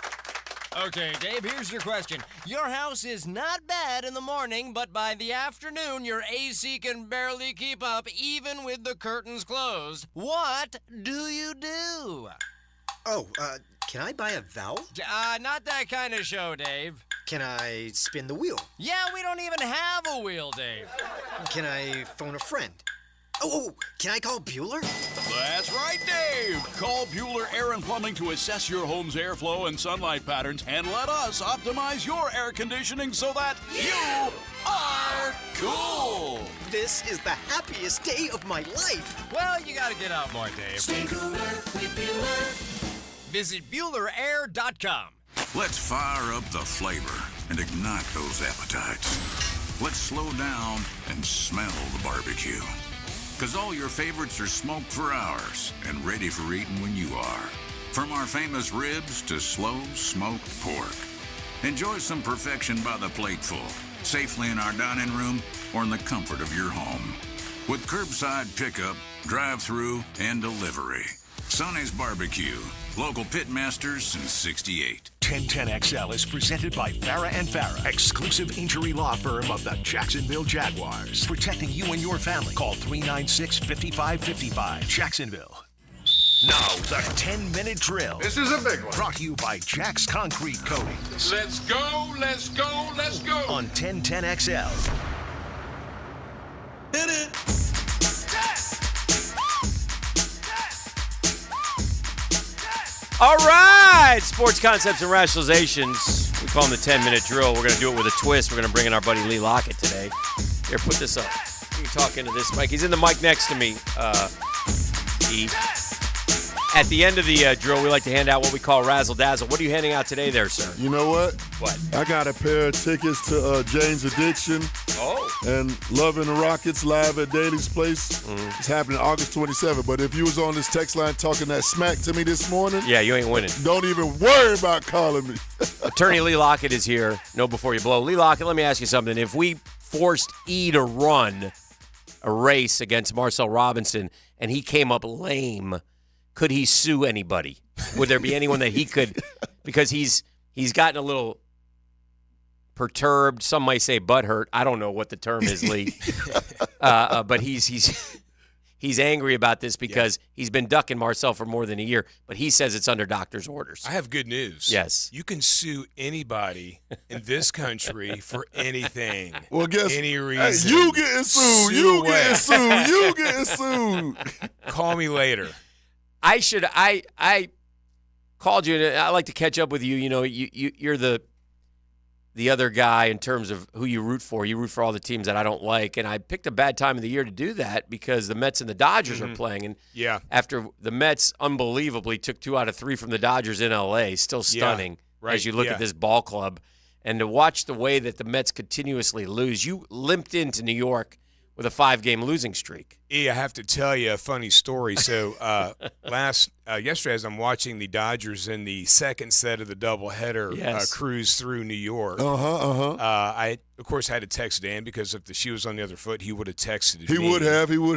Okay, Dave, here's your question. Your house is not bad in the morning, but by the afternoon, your AC can barely keep up, even with the curtains closed. What do you do? Can I buy a vowel? Not that kind of show, Dave. Can I spin the wheel? Yeah, we don't even have a wheel, Dave. Can I phone a friend? Can I call Bueller? That's right, Dave. Call Bueller Air and Plumbing to assess your home's airflow and sunlight patterns and let us optimize your air conditioning so that you are cool. This is the happiest day of my life. Well, you gotta get out more, Dave. Stay cooler with Bueller. Visit BuellerAir.com. Let's fire up the flavor and ignite those appetites. Let's slow down and smell the barbecue. Because all your favorites are smoked for hours and ready for eating when you are. From our famous ribs to slow smoked pork. Enjoy some perfection by the plateful, safely in our dining room or in the comfort of your home. With curbside pickup, drive-through, and delivery. Sonny's Barbecue, local pitmasters since '68. 1010XL is presented by Farah & Farah, exclusive injury law firm of the Jacksonville Jaguars. Protecting you and your family. Call 396-5555. Jacksonville. Now, the 10-minute drill. This is a big one. Brought to you by Jack's Concrete Coating. Let's go, let's go, let's go. On 1010XL. Hit it. All right, sports concepts and rationalizations. We call them the 10-minute drill. We're going to do it with a twist. We're going to bring in our buddy Lee Lockett today. Here, put this up. You can talk into this mic. He's in the mic next to me. At the end of the drill, we like to hand out what we call razzle dazzle. What are you handing out today, there, sir? You know what? What? I got a pair of tickets to Jane's Addiction. And Loving the Rockets live at Daly's Place. It's happening August 27th. But if you was on this text line talking that smack to me this morning, yeah, you ain't winning. Don't even worry about calling me. Attorney Lee Lockett is here. Know before you blow. Lee Lockett, let me ask you something. If we forced E to run a race against Marcel Robinson and he came up lame, could he sue anybody? Would there be anyone that he could? Because he's gotten a little perturbed. Some might say butthurt. I don't know what the term is, Lee. But he's angry about this because he's been ducking Marcel for more than a year. But he says it's under doctor's orders. I have good news. Yes. You can sue anybody in this country for anything. Well, guess any reason. Hey, you getting sued. You getting sued. You getting sued. Call me later. I called you, and I like to catch up with you. You know, you're the other guy in terms of who you root for. You root for all the teams that I don't like, and I picked a bad time of the year to do that because the Mets and the Dodgers are playing. And after the Mets unbelievably took 2 out of 3 from the Dodgers in L.A., still stunning as you look at this ball club. And to watch the way that the Mets continuously lose, you limped into New York with a 5-game losing streak. I have to tell you a funny story. So yesterday, as I'm watching the Dodgers in the second set of the doubleheader cruise through New York, I, of course, had to text Dan because if the shoe was on the other foot, he would have texted me. He would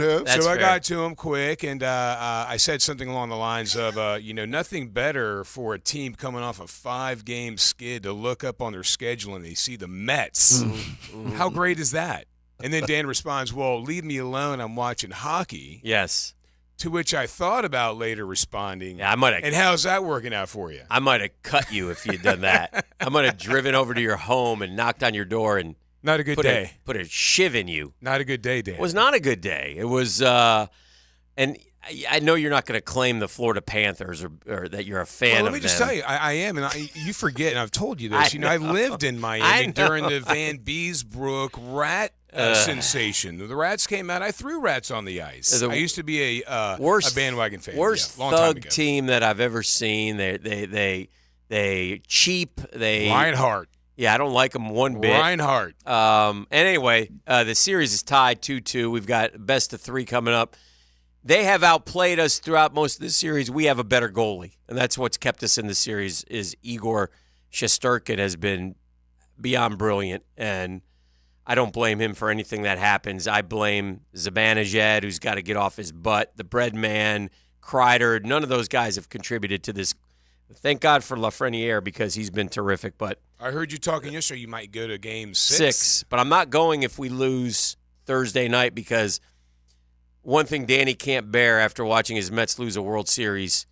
have. So I got to him quick, and I said something along the lines of, nothing better for a team coming off a 5-game skid to look up on their schedule and they see the Mets. How great is that? And then Dan responds, well, leave me alone. I'm watching hockey. Yes. To which I thought about later responding. Yeah, I might have. And how's that working out for you? I might have cut you if you'd done that. I might have driven over to your home and knocked on your door and not a good day. Put a shiv in you. Not a good day, Dan. It was not a good day. It was, and I know you're not going to claim the Florida Panthers or that you're a fan of them. Let me just tell you, I am, and you forget, and I've told you this. I lived in Miami during the Van Beesbrook rat sensation. The rats came out. I threw rats on the ice. I used to be a bandwagon fan. Worst long time thug ago. team that I've ever seen. They cheap. Reinhardt. Yeah, I don't like them one bit. Reinhardt. And anyway, the series is tied 2-2. We've got best of 3 coming up. They have outplayed us throughout most of the series. We have a better goalie, and that's what's kept us in the series. Is Igor Shesterkin has been beyond brilliant, and I don't blame him for anything that happens. I blame Zibanejad, who's got to get off his butt, the bread man, Kreider. None of those guys have contributed to this. Thank God for Lafreniere because he's been terrific. But I heard you talking yesterday. You might go to game 6. But I'm not going if we lose Thursday night because one thing Danny can't bear after watching his Mets lose a World Series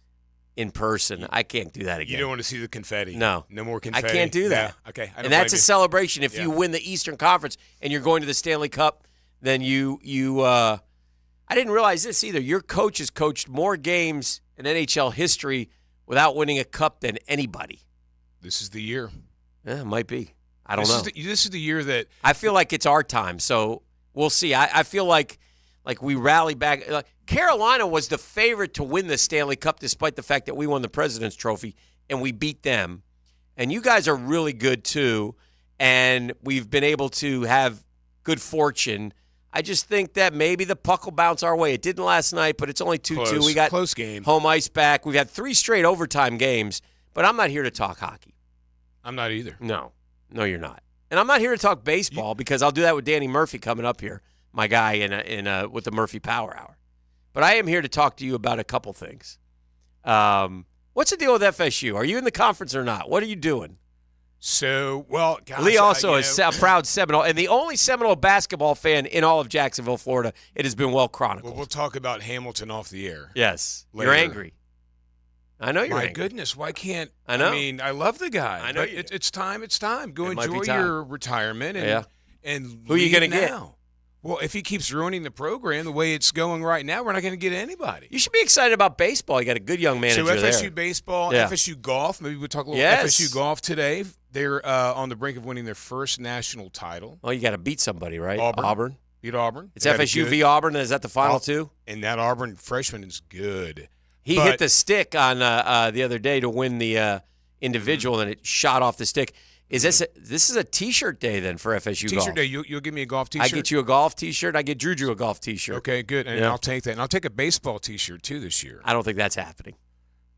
in person, I can't do that again. You don't want to see the confetti. No. No more confetti. I can't do that. Yeah. Okay. And that's a celebration. If you win the Eastern Conference and you're going to the Stanley Cup, then I didn't realize this either. Your coach has coached more games in NHL history without winning a cup than anybody. This is the year. Yeah, it might be. I don't know. This is the year that I feel like it's our time. So we'll see. I feel like we rally back. Carolina was the favorite to win the Stanley Cup despite the fact that we won the President's Trophy, and we beat them. And you guys are really good, too, and we've been able to have good fortune. I just think that maybe the puck will bounce our way. It didn't last night, but it's only 2-2. We got close game. Home ice back. We've had 3 straight overtime games, but I'm not here to talk hockey. I'm not either. No, you're not. And I'm not here to talk baseball because I'll do that with Danny Murphy coming up here. My guy with the Murphy Power Hour. But I am here to talk to you about a couple things. What's the deal with FSU? Are you in the conference or not? What are you doing? So, well, gosh, Lee also is a proud Seminole, and the only Seminole basketball fan in all of Jacksonville, Florida. It has been well chronicled. Well, we'll talk about Hamilton off the air. Yes. Later. You're angry. I know you're My angry. goodness, why can't I know. I mean, I love the guy. I know but you do. it's time. It's time. Go It might be enjoy time. your retirement and Who are you going gonna to get? Well, if he keeps ruining the program the way it's going right now, we're not going to get anybody. You should be excited about baseball. You got a good young manager So FSU there. baseball, Yeah. FSU golf. Maybe we'll talk a little Yes. FSU golf today. They're on the brink of winning their first national title. Oh, you got to beat somebody, right? Auburn. Beat Auburn. It's They got a FSU good- v. Auburn. Is that the final two? And that Auburn freshman is good. He But- hit the stick on the other day to win the individual, and it shot off the stick. Is this is a T-shirt day then for FSU golf? T-shirt day. You'll give me a golf T-shirt. I get you a golf T-shirt. I get Juju a golf T-shirt. Okay, good. And Yeah. I'll take that. And I'll take a baseball T-shirt too this year. I don't think that's happening.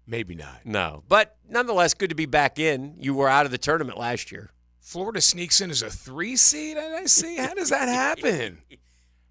Maybe not. No, but nonetheless, good to be back in. You were out of the tournament last year. Florida sneaks in as a 3 seed. I see. How does that happen?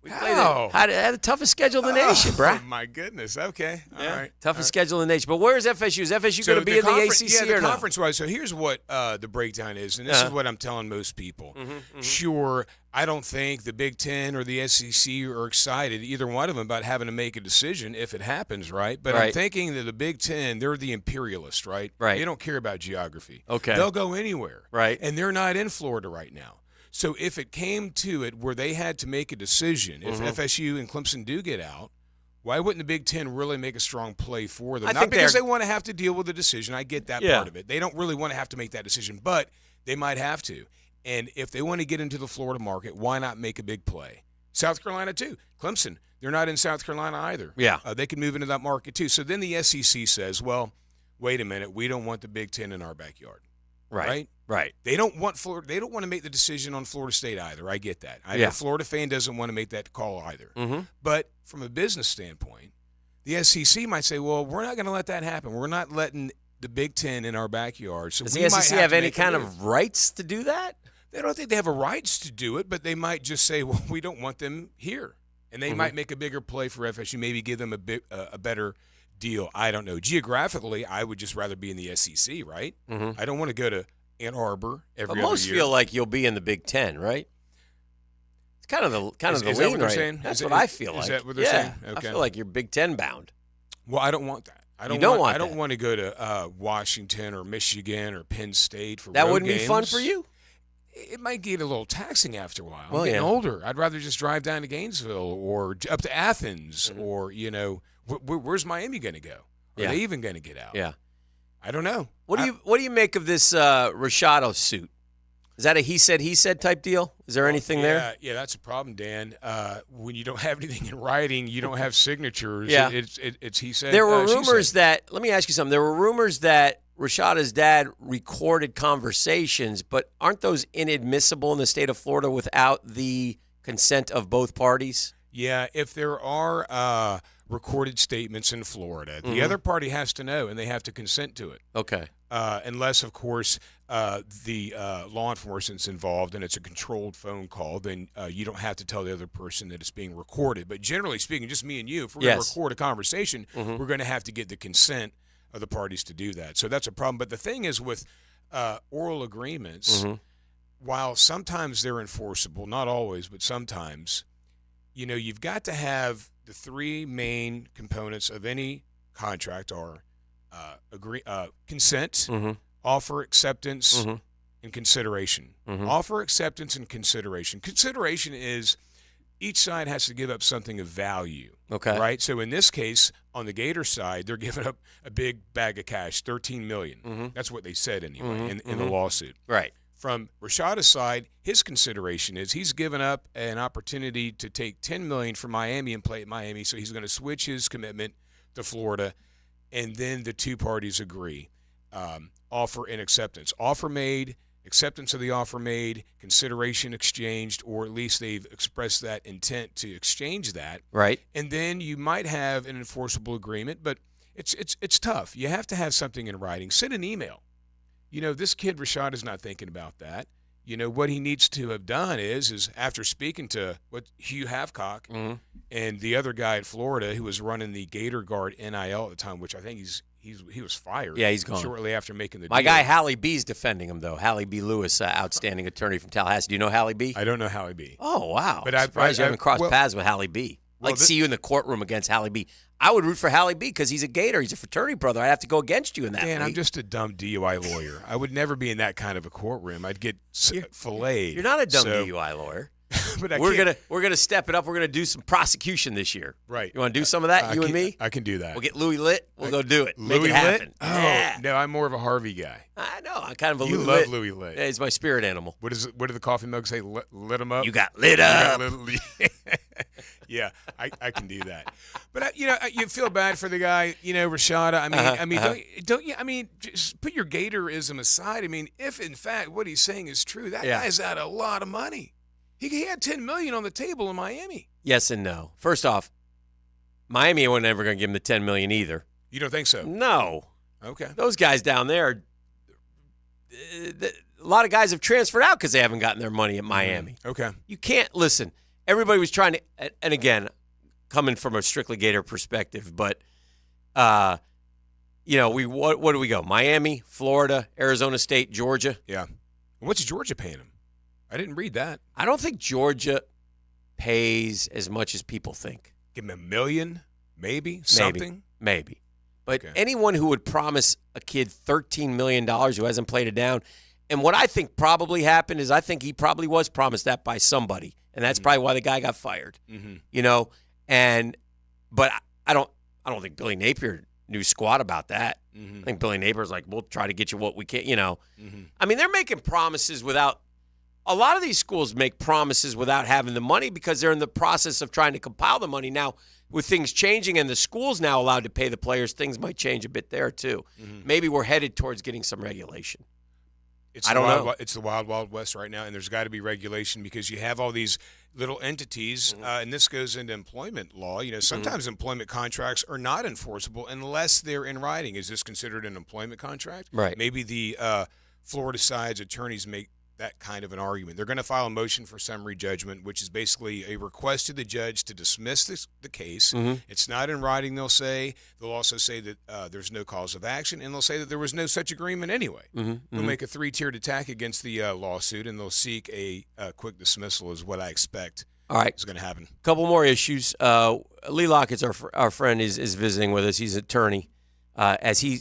We played had the toughest schedule in the nation, bruh. Oh my goodness. Okay. All right. Toughest schedule in the nation. But where's FSU? Is FSU going to be in the ACC yeah, the or not? conference-wise. So here's what the breakdown is, and this is what I'm telling most people. Sure, I don't think the Big Ten or the SEC are excited, either one of them, about having to make a decision if it happens, right? But I'm Right. thinking that the Big Ten, they're the imperialists, right? Right. They don't care about geography. Okay. They'll go anywhere. Right. And they're not in Florida right now. So if it came to it where they had to make a decision, if FSU and Clemson do get out, why wouldn't the Big Ten really make a strong play for them? I Not think because they're- they want to have to deal with the decision. I get that Yeah. part of it. They don't really want to have to make that decision, but they might have to. And if they want to get into the Florida market, why not make a big play? South Carolina, too. Clemson, they're not in South Carolina either. Yeah. They can move into that market, too. So then the SEC says, well, wait a minute. We don't want the Big Ten in our backyard. Right? Right. They don't want Florida. They don't want to make the decision on Florida State either. I get that. Yeah. A Florida fan doesn't want to make that call either. Mm-hmm. But from a business standpoint, the SEC might say, "Well, we're not going to let that happen. We're not letting the Big Ten in our backyard." So Does we the might SEC have have to any make a kind move. of rights to do that? They don't think they have a rights to do it, but they might just say, "Well, we don't want them here," and they might make a bigger play for FSU. Maybe give them a better deal. I don't know. Geographically, I would just rather be in the SEC, right? Mm-hmm. I don't want to go to Ann Arbor every But other most year. feel like you'll be in the Big Ten, right? It's kind of the Is that lean what they're right. saying? That's Is what it- I feel is like. that what they're yeah, saying? I Okay. feel like you're Big Ten bound. Well, I don't want that. I You don't want I don't that. want to go to Washington or Michigan or Penn State for That road wouldn't be fun games. for you. It might get a little taxing after a while. Well, I'm getting yeah. older. I'd rather just drive down to Gainesville or up to Athens Mm-hmm. or where's Miami going to go? Are Yeah. they even going to get out? Yeah. I don't know. What do you make of this Rashado suit? Is that a he said type deal? Is there anything there? Yeah, that's a problem, Dan. When you don't have anything in writing, you don't have signatures. Yeah. It's he said. There were she rumors said. that. Let me ask you something. There were rumors that Rashada's dad recorded conversations, but aren't those inadmissible in the state of Florida without the consent of both parties? Yeah, if there are recorded statements in Florida, the other party has to know, and they have to consent to it. Okay. Unless, of course, the law enforcement's involved and it's a controlled phone call, then you don't have to tell the other person that it's being recorded. But generally speaking, just me and you, if we're going to Yes. record a conversation, we're going to have to get the consent of the parties to do that. So that's a problem. But the thing is with oral agreements, while sometimes they're enforceable, not always, but sometimes, you've got to have the three main components of any contract are consent, offer acceptance, and consideration. Offer acceptance and consideration. Consideration is each side has to give up something of value. Okay. Right? So in this case, on the Gator side, they're giving up a big bag of cash, $13 million. That's what they said anyway in the lawsuit. Right. From Rashada's side, his consideration is he's given up an opportunity to take $10 million from Miami and play at Miami, so he's going to switch his commitment to Florida, and then the two parties agree. Offer and acceptance. Offer made, acceptance of the offer made, consideration exchanged, or at least they've expressed that intent to exchange that. Right. And then you might have an enforceable agreement, but it's tough. You have to have something in writing. Send an email. This kid, Rashad, is not thinking about that. What he needs to have done is after speaking to Hugh Havecock and the other guy at Florida who was running the Gator Guard NIL at the time, which I think he was fired. Yeah, he's gone. Shortly after making the My deal. guy Hallie B's defending him, though. Hallie B. Lewis, outstanding attorney from Tallahassee. Do you know Hallie B? I don't know Hallie B. Oh, wow. But I'm surprised you haven't crossed paths with Hallie B. See you in the courtroom against Hallie B. I would root for Hallie B because he's a Gator. He's a fraternity brother. I'd have to go against you in that. Dan, I'm just a dumb DUI lawyer. I would never be in that kind of a courtroom. I'd get filleted. You're not a dumb DUI lawyer. But we're gonna step it up. We're gonna do some prosecution this year. Right. You want to do some of that? You and me? I can do that. We'll get Louis lit. We'll go do it. Make Louis it happen. Lit? Oh, yeah. no, I'm more of a Harvey guy. I know. I'm kind of a You Louis love lit. Louis Lit. Yeah, he's my spirit animal. What do the coffee mugs say? Lit him up? You got lit up. Yeah, I can do that. But you feel bad for the guy, Rashada. Don't you? I mean, just put your Gatorism aside. I mean, if in fact what he's saying is true, that guy's out a lot of money. He had $10 million on the table in Miami. Yes and no. First off, Miami wasn't ever going to give him the $10 million either. You don't think so? No. Okay. Those guys down there, a lot of guys have transferred out because they haven't gotten their money at Miami. Okay. You can't listen. Everybody was trying to, and again, coming from a strictly Gator perspective, but what do we go? Miami, Florida, Arizona State, Georgia. Yeah. What's Georgia paying him? I didn't read that. I don't think Georgia pays as much as people think. Give him $1 million, maybe something. Maybe. But anyone who would promise a kid $13 million who hasn't played it down, and what I think probably happened is I think he probably was promised that by somebody, and that's probably why the guy got fired. But I don't think Billy Napier knew squat about that. I think Billy Napier's like, we'll try to get you what we can. I mean, they're making promises without. A lot of these schools make promises without having the money because they're in the process of trying to compile the money. Now, with things changing and the schools now allowed to pay the players, things might change a bit there too. Maybe we're headed towards getting some regulation. I don't know. It's the wild, wild west right now, and there's got to be regulation because you have all these little entities, and this goes into employment law. Sometimes employment contracts are not enforceable unless they're in writing. Is this considered an employment contract? Right. Maybe the Florida side's attorneys make that kind of an argument. They're going to file a motion for summary judgment, which is basically a request to the judge to dismiss the case. It's not in writing, they'll say. They'll also say that there's no cause of action, and they'll say that there was no such agreement anyway. They'll make a 3-tiered attack against the lawsuit, and they'll seek a quick dismissal is what I expect. All right. Is going to happen. A couple more issues. Lee Lockett's our friend is visiting with us. He's an attorney. As he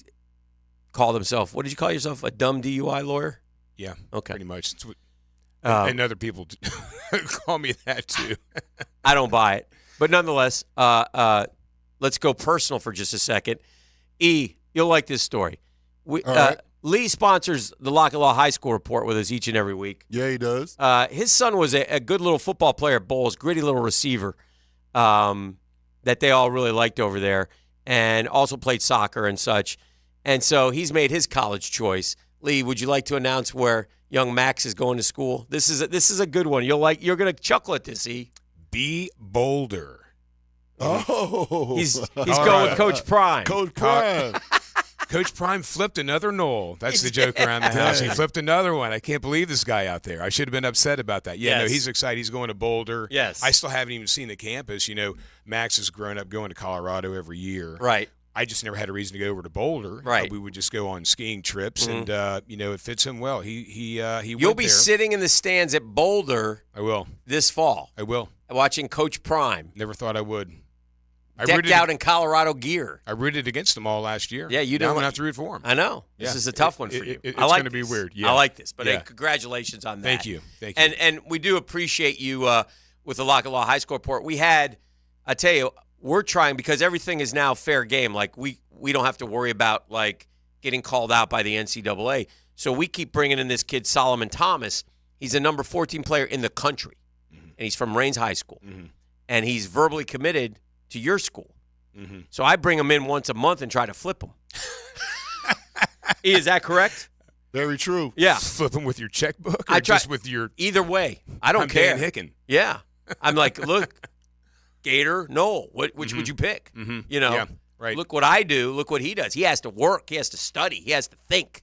called himself, what did you call yourself, a dumb DUI lawyer? Yeah, okay. Pretty much. And other people call me that too. I don't buy it. But nonetheless, let's go personal for just a second. E, you'll like this story. Lee sponsors the Lockett Law High School Report with us each and every week. Yeah, he does. His son was a good little football player at Bowles, gritty little receiver that they all really liked over there, and also played soccer and such. And so he's made his college choice. Lee, would you like to announce where young Max is going to school? This is a good one. You're going to chuckle at this, E. B. Boulder. Oh. He's going with Coach Prime. Coach Prime. Coach Prime flipped another Knoll. That's the joke around the house. He flipped another one. I can't believe this guy out there. I should have been upset about that. Yeah, yes. No, he's excited. He's going to Boulder. Yes. I still haven't even seen the campus. Max has grown up going to Colorado every year. Right. I just never had a reason to go over to Boulder. Right. We would just go on skiing trips, and it fits him well. He You'll be sitting in the stands at Boulder. I will this fall. I will watching Coach Prime. Never thought I would. Decked out in Colorado gear. I rooted against them all last year. Yeah, you now don't I'm gonna have to root for them. I know. This is a tough one for you. It's I like going to be weird. Yeah. I like this, but hey, congratulations on that. Thank you. And we do appreciate you with the Lockett Law High School Report. We had, I tell you, we're trying because everything is now fair game. Like we don't have to worry about like getting called out by the NCAA. So we keep bringing in this kid Solomon Thomas. He's a number 14 player in the country, and he's from Rains High School, and he's verbally committed to your school. So I bring him in once a month and try to flip him. Is that correct? Very true. Yeah. Flip him with your checkbook or just with your... Either way. I don't care. Dan Hicken. Yeah. I'm like, look, Gator, no. Which would you pick? Yeah, right. Look what I do. Look what he does. He has to work. He has to study. He has to think.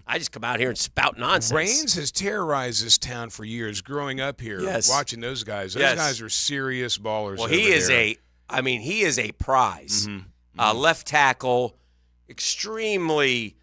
I just come out here and spout nonsense. Rains has terrorized this town for years. Growing up here, watching those guys. Those guys are serious ballers. Well, he is he is a prize. Left tackle, extremely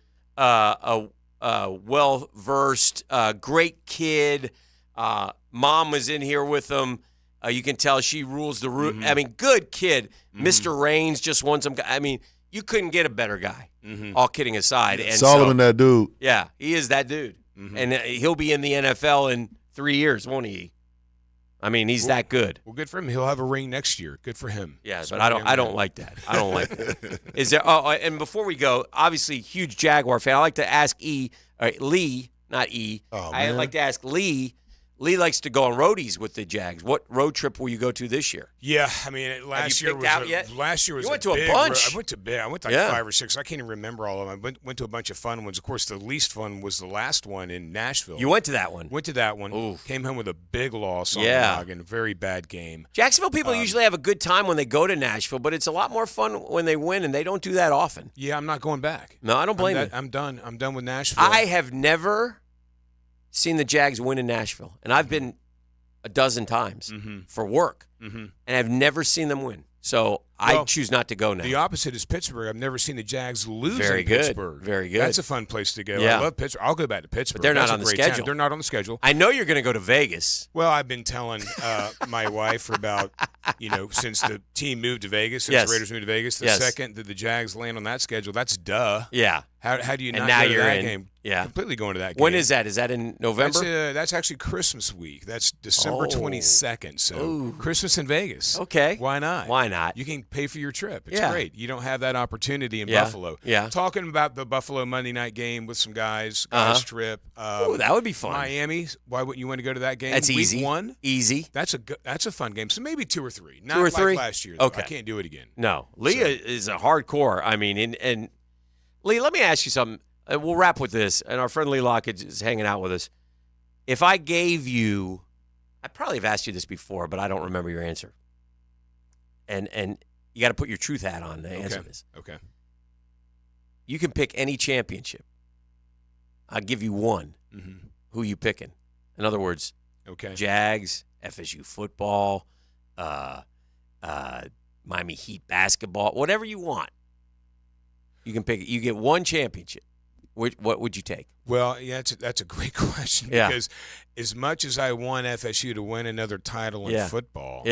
well-versed, great kid. Mom was in here with him. You can tell she rules the room. I mean, good kid. Mr. Raines just won some guy. I mean, you couldn't get a better guy, all kidding aside. And Solomon, that dude. Yeah, he is that dude. And he'll be in the NFL in 3 years, won't he? I mean, he's that good. Well, good for him. He'll have a ring next year. Good for him. Yeah, but I don't like that. I don't like that. Is there? Oh, and before we go, obviously, huge Jaguar fan. I like to ask Lee, not E. I like to ask Lee. Lee likes to go on roadies with the Jags. What road trip will you go to this year? Yeah, I mean, last year was You went to a bunch. I went to like 5 or 6. I can't even remember all of them. I went to a bunch of fun ones. Of course, the least fun was the last one in Nashville. You went to that one. Went to that one. Ooh. Came home with a big loss on the noggin. Very bad game. Jacksonville people usually have a good time when they go to Nashville, but it's a lot more fun when they win, and they don't do that often. Yeah, I'm not going back. No, I don't blame you. I'm done. I'm done with Nashville. I have never seen the Jags win in Nashville, and I've been a dozen times for work, and I've never seen them win. So I choose not to go now. The opposite is Pittsburgh. I've never seen the Jags lose in Pittsburgh. Very good. That's a fun place to go. Yeah. I love Pittsburgh. I'll go back to Pittsburgh. But they're not That's on a the great schedule. town. They're not on the schedule. I know you're going to go to Vegas. Well, I've been telling my wife for about, since the team moved to Vegas, since the Raiders moved to Vegas, the second that the Jags land on that schedule, that's duh. Yeah. How do you not now go to you're that in. game? Yeah. Completely going to that game. When is that? Is that in November? That's actually Christmas week. That's December 22nd. So Christmas in Vegas. Okay. Why not? Why not? You can pay for your trip. It's Yeah. great. You don't have that opportunity in Yeah. Buffalo. Yeah. Talking about the Buffalo Monday night game with some guys trip. Ooh, that would be fun. Miami. Why wouldn't you want to go to that game? That's Week easy. 1. Easy. That's a fun game. So maybe 2 or 3. Not 2 or like 3? last year. Though. Okay. I can't do it again. No. Lee is a hardcore. I mean, and Lee, let me ask you something. We'll wrap with this, and our friend Lee Lockett is hanging out with us. If I gave you, I probably have asked you this before, but I don't remember your answer. And you got to put your truth hat on to answer this. Okay. You can pick any championship. I'll give you one. Mm-hmm. Who you picking? In other words, Jags, FSU football, Miami Heat basketball, whatever you want. You can pick it. You get one championship. What would you take? Well, yeah, that's a great question because as much as I want FSU to win another title in football,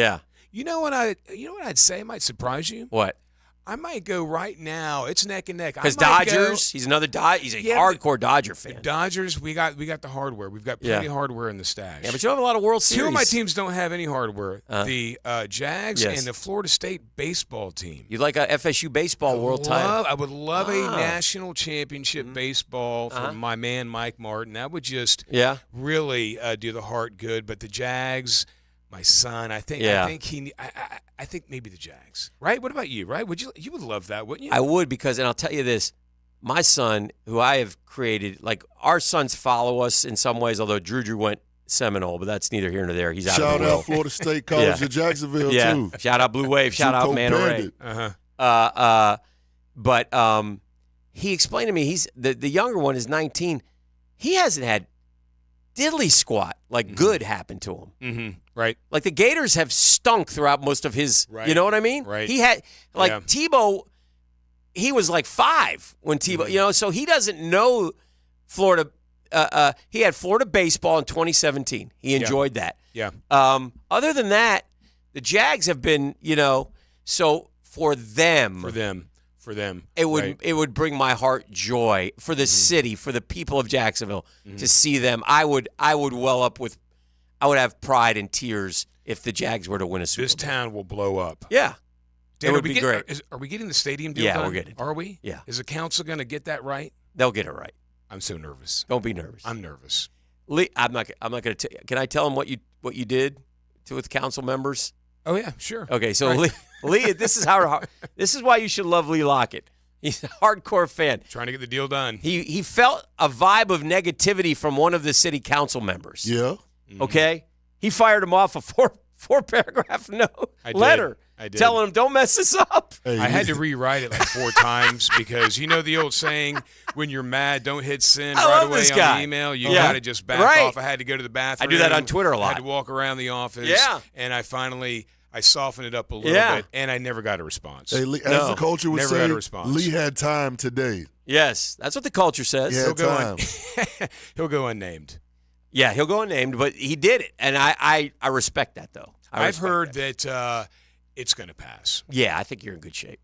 you know what I'd say? It might surprise you. What? I might go right now. It's neck and neck. Because Dodgers, he's another He's a hardcore Dodger fan. The Dodgers, we got the hardware. We've got plenty of hardware in the stash. Yeah, but you don't have a lot of World Series. 2 of my teams don't have any hardware. The Jags and the Florida State baseball team. You'd like a FSU baseball world title? I would love a national championship baseball for my man Mike Martin. That would just really do the heart good. But the Jags, my son, I think maybe the Jags. Right? What about you? Right? You would love that, wouldn't you? I would because, and I'll tell you this, my son, who I have created, like our sons follow us in some ways. Although Drew went Seminole, but that's neither here nor there. He's out of the Shout out Florida State College of Jacksonville too. Shout out Blue Wave. Shout out Manta Ray. But he explained to me he's the younger one is 19. He hasn't had diddly squat good happen to him. Mm-hmm. Right. Like the Gators have stunk throughout most of his. Right. You know what I mean? Right. He had Tebow. He was like 5 when Tebow. So he doesn't know Florida. He had Florida baseball in 2017. He enjoyed that. Yeah. Other than that, the Jags have been. So for them. It would bring my heart joy for the city, for the people of Jacksonville to see them. I would have pride and tears if the Jags were to win a Super Bowl. This town will blow up. Yeah. Dan, it would be great. Are we getting the stadium deal done? Yeah, we're getting it. Are we? Yeah. Is the council going to get that right? They'll get it right. I'm so nervous. Don't be nervous. I'm nervous. Lee, I'm not going to tell you. Can I tell them what you did with council members? Oh yeah, sure. Okay, so Lee, this is why you should love Lee Lockett. He's a hardcore fan. Trying to get the deal done. He felt a vibe of negativity from one of the city council members. Yeah. Okay? He fired him off a four-paragraph letter. I did. Telling him, don't mess this up. Hey, I had to rewrite it like 4 times because you know the old saying, when you're mad, don't hit send right away on the email. You got to just back off. I had to go to the bathroom. I do that on Twitter a lot. I had to walk around the office. Yeah. And I softened it up a little bit, and I never got a response. Hey, Lee, as the culture would never say, got a response. Lee had time today. Yes, that's what the culture says. He'll go unnamed. Yeah, he'll go unnamed, but he did it, and I respect that, though. I've heard that it's going to pass. Yeah, I think you're in good shape.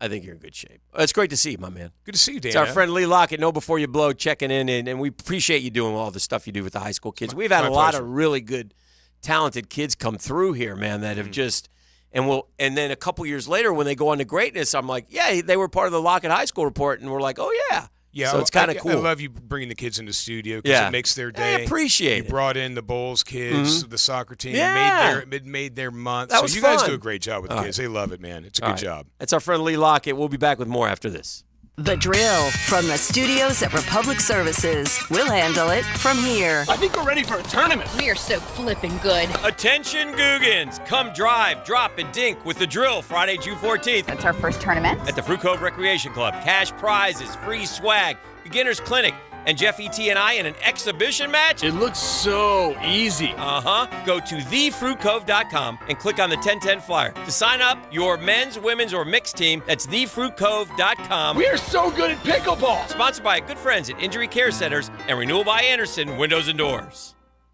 It's great to see you, my man. Good to see you, Dan. It's our friend Lee Lockett, Know Before You Blow, checking in, and we appreciate you doing all the stuff you do with the high school kids. We've had a lot of really good, talented kids come through here, man, that have just and then a couple years later when they go on to greatness, I'm like, yeah, they were part of the Lockett High School report, and we're like, oh yeah. Yeah, so it's kind of cool. I love you bringing the kids in the studio because it makes their day. I appreciate it. You brought in the Bulls kids, the soccer team. Yeah. It made their month. That was so you fun. guys do a great job with the kids. They love it, man. It's a good job. That's our friend Lee Lockett. We'll be back with more after this. The Drill from the studios at Republic Services. We'll handle it from here. I think we're ready for a tournament. We are so flippin' good. Attention, Googans. Come drive, drop, and dink with The Drill Friday, June 14th. That's our first tournament. At the Fruit Cove Recreation Club. Cash prizes, free swag, beginner's clinic, and Jeff E.T. and I in an exhibition match? It looks so easy. Go to thefruitcove.com and click on the 1010 flyer. To sign up your men's, women's, or mixed team, that's thefruitcove.com. We are so good at pickleball. Sponsored by good friends at Injury Care Centers and Renewal by Anderson Windows and Doors.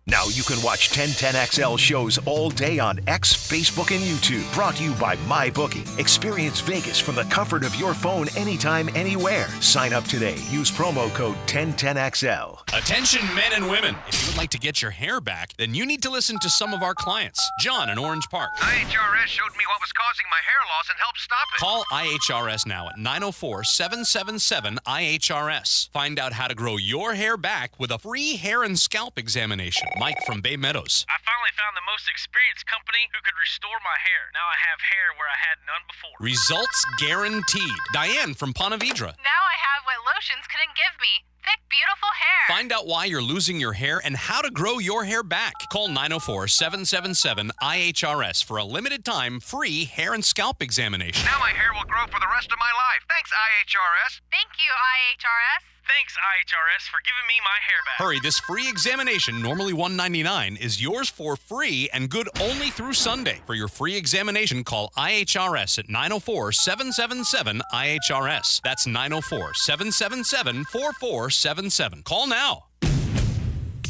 Now you can watch 1010XL shows all day on X, Facebook, and YouTube. Brought to you by MyBookie. Experience Vegas from the comfort of your phone anytime, anywhere. Sign up today. Use promo code 1010XL. Attention men and women. If you would like to get your hair back, then you need to listen to some of our clients. John in Orange Park. IHRS showed me what was causing my hair loss and helped stop it. Call IHRS now at 904-777-IHRS. Find out how to grow your hair back with a free hair and scalp examination. Mike from Bay Meadows. I finally found the most experienced company who could restore my hair. Now I have hair where I had none before. Results guaranteed. Diane from Ponte Vedra. Now I have what lotions couldn't give me. Thick, beautiful hair. Find out why you're losing your hair and how to grow your hair back. Call 904-777-IHRS for a limited time free hair and scalp examination. Now my hair will grow for the rest of my life. Thanks, IHRS. Thank you, IHRS. Thanks, IHRS, for giving me my hair back. Hurry, this free examination, normally $199, is yours for free and good only through Sunday. For your free examination, call IHRS at 904-777-IHRS. That's 904-777-4477. Call now.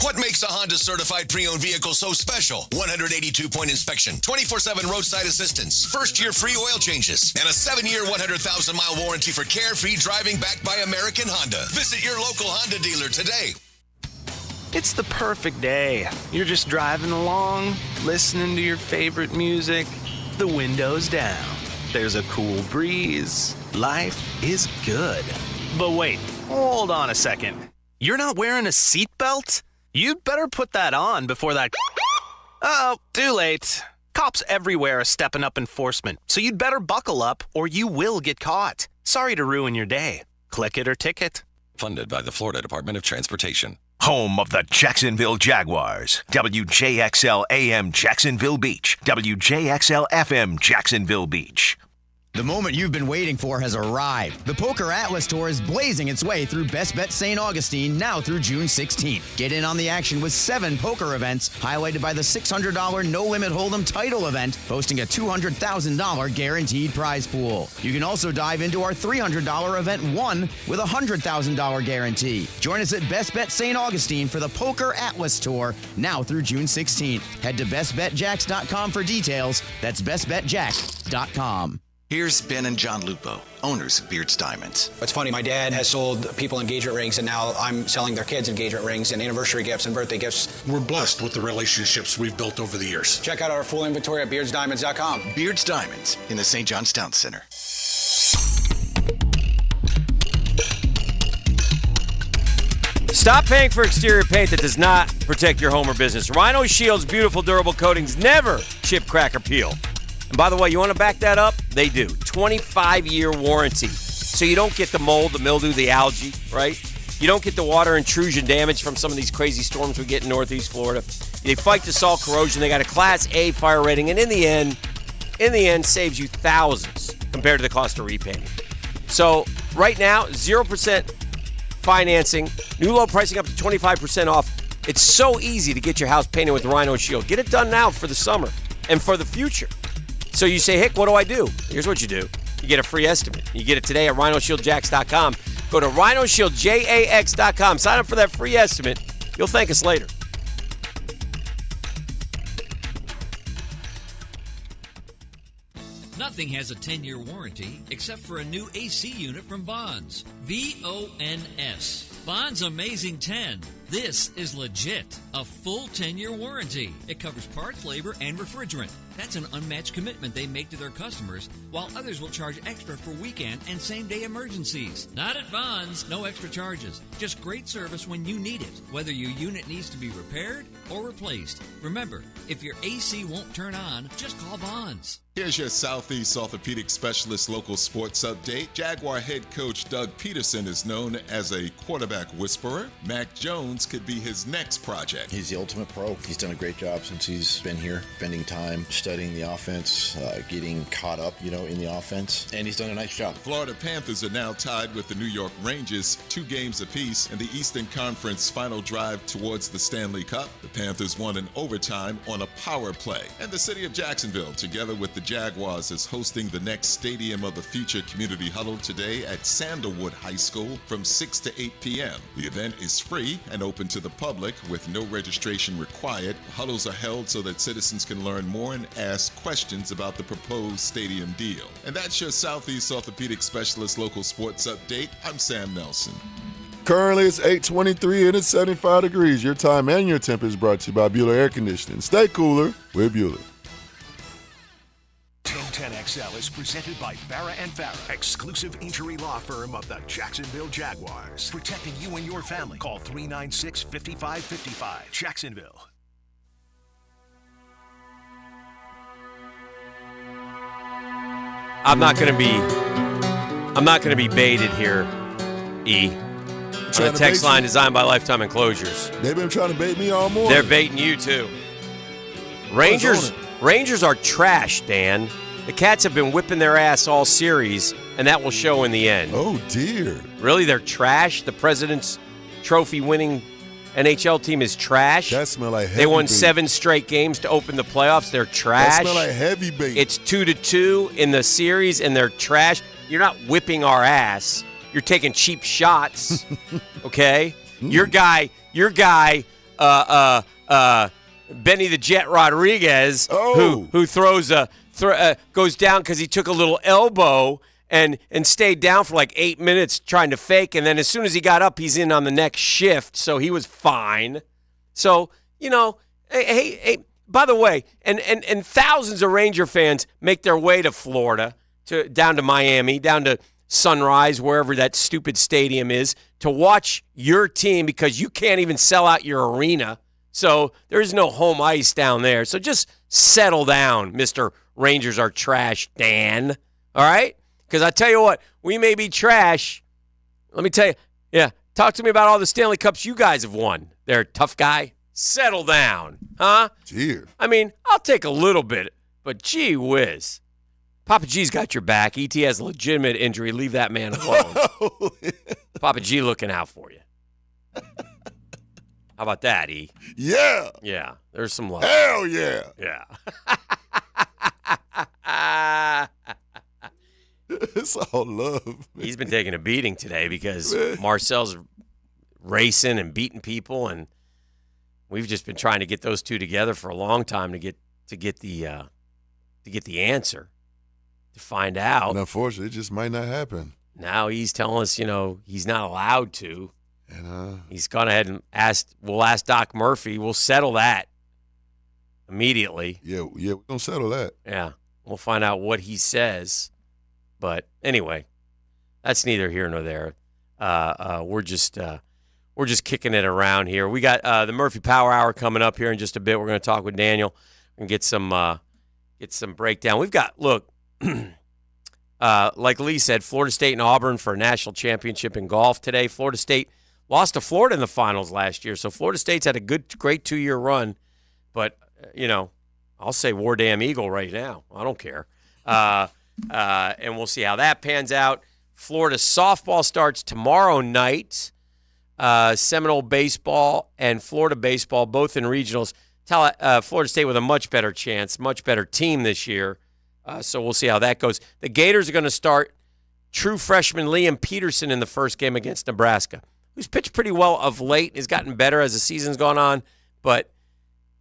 What makes a Honda certified pre-owned vehicle so special? 182-point inspection, 24/7 roadside assistance, first-year free oil changes, and a 7-year, 100,000-mile warranty for carefree driving backed by American Honda. Visit your local Honda dealer today. It's the perfect day. You're just driving along, listening to your favorite music, the windows down. There's a cool breeze. Life is good. But wait, hold on a second. You're not wearing a seatbelt? You'd better put that on before that... Uh-oh, too late. Cops everywhere are stepping up enforcement, so you'd better buckle up or you will get caught. Sorry to ruin your day. Click it or ticket. Funded by the Florida Department of Transportation. Home of the Jacksonville Jaguars. WJXL AM Jacksonville Beach. WJXL FM Jacksonville Beach. The moment you've been waiting for has arrived. The Poker Atlas Tour is blazing its way through Best Bet St. Augustine now through June 16th. Get in on the action with 7 poker events, highlighted by the $600 No Limit Hold'em title event, boasting a $200,000 guaranteed prize pool. You can also dive into our $300 event 1 with a $100,000 guarantee. Join us at Best Bet St. Augustine for the Poker Atlas Tour now through June 16th. Head to bestbetjacks.com for details. That's bestbetjacks.com. Here's Ben and John Lupo, owners of Beards Diamonds. It's funny, my dad has sold people engagement rings, and now I'm selling their kids engagement rings and anniversary gifts and birthday gifts. We're blessed with the relationships we've built over the years. Check out our full inventory at beardsdiamonds.com. Beards Diamonds in the St. John's Town Center. Stop paying for exterior paint that does not protect your home or business. Rhino Shield's beautiful durable coatings never chip, crack, or peel. And by the way, you want to back that up? They do. 25-year warranty. So you don't get the mold, the mildew, the algae, right? You don't get the water intrusion damage from some of these crazy storms we get in Northeast Florida. They fight the salt corrosion. They got a Class A fire rating. And in the end, saves you thousands compared to the cost of repainting. So right now, 0% financing, new low pricing up to 25% off. It's so easy to get your house painted with Rhino Shield. Get it done now for the summer and for the future. So you say, Hick, what do I do? Here's what you do. You get a free estimate. You get it today at rhinoshieldjacks.com. Go to rhinoshieldjacks.com. Sign up for that free estimate. You'll thank us later. Everything has a 10-year warranty except for a new AC unit from Vons. VONS. Vons Amazing 10. This is legit. A full 10-year warranty. It covers parts, labor, and refrigerant. That's an unmatched commitment they make to their customers, while others will charge extra for weekend and same-day emergencies. Not at Vons. No extra charges. Just great service when you need it, whether your unit needs to be repaired or replaced. Remember, if your AC won't turn on, just call Vons. Here's your Southeast Orthopedic Specialist local sports update. Jaguar head coach Doug Pederson is known as a quarterback whisperer. Mac Jones could be his next project. He's the ultimate pro. He's done a great job since he's been here, spending time studying the offense, getting caught up, in the offense, and he's done a nice job. Florida Panthers are now tied with the New York Rangers, 2 games apiece in the Eastern Conference final drive towards the Stanley Cup. The Panthers won in overtime on a power play. And the city of Jacksonville, together with the Jaguars, is hosting the next Stadium of the Future Community Huddle today at Sandalwood High School from 6 to 8 p.m. The event is free and open to the public with no registration required. The huddles are held so that citizens can learn more and ask questions about the proposed stadium deal. And that's your Southeast Orthopedic Specialist local sports update. I'm Sam Nelson. Currently, it's 8:23 and it's 75 degrees. Your time and your temp is brought to you by Bueller Air Conditioning. Stay cooler with Bueller. 1010XL is presented by Farah & Farah, exclusive injury law firm of the Jacksonville Jaguars. Protecting you and your family. Call 396-5555. Jacksonville. I'm not going to be baited here, E. On the text line designed by Lifetime Enclosures. They've been trying to bait me all morning. They're baiting you too. Rangers are trash, Dan. The Cats have been whipping their ass all series, and that will show in the end. Oh, dear. Really? They're trash? The President's Trophy-winning NHL team is trash? That smell like heavy They won bait. 7 straight games to open the playoffs. They're trash. That smell like heavy bait. It's 2-2 in the series, and they're trash. You're not whipping our ass. You're taking cheap shots, okay? Your guy, Benny the Jet Rodriguez, who throws goes down because he took a little elbow and stayed down for like 8 minutes trying to fake, and then as soon as he got up, he's in on the next shift, so he was fine. So hey, by the way, and thousands of Ranger fans make their way to Florida, down to Miami, down to Sunrise, wherever that stupid stadium is, to watch your team because you can't even sell out your arena. So there's no home ice down there. So just settle down, Mr. Rangers are trash, Dan. All right? Because I tell you what, we may be trash. Let me tell you, talk to me about all the Stanley Cups you guys have won. There, tough guy. Settle down, huh? Dear. I mean, I'll take a little bit, but gee whiz. Papa G's got your back. ET has a legitimate injury. Leave that man alone. Papa G looking out for you. How about that, E? Yeah. Yeah, there's some love. Hell yeah. Yeah. It's all love. He's been taking a beating today because Marcel's racing and beating people, and we've just been trying to get those two together for a long time to get the answer. To find out. And unfortunately, it just might not happen. Now he's telling us, he's not allowed to. And he's gone ahead and we'll ask Doc Murphy. We'll settle that immediately. Yeah, we're going to settle that. Yeah, we'll find out what he says. But anyway, that's neither here nor there. We're just kicking it around here. We got the Murphy Power Hour coming up here in just a bit. We're going to talk with Daniel and get some breakdown. We've got, look, like Lee said, Florida State and Auburn for a national championship in golf today. Florida State lost to Florida in the finals last year, so Florida State's had a great 2-year run. But, I'll say War Damn Eagle right now. I don't care. And we'll see how that pans out. Florida softball starts tomorrow night. Seminole baseball and Florida baseball, both in regionals. Florida State with a much better chance, much better team this year. So we'll see how that goes. The Gators are going to start true freshman Liam Pederson in the first game against Nebraska, who's pitched pretty well of late, has gotten better as the season's gone on. But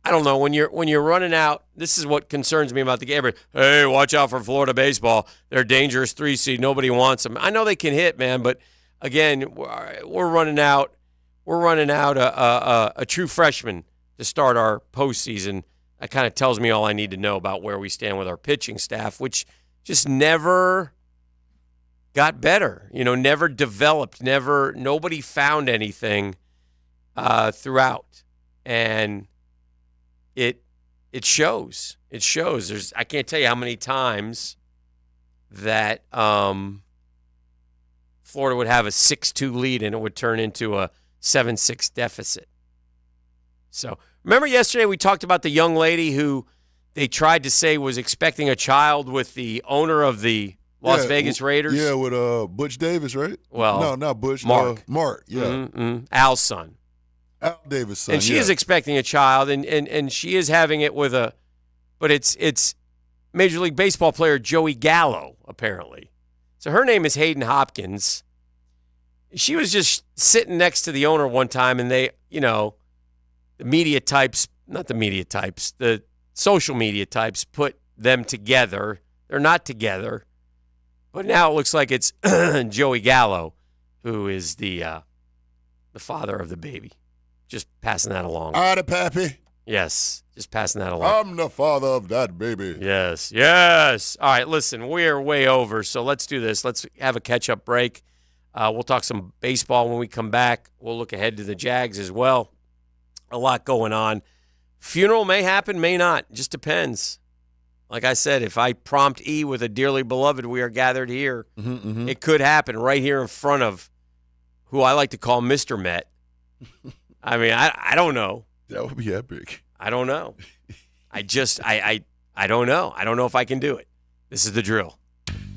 I don't know, when you're running out, this is what concerns me about the game. Hey, watch out for Florida baseball. They're dangerous 3 seed. Nobody wants them. I know they can hit, man, but again, we're running out. We're running out a true freshman to start our postseason. That kind of tells me all I need to know about where we stand with our pitching staff, which just never got better. Never developed. Nobody found anything throughout, and it shows. It shows. I can't tell you how many times that Florida would have a 6-2 lead and it would turn into a 7-6 deficit. So remember yesterday we talked about the young lady who they tried to say was expecting a child with the owner of the Las Vegas Raiders? Yeah, with Butch Davis, right? Well, no, not Butch. Mark. Mark, yeah. Mm-hmm. Al's son. Al Davis' son, and she is expecting a child, and she is having it with but it's Major League Baseball player Joey Gallo, apparently. So her name is Hayden Hopkins. She was just sitting next to the owner one time, and they, the media types, not the media types, the social media types put them together. They're not together. But now it looks like it's Joey Gallo who is the father of the baby. Just passing that along. Atta pappy. Yes, just passing that along. I'm the father of that baby. Yes. All right, listen, we're way over, so let's do this. Let's have a catch-up break. We'll talk some baseball when we come back. We'll look ahead to the Jags as well. A lot going on. Funeral may happen, may not. Just depends. Like I said, if I prompt E with a dearly beloved, we are gathered here, it could happen right here in front of who I like to call Mr. Met. I mean, I don't know. That would be epic. I don't know. I don't know. I don't know if I can do it. This is The Drill.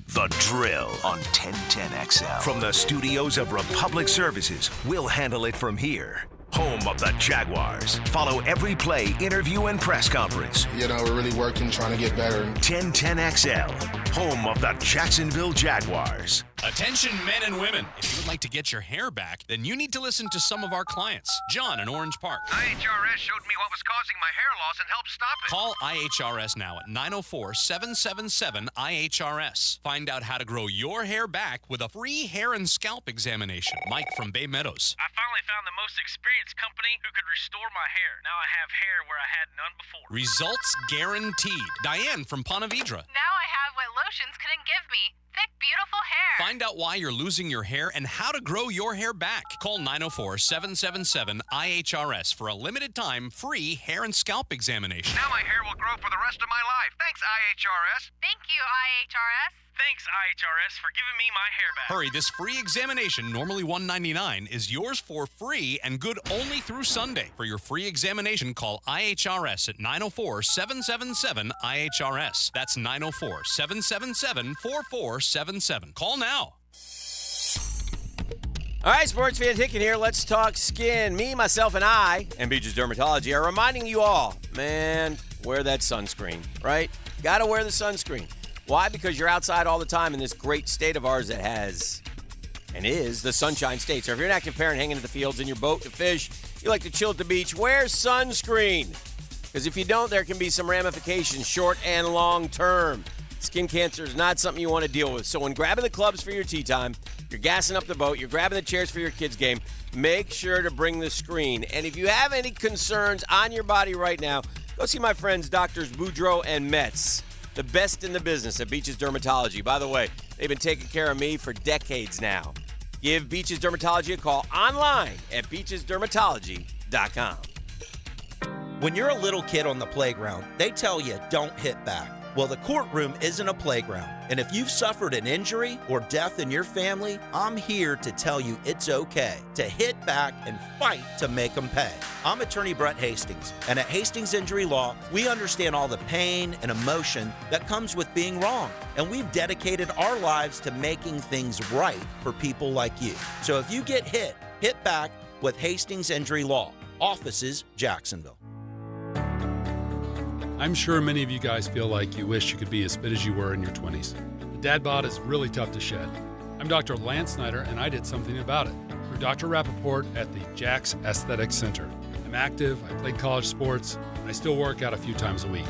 The Drill on 1010XL. From the studios of Republic Services, we'll handle it from here. Home of the Jaguars. Follow every play, interview, and press conference. We're really working, trying to get better. 1010XL. Home of the Jacksonville Jaguars. Attention men and women. If you would like to get your hair back, then you need to listen to some of our clients. John in Orange Park. IHRS showed me what was causing my hair loss and helped stop it. Call IHRS now at 904-777-IHRS. Find out how to grow your hair back with a free hair and scalp examination. Mike from Bay Meadows. I finally found the most experienced company who could restore my hair. Now I have hair where I had none before. Results guaranteed. Diane from Ponte Vedra. Now I have what lotions couldn't give me. Thick, beautiful hair. Find out why you're losing your hair and how to grow your hair back. Call 904-777-IHRS for a limited time free hair and scalp examination. Now my hair will grow for the rest of my life. Thanks, IHRS. Thank you, IHRS. Thanks, IHRS, for giving me my hair back. Hurry, this free examination, normally $199, is yours for free and good only through Sunday. For your free examination, call IHRS at 904-777-IHRS. That's 904-777-4477. Call now. All right, sports fan Hicken here. Let's talk skin. Me, myself, and I, and Beaches Dermatology, are reminding you all, man, wear that sunscreen, right? Got to wear the sunscreen. Why? Because you're outside all the time in this great state of ours that has and is the Sunshine State. So if you're an active parent hanging in the fields in your boat to fish, you like to chill at the beach, wear sunscreen. Because if you don't, there can be some ramifications, short and long term. Skin cancer is not something you want to deal with. So when grabbing the clubs for your tea time, you're gassing up the boat, you're grabbing the chairs for your kids' game, make sure to bring the screen. And if you have any concerns on your body right now, go see my friends, Doctors Boudreaux and Mets. The best in the business at Beaches Dermatology. By the way, they've been taking care of me for decades now. Give Beaches Dermatology a call online at beachesdermatology.com. When you're a little kid on the playground, they tell you don't hit back. Well, the courtroom isn't a playground. And if you've suffered an injury or death in your family, I'm here to tell you it's okay to hit back and fight to make them pay. I'm attorney Brett Hastings, and at Hastings Injury Law, we understand all the pain and emotion that comes with being wrong. And we've dedicated our lives to making things right for people like you. So if you get hit back with Hastings Injury Law. Offices, Jacksonville. I'm sure many of you guys feel like you wish you could be as fit as you were in your 20s. The dad bod is really tough to shed. I'm Dr. Lance Snyder, and I did something about it through Dr. Rappaport at the Jax Aesthetic Center. I I'm active, I played college sports, and I still work out a few times a week.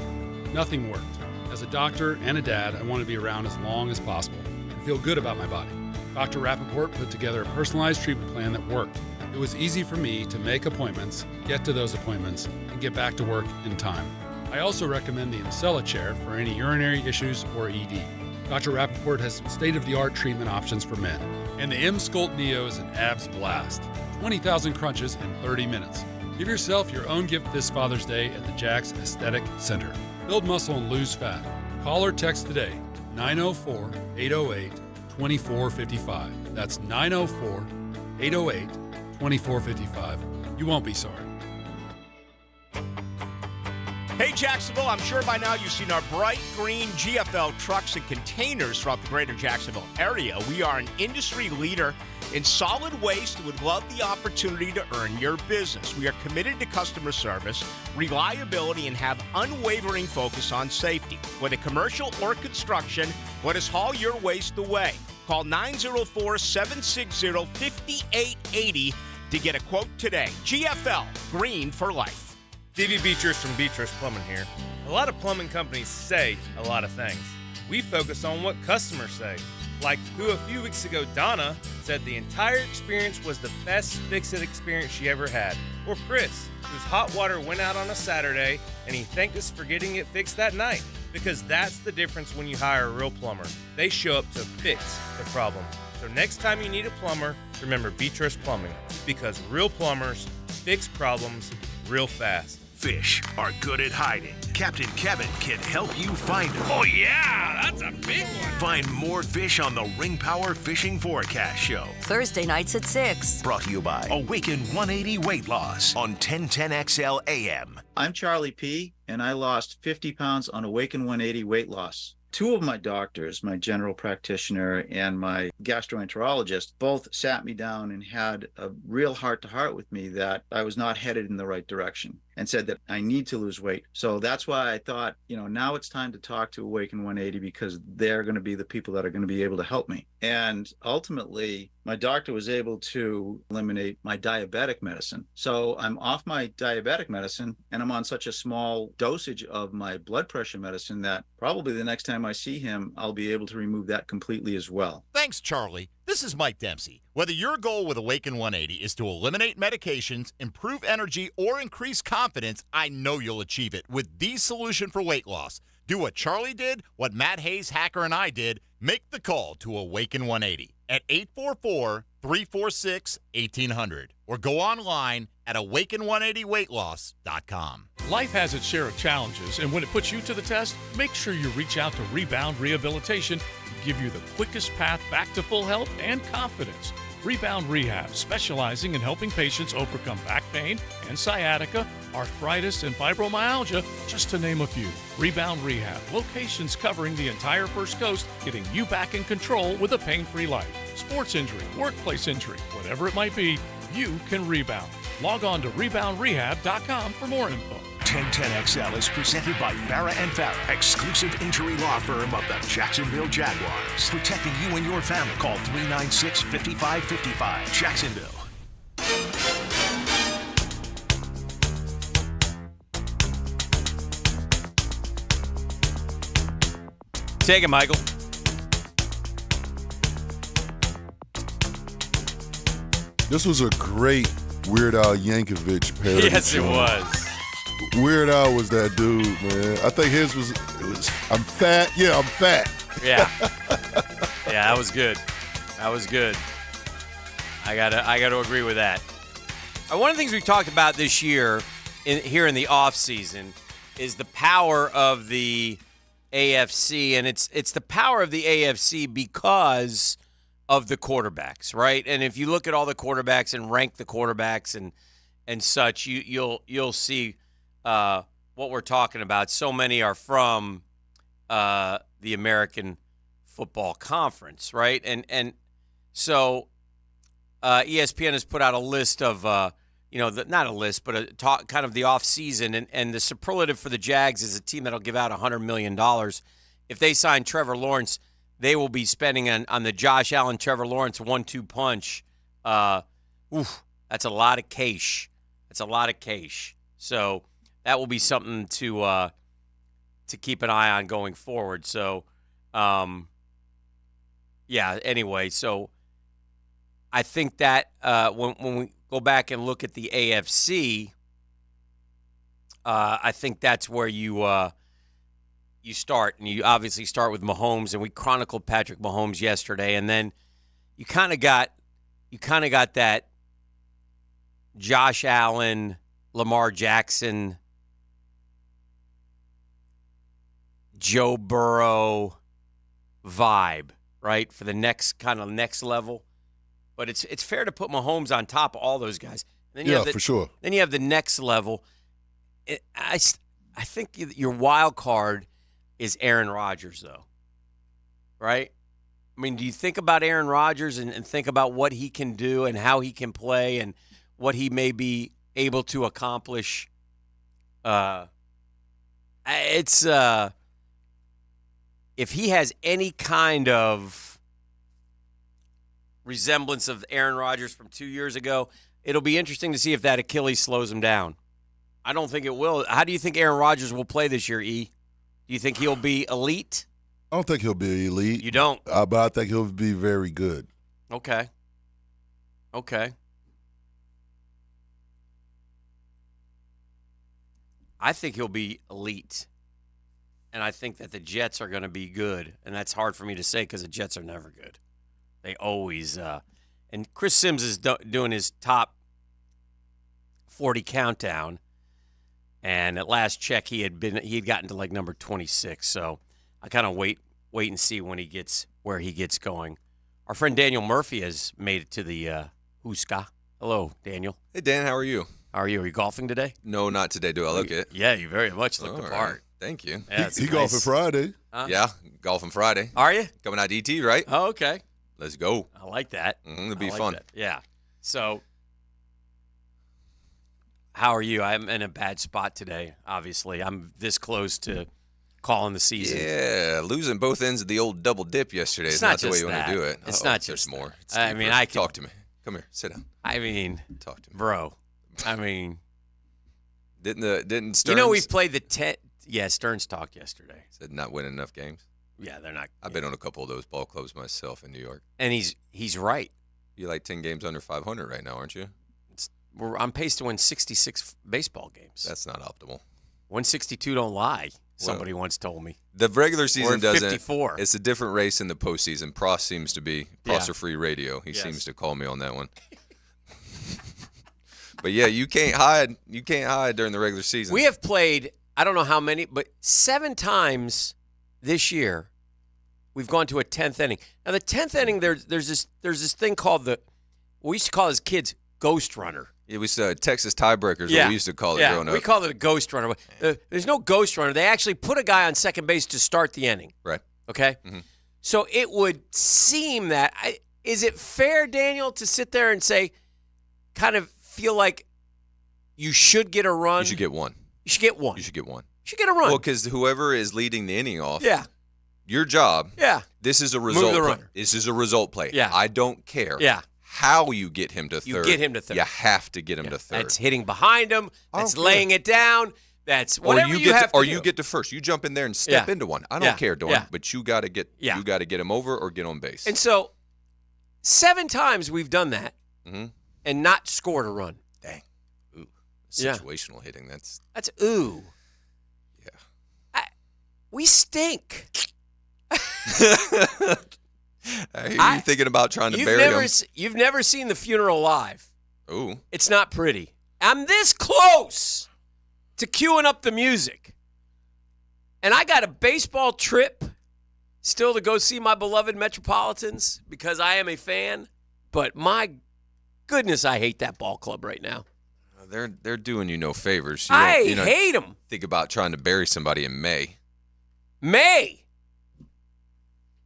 Nothing worked. As a doctor and a dad, I want to be around as long as possible and feel good about my body. Dr. Rappaport put together a personalized treatment plan that worked. It was easy for me to make appointments, get to those appointments, and get back to work in time. I also recommend the Imcella chair for any urinary issues or ED. Dr. Rappaport has state-of-the-art treatment options for men. And the M-Sculpt Neo is an abs blast. 20,000 crunches in 30 minutes. Give yourself your own gift this Father's Day at the Jax Aesthetic Center. Build muscle and lose fat. Call or text today, 904-808-2455. That's 904-808-2455. You won't be sorry. Hey, Jacksonville, I'm sure by now you've seen our bright green GFL trucks and containers throughout the greater Jacksonville area. We are an industry leader in solid waste and would love the opportunity to earn your business. We are committed to customer service, reliability, and have unwavering focus on safety. Whether commercial or construction, let us haul your waste away. Call 904-760-5880 to get a quote today. GFL, green for life. Stevie Beatrice from Beatrice Plumbing here. A lot of plumbing companies say a lot of things. We focus on what customers say. Like who a few weeks ago, Donna, said the entire experience was the best fix-it experience she ever had. Or Chris, whose hot water went out on a Saturday and he thanked us for getting it fixed that night. Because that's the difference when you hire a real plumber. They show up to fix the problem. So next time you need a plumber, remember Beatrice Plumbing. Because real plumbers fix problems real fast. Fish are good at hiding. Captain Kevin can help you find them. Oh yeah, that's a big one. Find more fish on the Ring Power Fishing Forecast Show. Thursday nights at 6. Brought to you by Awaken 180 Weight Loss on 1010XL AM. I'm Charlie P., and I lost 50 pounds on Awaken 180 weight loss. Two of my doctors, my general practitioner and my gastroenterologist, both sat me down and had a real heart-to-heart with me that I was not headed in the right direction and said that I need to lose weight. So that's why I thought, now it's time to talk to Awaken 180 because they're going to be the people that are going to be able to help me. And ultimately, my doctor was able to eliminate my diabetic medicine. So I'm off my diabetic medicine and I'm on such a small dosage of my blood pressure medicine that probably the next time I see him, I'll be able to remove that completely as well. Thanks, Charlie. This is Mike Dempsey. Whether your goal with Awaken 180 is to eliminate medications, improve energy, or increase confidence, I know you'll achieve it with the solution for weight loss. Do what Charlie did, what Matt Hayes, Hacker, and I did. Make the call to Awaken 180 at 844-346-1800 or go online at awaken180weightloss.com. Life has its share of challenges, and when it puts you to the test, make sure you reach out to Rebound Rehabilitation to give you the quickest path back to full health and confidence. Rebound Rehab, specializing in helping patients overcome back pain and sciatica, arthritis, and fibromyalgia, just to name a few. Rebound Rehab, locations covering the entire First Coast, getting you back in control with a pain-free life. Sports injury, workplace injury, whatever it might be, you can rebound. Log on to reboundrehab.com for more info. 1010XL is presented by Farah & Farah, exclusive injury law firm of the Jacksonville Jaguars. Protecting you and your family. Call 396-5555. Jacksonville. Take it, Michael. This was a great Weird Al Yankovic parody. Yes, it was. Weird Al was that dude, man. I think his was I'm fat. Yeah, I'm fat. Yeah. Yeah, that was good. That was good. I gotta agree with that. One of the things we talked about this year here in the off season is the power of the AFC, and it's the power of the AFC because of the quarterbacks, right? And if you look at all the quarterbacks and rank the quarterbacks and such, you'll see what we're talking about. So many are from the American Football Conference, right? And so ESPN has put out a list of not a list, but a talk, kind of the off season, and the superlative for the Jags is a team that'll give out $100 million. If they sign Trevor Lawrence, they will be spending on the Josh Allen, Trevor Lawrence 1-2 punch. That's a lot of cash. It's a lot of cash. So that will be something to keep an eye on going forward. So, anyway, so I think that when we go back and look at the AFC, I think that's where you start. And you obviously start with Mahomes, and we chronicled Patrick Mahomes yesterday. And then you kind of got that Josh Allen, Lamar Jackson, Joe Burrow vibe, right, for the next level. But it's fair to put Mahomes on top of all those guys. And then for sure. Then you have the next level. I think your wild card is Aaron Rodgers, though, right? I mean, do you think about Aaron Rodgers and think about what he can do and how he can play and what he may be able to accomplish? If he has any kind of resemblance of Aaron Rodgers from 2 years ago, it'll be interesting to see if that Achilles slows him down. I don't think it will. How do you think Aaron Rodgers will play this year, E? Do you think he'll be elite? I don't think he'll be elite. You don't? But I think he'll be very good. Okay. I think he'll be elite. And I think that the Jets are going to be good. And that's hard for me to say because the Jets are never good. They always and Chris Sims is doing his top 40 countdown. And at last check, he had gotten to like number 26. So I kind of wait and see when he gets where he gets going. Our friend Daniel Murphy has made it to the Huska. Hello, Daniel. Hey, Dan. How are you? Are you golfing today? No, not today. Do I look it? Yeah, you very much look the part. Right. Thank you. Yeah, he golfing Friday. Yeah, golfing Friday. Are you? Coming out ET, right? Oh, okay. Let's go. I like that. It'll be fun. That. Yeah. So, how are you? I'm in a bad spot today, obviously. I'm this close to calling the season. Yeah, losing both ends of the old double dip yesterday is not the way you want to do it. It's not just just more. I mean, I can talk to me. Come here, sit down. I mean, talk to me, bro. I mean, didn't Stearns? You know, we've played the 10. Yeah, Stearns talked yesterday. Said not winning enough games. Yeah, they're not. I've been on a couple of those ball clubs myself in New York. And he's right. You're like 10 games under 500 right now, aren't you? I'm paced to win 66 baseball games. That's not optimal. 162 don't lie. Somebody once told me. The regular season doesn't. 54. It's a different race in the postseason. Pross seems to be Prosser-free radio. He Yes. seems to call me on that one. But yeah, you can't hide. You can't hide during the regular season. We have played, I don't know how many, but 7 times this year we've gone to a 10th inning. Now the 10th inning, there's this thing called we used to call as kids ghost runner. It was Texas tiebreakers. What we used to call it growing up. We called it a ghost runner. There's no ghost runner. They actually put a guy on second base to start the inning. Right. Okay? Mm-hmm. So it would seem that is it fair, Daniel, to sit there and say, kind of feel like you should get a run? You should get one. You should get one. You should get one. You should get a run. Well, because whoever is leading the inning off, your job, this is a Move result the play. runner. This is a result play. Yeah. I don't care how you get him to third. You get him to third. You have to get him to third. That's hitting behind him. That's don't laying it down. That's whatever you have to do. you get to first. You jump in there and step into one. I don't care, Dorn, but you got to get you got to get him over or get on base. And so 7 times we've done that and not scored a run. Dang. Ooh. Situational hitting. That's ooh. Yeah. We stink. I hear you thinking about trying to bury him. You've never seen The Funeral Live. Ooh. It's not pretty. I'm this close to queuing up the music. And I got a baseball trip still to go see my beloved Metropolitans because I am a fan. But my goodness, I hate that ball club right now. They're doing you no favors. I hate them. Think about trying to bury somebody in May.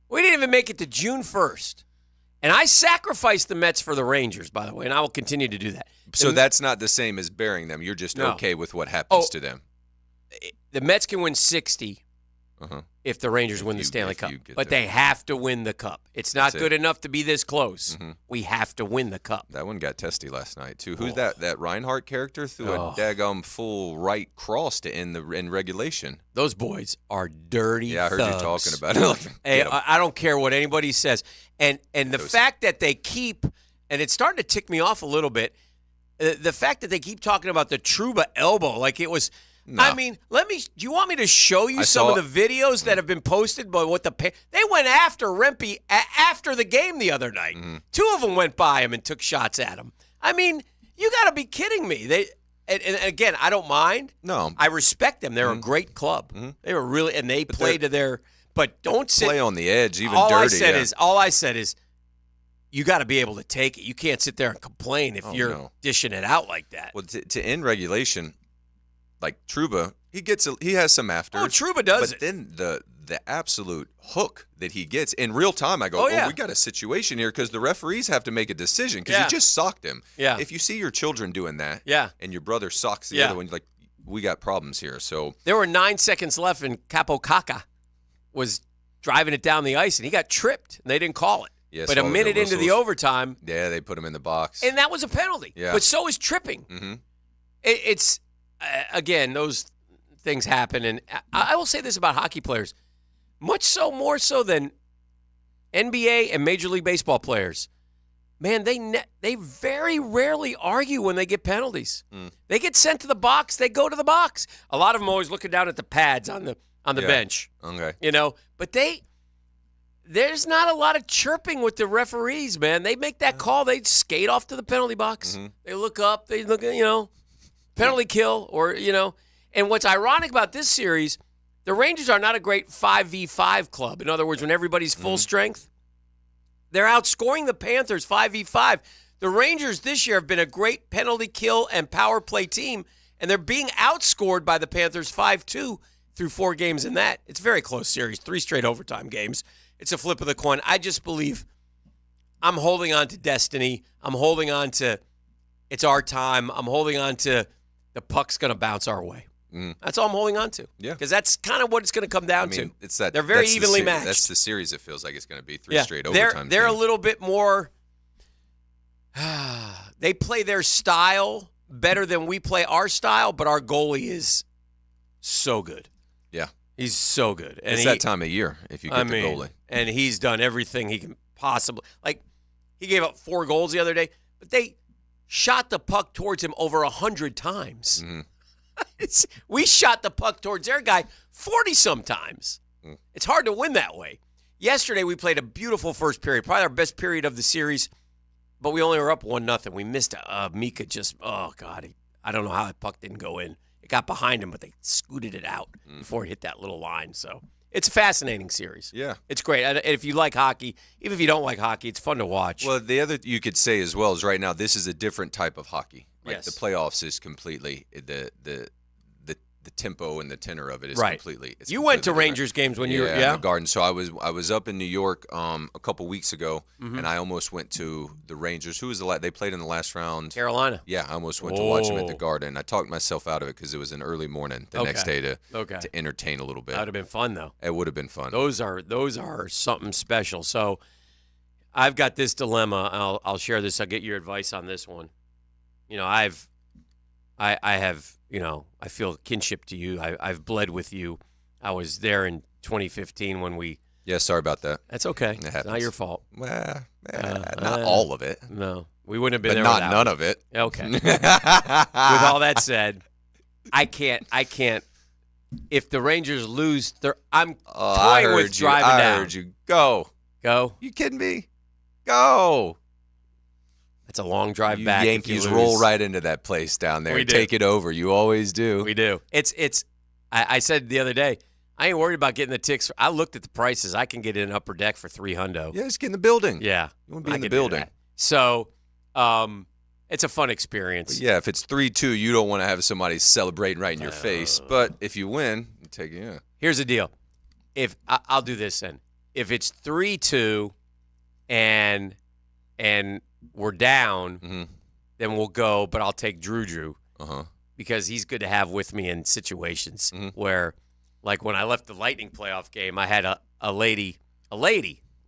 We didn't even make it to June 1st. And I sacrificed the Mets for the Rangers, by the way, and I will continue to do that. So that's not the same as burying them. You're just okay with what happens to them. The Mets can win 60, if the Rangers win the Stanley Cup. But they have to win the Cup. It's not good enough to be this close. We have to win the Cup. That one got testy last night, too. Who's that Reinhardt character threw a daggum full right cross to end in regulation? Those boys are dirty Yeah, I heard thugs. you talking about it. Hey, I don't care what anybody says. And the fact that they keep, and it's starting to tick me off a little bit, the fact that they keep talking about the Trouba elbow like it was. No. I mean, do you want me to show you some of the videos that have been posted by what they went after Rempe after the game the other night. 2 of them went by him and took shots at him. I mean, you got to be kidding me. And again, I don't mind. No. I respect them. They're a great club. They were really, and they play to their, but don't sit. Play on the edge, even all dirty. All I said is, you got to be able to take it. You can't sit there and complain if you're dishing it out like that. Well, to end regulation, like Trouba, he has some afters. Oh, Trouba does but then the absolute hook that he gets in real time, I go, we got a situation here because the referees have to make a decision because he just socked him. Yeah. If you see your children doing that, and your brother socks the other one, like we got problems here. So there were 9 seconds left, and Capo Caca was driving it down the ice, and he got tripped, and they didn't call it. Yeah, but a minute into the overtime, they put him in the box, and that was a penalty. Yeah. But so is tripping. It's again, those things happen, and I will say this about hockey players, much so more so than NBA and Major League Baseball players. Man, they very rarely argue when they get penalties. They get sent to the box, they go to the box. A lot of them always looking down at the pads on the bench. Okay, but there's not a lot of chirping with the referees, man. They make that call, they skate off to the penalty box. They look up, they look, penalty kill, or, And what's ironic about this series, the Rangers are not a great 5v5 club. In other words, when everybody's full strength, they're outscoring the Panthers 5v5. The Rangers this year have been a great penalty kill and power play team, and they're being outscored by the Panthers 5-2 through 4 games in that. It's a very close series, 3 straight overtime games. It's a flip of the coin. I just believe I'm holding on to destiny. I'm holding on to it's our time. I'm holding on to the puck's going to bounce our way. That's all I'm holding on to. Yeah. Because that's kind of what it's going to come down to. It's that, they're very evenly matched. That's the series it feels like it's going to be 3 straight overtime. They're a little bit more they play their style better than we play our style, but our goalie is so good. Yeah. He's so good. And it's that time of year if you get the goalie. And he's done everything he can possibly. Like, he gave up 4 goals the other day, but they shot the puck towards him over 100 times. We shot the puck towards their guy 40-some times. It's hard to win that way. Yesterday, we played a beautiful first period, probably our best period of the series, but we only were up 1-0. We missed Mika just, oh, God, I don't know how that puck didn't go in. It got behind him, but they scooted it out before it hit that little line. So it's a fascinating series. Yeah. It's great. And if you like hockey, even if you don't like hockey, it's fun to watch. Well, the other you could say as well is right now this is a different type of hockey. Like Yes. the playoffs is completely the tempo and the tenor of it is Right. completely. It's You went to completely Rangers different. games when you were in the Garden. So I was up in New York a couple weeks ago, Mhm. and I almost went to the Rangers. Who was they played in the last round? Carolina. Yeah, I almost went to watch them at the Oh. Garden. I talked myself out of it because it was an early morning the next day to entertain a little bit. That would have been fun, though. It would have been fun. Those are something special. So I've got this dilemma. I'll share this. I'll get your advice on this one. I have, I feel kinship to you. I've bled with you. I was there in 2015 when we. Yeah, sorry about that. That's okay. It It's happens. not your fault. Well, not all of it. No, we wouldn't have been But there. not without none it. of it. Okay. With all that said, I can't. If the Rangers lose, I'm toying with driving down. I heard you. Go. You kidding me? Go. It's a long drive You back. Yankees if you roll lose. right into that place down there. We and do. Take it over. You always do. We do. I said the other day, I ain't worried about getting the tickets. I looked at the prices. I can get in upper deck for $300. Yeah, just get in the building. Yeah. You want to be I in the can do building. that. So, it's a fun experience. But yeah, if it's 3-2, you don't want to have somebody celebrating right in your face. But if you win, you take it. Yeah. Here's the deal. I'll do this then. If it's 3-2 and we're down, then we'll go, but I'll take Drew Uh-huh. because he's good to have with me in situations where Like when I left the Lightning playoff game, I had a lady,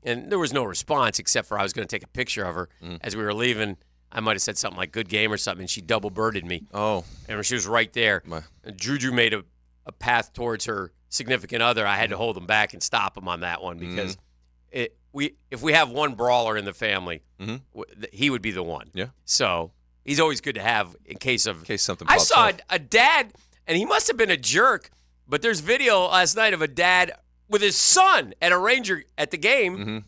and there was no response except for I was going to take a picture of her. As we were leaving, I might have said something like "good game" or something, and she double-birded me. Oh. And she was right there. And Juju made a path towards her significant other. I had to hold him back and stop him on that one because if we have one brawler in the family, he would be the one. Yeah. So he's always good to have in case something I pops saw up. a dad, and he must have been a jerk, but there's video last night of a dad with his son at a Ranger at the game,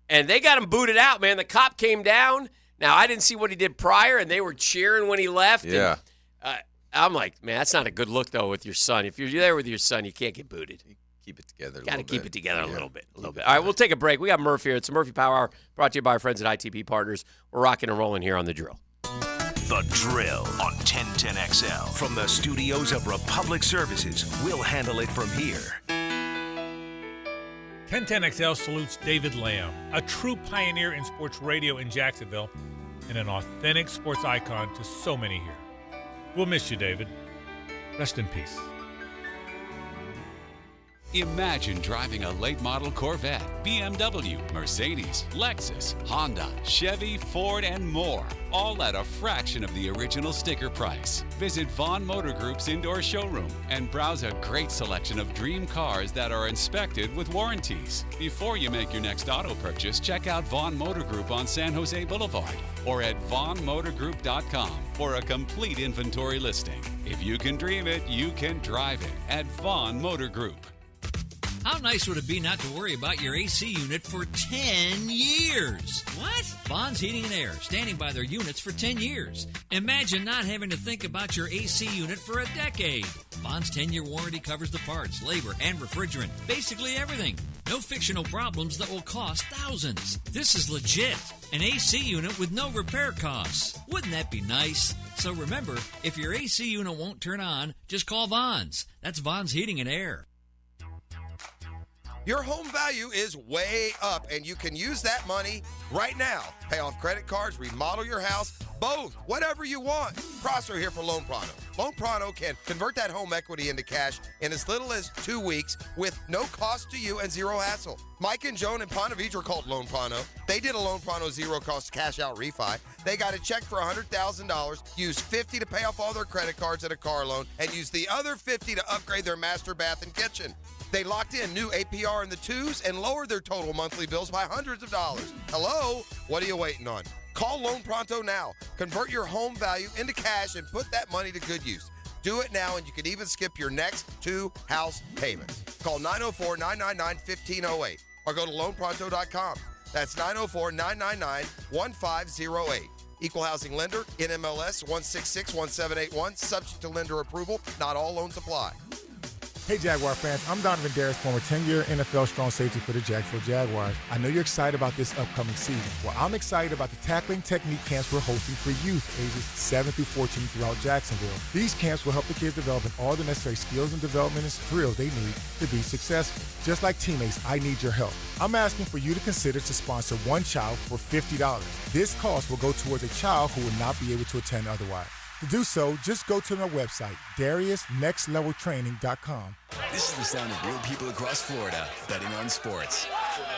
and they got him booted out, man. The cop came down. Now, I didn't see what he did prior, and they were cheering when he left. Yeah. And, I'm like, man, that's not a good look, though, with your son. If you're there with your son, you can't get booted. Keep it together. Got to keep it together a little bit. All right, we'll take a break. We got Murph here. It's the Murphy Power Hour, brought to you by our friends at ITB Partners. We're rocking and rolling here on The Drill. The Drill on 1010XL. From the studios of Republic Services, we'll handle it from here. 1010XL salutes David Lamb, a true pioneer in sports radio in Jacksonville and an authentic sports icon to so many here. We'll miss you, David. Rest in peace. Imagine driving a late model Corvette, BMW, Mercedes, Lexus, Honda, Chevy, Ford, and more, all at a fraction of the original sticker price. Visit Vaughn Motor Group's indoor showroom and browse a great selection of dream cars that are inspected with warranties. Before you make your next auto purchase, check out Vaughn Motor Group on San Jose Boulevard or at vaughnmotorgroup.com for a complete inventory listing. If you can dream it, you can drive it at Vaughn Motor Group. How nice would it be not to worry about your AC unit for 10 years? What? Vaughn's Heating and Air, standing by their units for 10 years. Imagine not having to think about your AC unit for a decade. Vaughn's 10-year warranty covers the parts, labor, and refrigerant. Basically everything. No fictional problems that will cost thousands. This is legit. An AC unit with no repair costs. Wouldn't that be nice? So remember, if your AC unit won't turn on, just call Vaughn's. That's Vaughn's Heating and Air. Your home value is way up, and you can use that money right now. Pay off credit cards, remodel your house, both, whatever you want. Prosser here for Loan Pronto. Loan Pronto can convert that home equity into cash in as little as 2 weeks with no cost to you and zero hassle. Mike and Joan in Ponte Vedra called Loan Pronto. They did a Loan Pronto zero-cost cash-out refi. They got a check for $100,000, used $50 to pay off all their credit cards and a car loan, and used the other $50 to upgrade their master bath and kitchen. They locked in new APR in the 2s and lowered their total monthly bills by hundreds of dollars. Hello? What are you waiting on? Call Loan Pronto now. Convert your home value into cash and put that money to good use. Do it now, and you can even skip your next 2 house payments. Call 904-999-1508 or go to loanpronto.com. That's 904-999-1508. Equal housing lender, NMLS 1661781, subject to lender approval. Not all loans apply. Hey Jaguar fans, I'm Donovan Darris, former 10-year NFL strong safety for the Jacksonville Jaguars. I know you're excited about this upcoming season. Well, I'm excited about the tackling technique camps we're hosting for youth ages 7 through 14 throughout Jacksonville. These camps will help the kids develop all the necessary skills and development and drills they need to be successful. Just like teammates, I need your help. I'm asking for you to consider to sponsor one child for $50. This cost will go towards a child who would not be able to attend otherwise. To do so, just go to my website, DariusNextLevelTraining.com. This is the sound of real people across Florida betting on sports.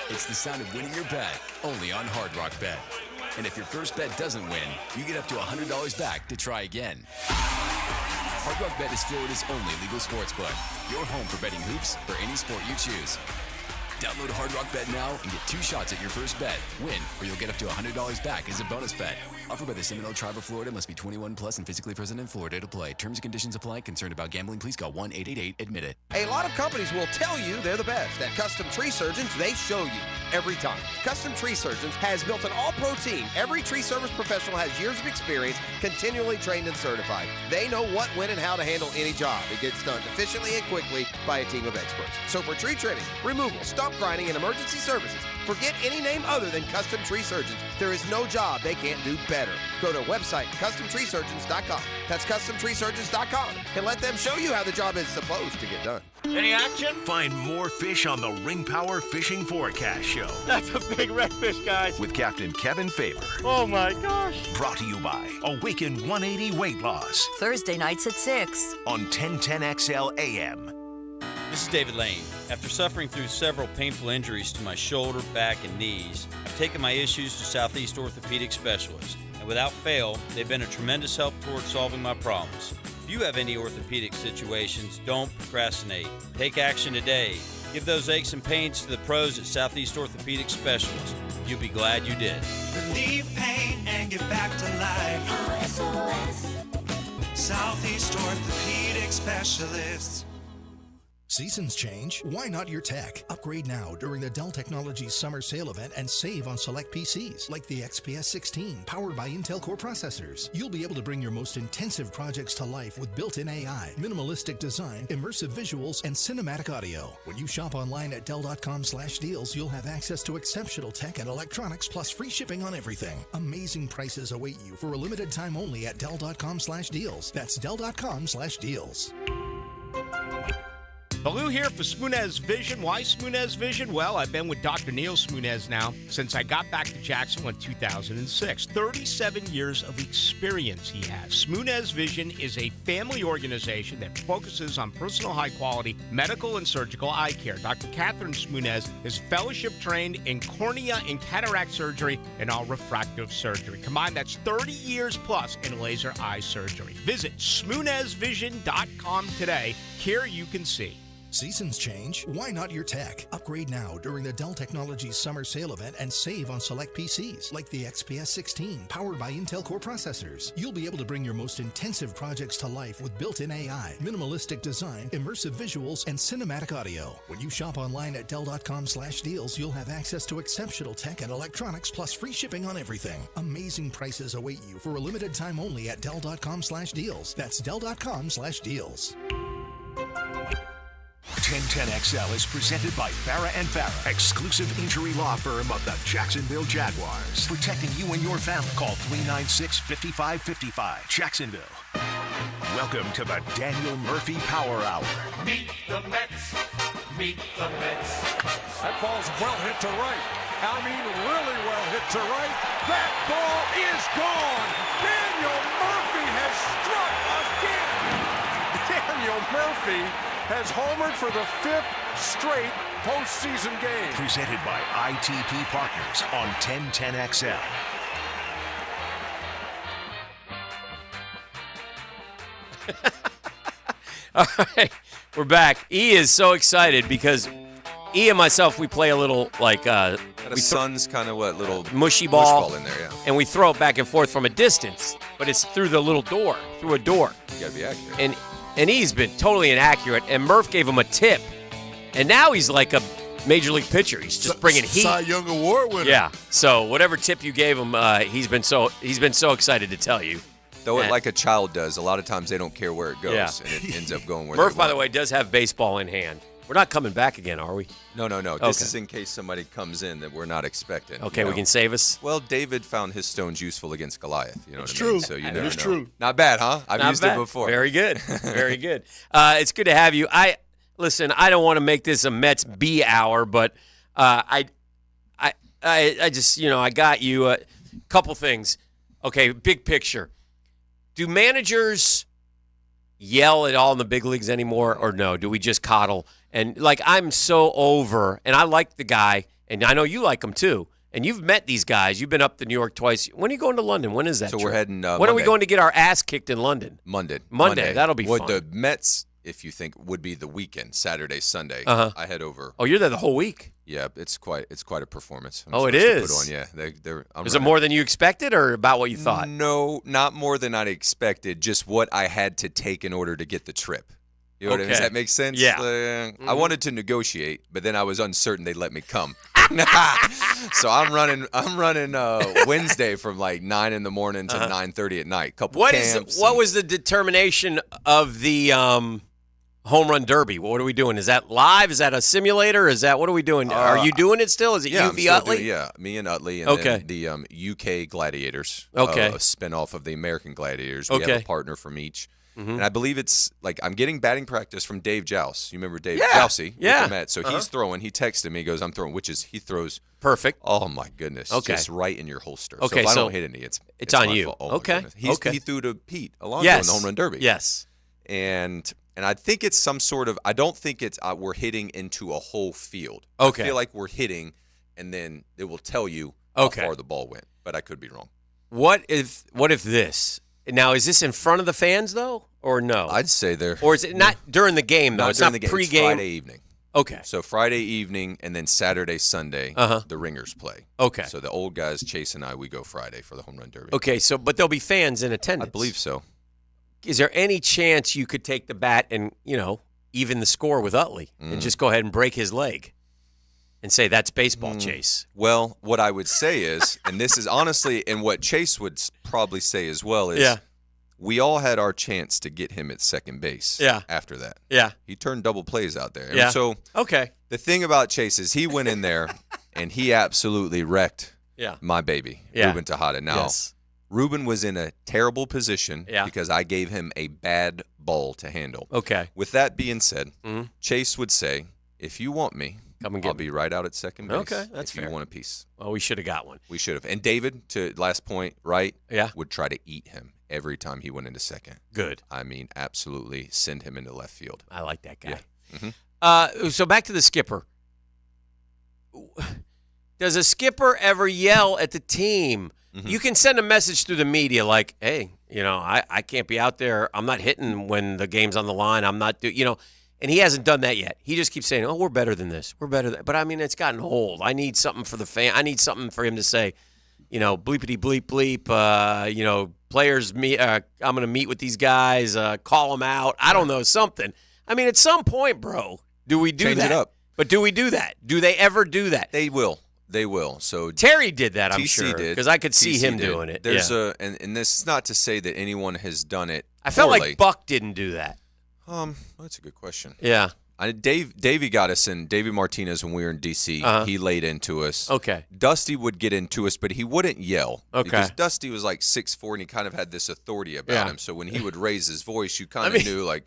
It's the sound of winning your bet, only on Hard Rock Bet. And if your first bet doesn't win, you get up to $100 back to try again. Hard Rock Bet is Florida's only legal sportsbook. Your home for betting hoops for any sport you choose. Download Hard Rock Bet now and get 2 shots at your first bet. Win, or you'll get up to $100 back as a bonus bet. Offered by the Seminole Tribe of Florida. Must be 21 plus and physically present in Florida to play. Terms and conditions apply. Concerned about gambling? Please call 1-888-ADMIT-IT. A lot of companies will tell you they're the best. At Custom Tree Surgeons, they show you every time. Custom Tree Surgeons has built an all-pro team. Every tree service professional has years of experience, continually trained and certified. They know what, when, and how to handle any job. It gets done efficiently and quickly by a team of experts. So for tree trimming, removal, stump grinding, and emergency services, forget any name other than Custom Tree Surgeons. There is no job they can't do better. Go to website CustomTreeSurgeons.com. That's CustomTreeSurgeons.com, and let them show you how the job is supposed to get done. Any action? Find more fish on the Ring Power Fishing Forecast Show. That's a big redfish, guys. With Captain Kevin Faber. Oh, my gosh. Brought to you by Awaken 180 Weight Loss. Thursday nights at 6. On 1010XL AM. This is David Lane. After suffering through several painful injuries to my shoulder, back, and knees, I've taken my issues to Southeast Orthopedic Specialists, and without fail, they've been a tremendous help toward solving my problems. If you have any orthopedic situations, don't procrastinate. Take action today. Give those aches and pains to the pros at Southeast Orthopedic Specialists. You'll be glad you did. Relieve pain and get back to life. SOS. Southeast Orthopedic Specialists. Seasons change. Why not your tech? Upgrade now during the Dell Technologies Summer Sale event and save on select PCs like the XPS 16 powered by Intel Core processors. You'll be able to bring your most intensive projects to life with built-in AI, minimalistic design, immersive visuals, and cinematic audio. When you shop online at Dell.com/deals, you'll have access to exceptional tech and electronics plus free shipping on everything. Amazing prices await you for a limited time only at Dell.com/deals. That's Dell.com/deals. Baloo here for Smoonez Vision. Why Smoonez Vision? Well, I've been with Dr. Neil Smoonez now since I got back to Jacksonville in 2006. 37 years of experience he has. Smoonez Vision is a family organization that focuses on personal high-quality medical and surgical eye care. Dr. Catherine Smoonez is fellowship-trained in cornea and cataract surgery and all refractive surgery. Combined, that's 30 years plus in laser eye surgery. Visit SmoonezVision.com today. Care you can see. Seasons change. Why not your tech? Upgrade now during the Dell Technologies Summer Sale event and save on select PCs like the XPS 16 powered by Intel Core processors. You'll be able to bring your most intensive projects to life with built-in AI, minimalistic design, immersive visuals, and cinematic audio. When you shop online at Dell.com/deals, you'll have access to exceptional tech and electronics plus free shipping on everything. Amazing prices await you for a limited time only at Dell.com/deals. That's Dell.com/deals. 1010XL is presented by Farah & Farah, exclusive injury law firm of the Jacksonville Jaguars. Protecting you and your family. Call 396-5555. Jacksonville. Welcome to the Daniel Murphy Power Hour. Meet the Mets. Meet the Mets. That ball's well hit to right. I mean, really well hit to right. That ball is gone. Daniel Murphy has struck again. Daniel Murphy has homered for the 5th straight postseason game. Presented by ITP Partners on 1010XL. All right, we're back. E is so excited because E and myself, we play a little like Sun's kind of what little mushy ball in there, yeah. And we throw it back and forth from a distance, but it's through the little door, through a door. You gotta be accurate. And he's been totally inaccurate, and Murph gave him a tip, and now he's like a major league pitcher. He's just bringing heat. Cy Young Award winner. Yeah. So whatever tip you gave him, he's been so excited to tell you. Throw it like a child does. A lot of times they don't care where it goes, and it ends up going where Murph, they by want. the way, does have baseball in hand. We're not coming back again, are we? No. Okay. This is in case somebody comes in that we're not expecting. Okay, we can save us. Well, David found his stones useful against Goliath. You know what I mean? True. So you It never is know. true. Not bad, huh? I've used it before. Very good. Very good. It's good to have you. Listen, I don't want to make this a Mets B hour, but I just, I got you a couple things. Okay, big picture. Do managers yell at all in the big leagues anymore, or no? Do we just coddle? And, I'm so over, and I like the guy, and I know you like him too, and you've met these guys. You've been up to New York twice. When are you going to London? When is that So trip? we're heading When Monday. are we going to get our ass kicked in London? Monday. That'll be fun. The Mets, if you think, would be the weekend, Saturday, Sunday. Uh-huh. I head over. Oh, you're there the whole week? Yeah, it's quite a performance. Oh, it supposed to is? Put on. Yeah, Is it more than you expected or about what you thought? No, not more than I expected. Just what I had to take in order to get the trip. You know what I mean? Does that make sense? Yeah. I wanted to negotiate, but then I was uncertain they'd let me come. So I'm running Wednesday from 9 in the morning to 9:30 at night. What was the determination of the home run derby? What are we doing? Is that live? Is that a simulator? What are we doing? Are you doing it still? Is it yeah, UV I'm still Utley? doing- yeah, me and Utley, and then the UK Gladiators. Okay. A spinoff of the American Gladiators. We have Okay. a partner from each. Mhm. And I believe it's I'm getting batting practice from Dave Jouse. You remember Dave Yeah. Jousey? Yeah. With the Mets. So he's throwing. He texted me. He goes, I'm throwing, he throws. Perfect. Oh, my goodness. Okay. Just right in your holster. Okay, So if I so don't hit any, it's on my you. fault. Oh, my Okay. goodness. He threw to Pete Alonso in the home run derby. Yes. And And I think it's some sort of – I don't think it's we're hitting into a whole field. Okay. I feel like we're hitting, and then it will tell you how far the ball went. But I could be wrong. What if this – now, is this in front of the fans, though, or no? I'd say they're – Or is it not during the game, though? Not It's during not the game. pregame? It's Friday evening. Okay. So Friday evening and then Saturday, Sunday, the Ringers play. Okay. So the old guys, Chase and I, we go Friday for the home run derby. Okay, but there'll be fans in attendance. I believe so. Is there any chance you could take the bat and, even the score with Utley and just go ahead and break his leg and say that's baseball, Chase? Well, what I would say is, and this is honestly, and what Chase would probably say as well is, we all had our chance to get him at second base after that. Yeah. He turned double plays out there. Yeah. And so the thing about Chase is he went in there and he absolutely wrecked my baby, Ruben Tejada. Now, Ruben was in a terrible position because I gave him a bad ball to handle. Okay. With that being said, Chase would say, if you want me, come and get I'll be right out at second base. Okay, that's fair. If you want a piece. Well, we should have got one. We should have. And David, to last point, would try to eat him every time he went into second. Good. I mean, absolutely send him into left field. I like that guy. Yeah. So back to the skipper. Does a skipper ever yell at the team? You can send a message through the media like, hey, I can't be out there. I'm not hitting when the game's on the line. I'm not and he hasn't done that yet. He just keeps saying, oh, we're better than this. We're better than. But, I mean, it's gotten old. I need something for the fan. I need something for him to say, bleepity bleep bleep, players, I'm going to meet with these guys, call them out. I don't know, something. I mean, at some point, bro, do we do Change that? it up. But do we do that? Do they ever do that? They will. They will. So Terry did that, I'm TC sure, did. because I could see TC him did. doing it. There's and this is not to say that anyone has done it. I felt poorly. like Buck didn't do that. That's a good question. Yeah. Davey got us in. Davey Martinez, when we were in D.C., he laid into us. Okay. Dusty would get into us, but he wouldn't yell. Okay. Because Dusty was like 6'4", and he kind of had this authority about him. So when he would raise his voice, you kind of knew like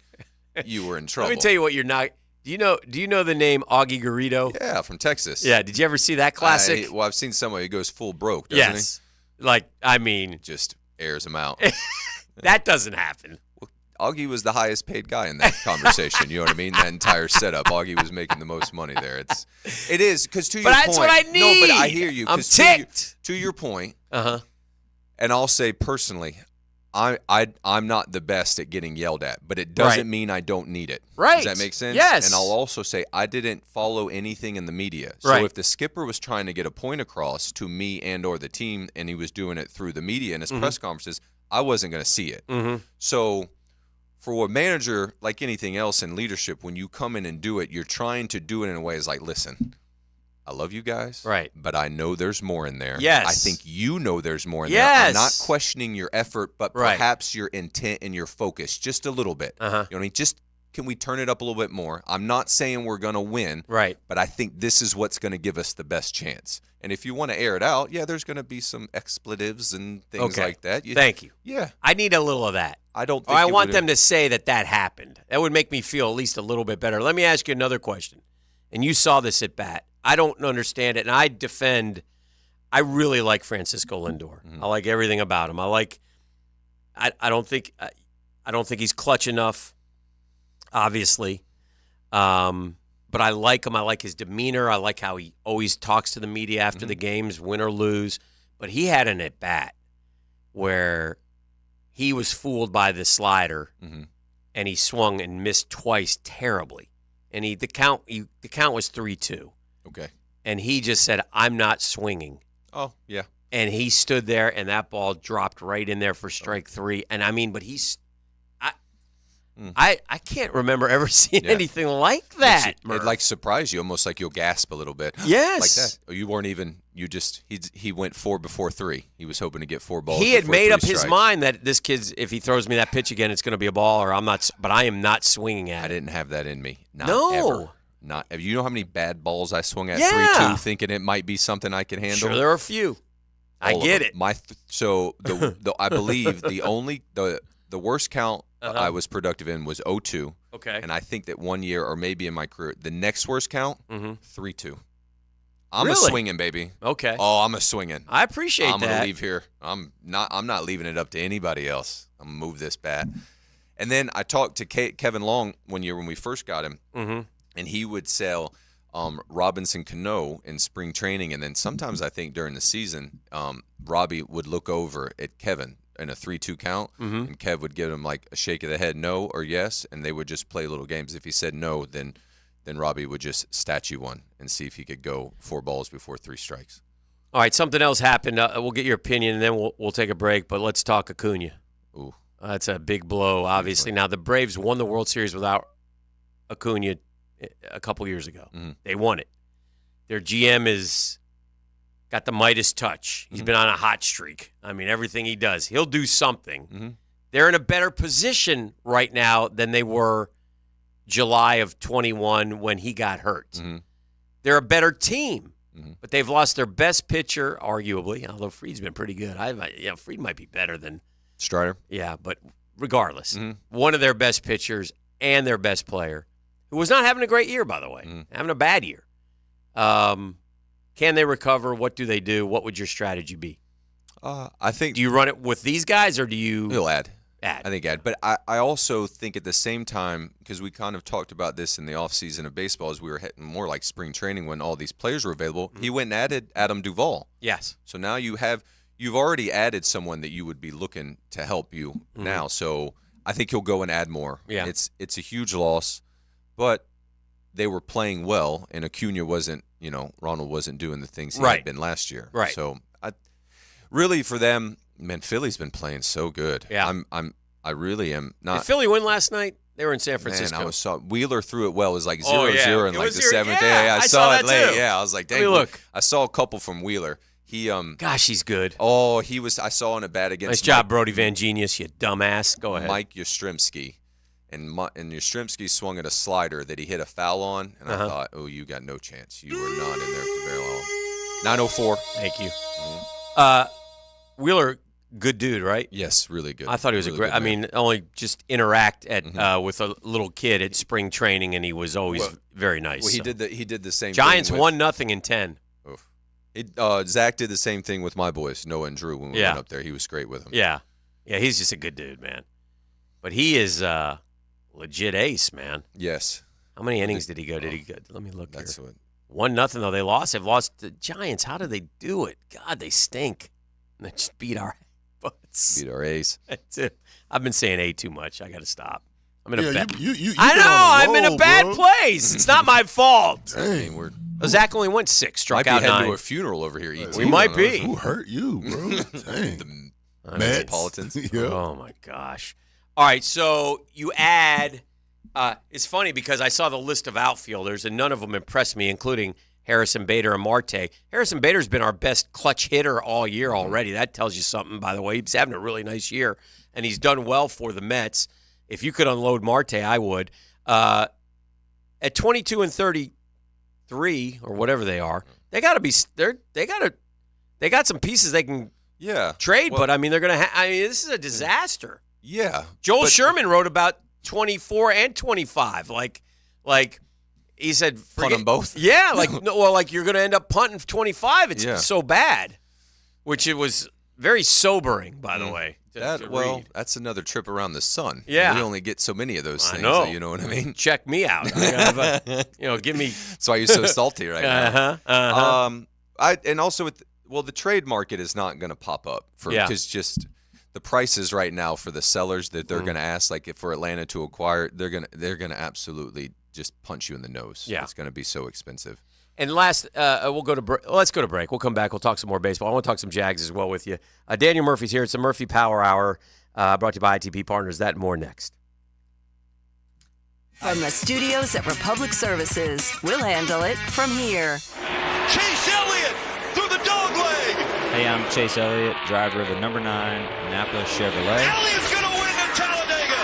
you were in trouble. Let me tell you what you're not. Do you know the name Augie Garrido? Yeah, from Texas. Yeah. Did you ever see that classic? I've seen somebody who goes full broke, doesn't he? Like, I mean. Just airs him out. That doesn't happen. Augie was the highest paid guy in that conversation. You know what I mean? That entire setup, Augie was making the most money there. It is because to your point. But that's what I need. No, but I hear you. I'm ticked. To your point. And I'll say personally, I'm not the best at getting yelled at, but it doesn't mean I don't need it. Right. Does that make sense? Yes. And I'll also say I didn't follow anything in the media. So Right. if the skipper was trying to get a point across to me and or the team, and he was doing it through the media in his press conferences, I wasn't going to see it. So for a manager, like anything else in leadership, when you come in and do it, you're trying to do it in a way is like, listen, I love you guys, right? But I know there's more in there. Yes. I think you know there's more in Yes. there. I'm not questioning your effort, but Right. perhaps your intent and your focus just a little bit. You know what I mean? Just can we turn it up a little bit more? I'm not saying we're going to win, right? But I think this is what's going to give us the best chance. And if you want to air it out, there's going to be some expletives and things like that. Thank you. Yeah. I need a little of that. I don't think I want them to say that happened. That would make me feel at least a little bit better. Let me ask you another question. And you saw this at bat. I don't understand it, and I really like Francisco Lindor. I like everything about him. I don't think he's clutch enough, obviously. But I like him. I like his demeanor. I like how he always talks to the media after the games, win or lose. But he had an at-bat where he was fooled by the slider, and he swung and missed twice terribly. And the count was 3-2. Okay. And he just said, I'm not swinging. Oh, yeah. And he stood there, and that ball dropped right in there for strike 3. And I mean, but I can't remember ever seeing anything like that. It like surprised you, almost like you'll gasp a little bit. Yes. Like that. Oh, you weren't even, he went 4 before 3. He was hoping to get 4 balls. He had before made 3 up his strikes. mind that this kid's, if he throws me that pitch again, it's going to be a ball, or I'm not, but I am not swinging at it. I didn't have that in me. Not No. ever. Not ever. You know how many bad balls I swung at 3-2 thinking it might be something I could handle? Sure, there are a few. I get it. I believe the worst count I was productive in was 0-2. Okay. And I think that one year, or maybe in my career, the next worst count, 3-2. I'm Really? a swinging, baby. Okay. Oh, I'm a swinging. I appreciate I'm that. gonna leave here. I'm not leaving it up to anybody else. I'm gonna move this bat. And then I talked to Kevin Long one year when we first got him, and he would sell Robinson Cano in spring training. And then sometimes I think during the season, Robbie would look over at Kevin in a 3-2 count, and Kev would give him like a shake of the head, no or yes, and they would just play little games. If he said no, then Robbie would just statue one and see if he could go 4 balls before 3 strikes. All right, something else happened. We'll get your opinion, and then we'll take a break. But let's talk Acuna. Ooh, that's a big blow, obviously. Now, the Braves won the World Series without Acuna a couple years ago. They won it. Their GM is got the Midas touch. He's been on a hot streak. I mean, everything he does, he'll do something. They're in a better position right now than they were July of 21 when he got hurt. They're a better team. But they've lost their best pitcher, arguably, although Fried's been pretty good. Fried might be better than Strider. Yeah, but regardless, one of their best pitchers and their best player, who was not having a great year, by the way, having a bad year. Can they recover? What do they do? What would your strategy be? I think. Do you run it with these guys, or do you? He'll add. I think add. But I also think at the same time, because we kind of talked about this in the offseason of baseball as we were hitting more like spring training when all these players were available, he went and added Adam Duvall. Yes. So now you've already added someone that you would be looking to help you now. So I think he'll go and add more. Yeah. It's a huge loss, but they were playing well, and Acuna wasn't, Ronald wasn't doing the things he had been last year. Right. So really for them, man, Philly's been playing so good. Yeah. I really am not. Did Philly win last night? They were in San Francisco. Man, Wheeler threw it well. It was like 0-0 in like the 7th. Yeah, I saw it late. Too. Yeah, I was like, dang. Look. I saw a couple from Wheeler. He Gosh, he's good. Oh, he was. I saw in a bat against. Nice job, Brody Van Genius. You dumbass. Go ahead. Mike Yastrzemski, and Yastrzemski swung at a slider that he hit a foul on, and I thought, oh, you got no chance. You were not in there for very long. 904. Thank you. Wheeler, good dude, right? Yes, really good. I thought he was really a great. I mean, only just interact with a little kid at spring training, and he was always very nice. Well, he did the same. Giants thing 1-0 in 10. Zach did the same thing with my boys, Noah and Drew, when we went up there. He was great with them. Yeah, he's just a good dude, man. But he is legit ace, man. Yes. How many innings did he go? Let me look here. 1-0 though. They lost. They've lost the Giants. How did they do it? God, they stink. And they just beat our butts. Beat our ace. That's it. I've been saying A too much. I got to stop. I'm in a bad. I know. I'm in a bad place. It's not my fault. Dang, Zach only went 6, struck out 9. Might be heading to a funeral over here. ET. We might be. Who hurt you, bro? Dang. The Metropolitans. Oh my gosh. All right, so you add. It's funny because I saw the list of outfielders and none of them impressed me, including Harrison Bader and Marte. Harrison Bader's been our best clutch hitter all year already. That tells you something, by the way. He's having a really nice year, and he's done well for the Mets. If you could unload Marte, I would. At 22 and 33 or whatever they are, they got to be. They got some pieces they can trade, but I mean they're gonna. This is a disaster. Yeah. Joel Sherman wrote about 24 and 25, like. He said, punt them both? Yeah, you're going to end up punting 25. It's so bad, which it was very sobering, by the way. That's another trip around the sun. Yeah. We only get so many of those things. Know. You know what I mean? Check me out. Give me. That's why you're so salty right now. And also, the trade market is not going to pop up because just the prices right now for the sellers that they're going to ask, like if for Atlanta to acquire, they're going to absolutely just punch you in the nose. Yeah. It's going to be so expensive. And last, let's go to break. We'll come back. We'll talk some more baseball. I want to talk some Jags as well with you. Daniel Murphy's here. It's the Murphy Power Hour, brought to you by ITP Partners. That and more next. From the studios at Republic Services, we'll handle it from here. Chase Elliott through the dog leg. Hey, I'm Chase Elliott, driver of the number 9 Napa Chevrolet. Elliott's going to win at Talladega.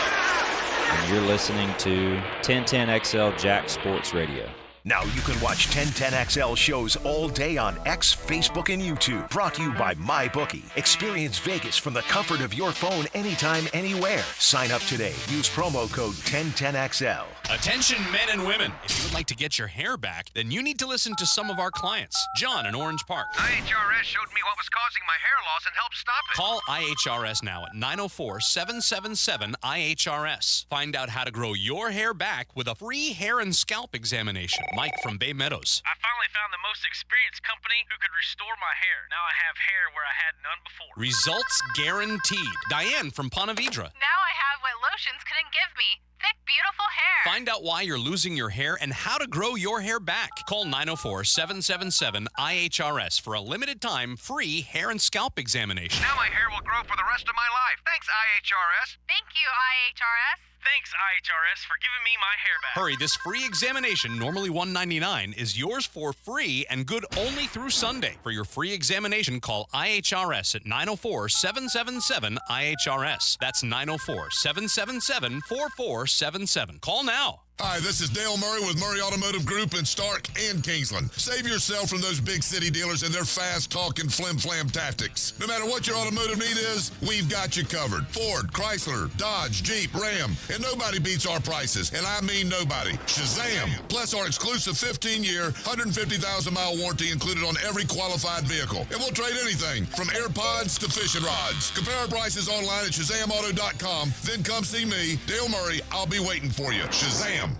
And you're listening to 1010XL Jack Sports Radio. Now you can watch 1010XL shows all day on X, Facebook, and YouTube. Brought to you by MyBookie. Experience Vegas from the comfort of your phone anytime, anywhere. Sign up today. Use promo code 1010XL. Attention men and women. If you would like to get your hair back, then you need to listen to some of our clients. John in Orange Park. IHRS showed me what was causing my hair loss and helped stop it. Call IHRS now at 904-777-IHRS. Find out how to grow your hair back with a free hair and scalp examination. Mike from Bay Meadows. I finally found the most experienced company who could restore my hair. Now I have hair where I had none before. Results guaranteed. Diane from Ponte Vedra. Now I have what lotions couldn't give me. Thick, beautiful hair. Find out why you're losing your hair and how to grow your hair back. Call 904-777-IHRS for a limited time free hair and scalp examination. Now my hair will grow for the rest of my life. Thanks, IHRS. Thank you, IHRS. Thanks, IHRS, for giving me my hair back. Hurry, this free examination, normally $199, is yours for free and good only through Sunday. For your free examination, call IHRS at 904-777-IHRS. That's 904-777-4477. Call now. Hi, this is Dale Murray with Murray Automotive Group in Stark and Kingsland. Save yourself from those big city dealers and their fast-talking flim-flam tactics. No matter what your automotive need is, we've got you covered. Ford, Chrysler, Dodge, Jeep, Ram, and nobody beats our prices, and I mean nobody. Shazam! Plus our exclusive 15-year, 150,000-mile warranty included on every qualified vehicle. And we'll trade anything from AirPods to fishing rods. Compare our prices online at ShazamAuto.com, then come see me, Dale Murray. I'll be waiting for you. Shazam!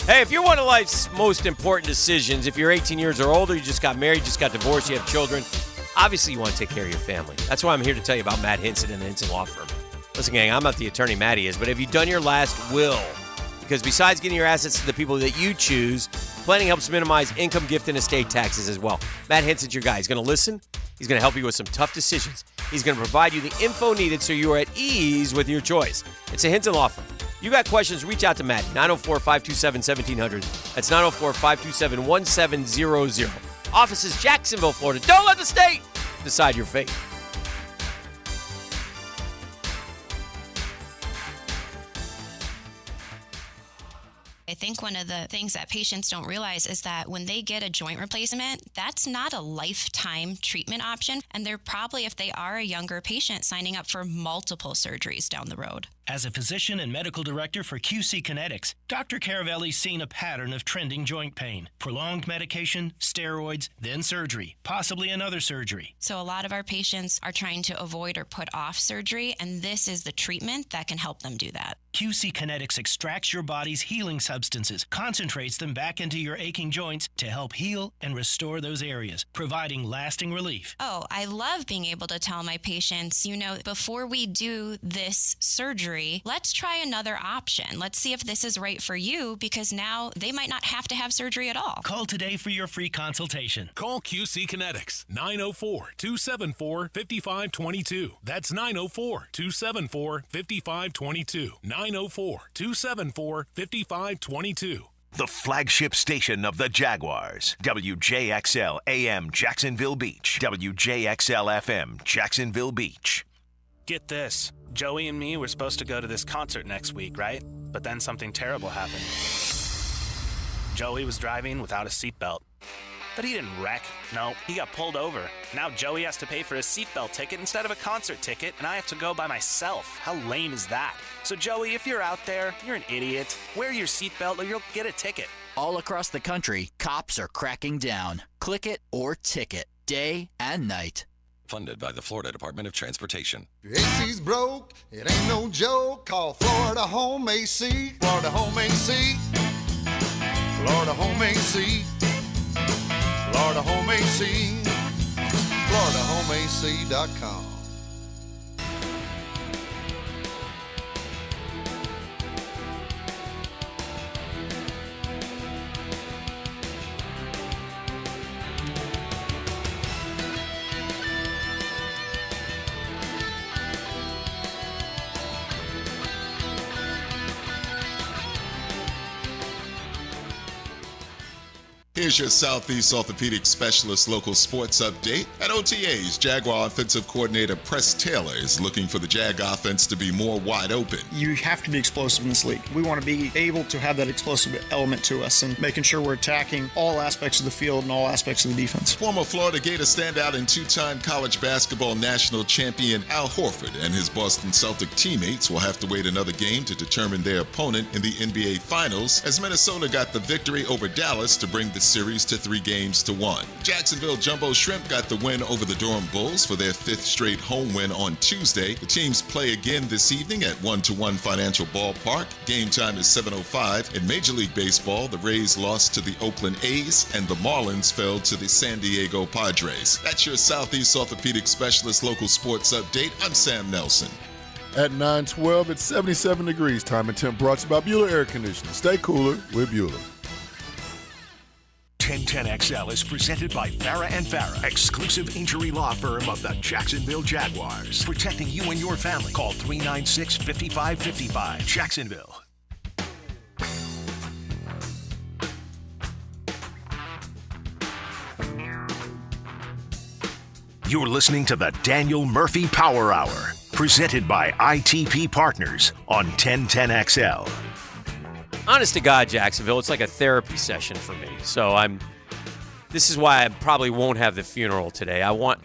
Hey, if you're one of life's most important decisions, if you're 18 years or older, you just got married, just got divorced, you have children, obviously you want to take care of your family. That's why I'm here to tell you about Matt Hinson and the Hinson Law Firm. Listen, gang, I'm not the attorney Matty is, but have you done your last will? Because besides getting your assets to the people that you choose, planning helps minimize income, gift, and estate taxes as well. Matt Hinson's your guy. He's going to listen. He's going to help you with some tough decisions. He's going to provide you the info needed so you are at ease with your choice. It's a Hinson Law Firm. You got questions, reach out to Matt, 904-527-1700. That's 904-527-1700. Office is Jacksonville, Florida. Don't let the state decide your fate. I think one of the things that patients don't realize is that when they get a joint replacement, that's not a lifetime treatment option. And they're probably, if they are a younger patient, signing up for multiple surgeries down the road. As a physician and medical director for QC Kinetics, Dr. Caravelli's seen a pattern of trending joint pain, prolonged medication, steroids, then surgery, possibly another surgery. So a lot of our patients are trying to avoid or put off surgery, and this is the treatment that can help them do that. QC Kinetics extracts your body's healing substances, concentrates them back into your aching joints to help heal and restore those areas, providing lasting relief. Oh, I love being able to tell my patients, before we do this surgery, let's try another option. Let's see if this is right for you, because now they might not have to have surgery at all. Call today for your free consultation. Call QC Kinetics, 904-274-5522. That's 904-274-5522. 904-274-5522. The flagship station of the Jaguars. WJXL AM Jacksonville Beach. WJXL FM Jacksonville Beach. Get this. Joey and me were supposed to go to this concert next week, right? But then something terrible happened. Joey was driving without a seatbelt. But he didn't wreck. No, he got pulled over. Now Joey has to pay for a seatbelt ticket instead of a concert ticket, and I have to go by myself. How lame is that? So Joey, if you're out there, you're an idiot. Wear your seatbelt or you'll get a ticket. All across the country, cops are cracking down. Click it or ticket, day and night. Funded by the Florida Department of Transportation. Your AC's broke, it ain't no joke. Call Florida Home AC. Florida Home AC. Florida Home AC. Florida Home AC. FloridaHomeAC.com. Here's your Southeast Orthopedic Specialist local sports update. At OTAs, Jaguar offensive coordinator Press Taylor is looking for the Jag offense to be more wide open. You have to be explosive in this league. We want to be able to have that explosive element to us and making sure we're attacking all aspects of the field and all aspects of the defense. Former Florida Gator standout and two-time college basketball national champion Al Horford and his Boston Celtic teammates will have to wait another game to determine their opponent in the NBA Finals as Minnesota got the victory over Dallas to bring the series to 3-1. Jacksonville Jumbo Shrimp got the win over the Durham Bulls for their 5th straight home win on Tuesday. The teams play again this evening at 1-1 Financial Ballpark. Game time is 7:05. In Major League Baseball, the Rays lost to the Oakland A's and the Marlins fell to the San Diego Padres. That's your Southeast Orthopedic Specialist local sports update. I'm Sam Nelson. At 9:12, it's 77 degrees. Time and temp brought to you by Bueller Air Conditioning. Stay cooler with Bueller. 1010XL is presented by Farah & Farah, exclusive injury law firm of the Jacksonville Jaguars. Protecting you and your family. Call 396-5555. Jacksonville. You're listening to the Daniel Murphy Power Hour, presented by ITP Partners on 1010XL. Honest to God, Jacksonville, it's like a therapy session for me. So this is why I probably won't have the funeral today. I'll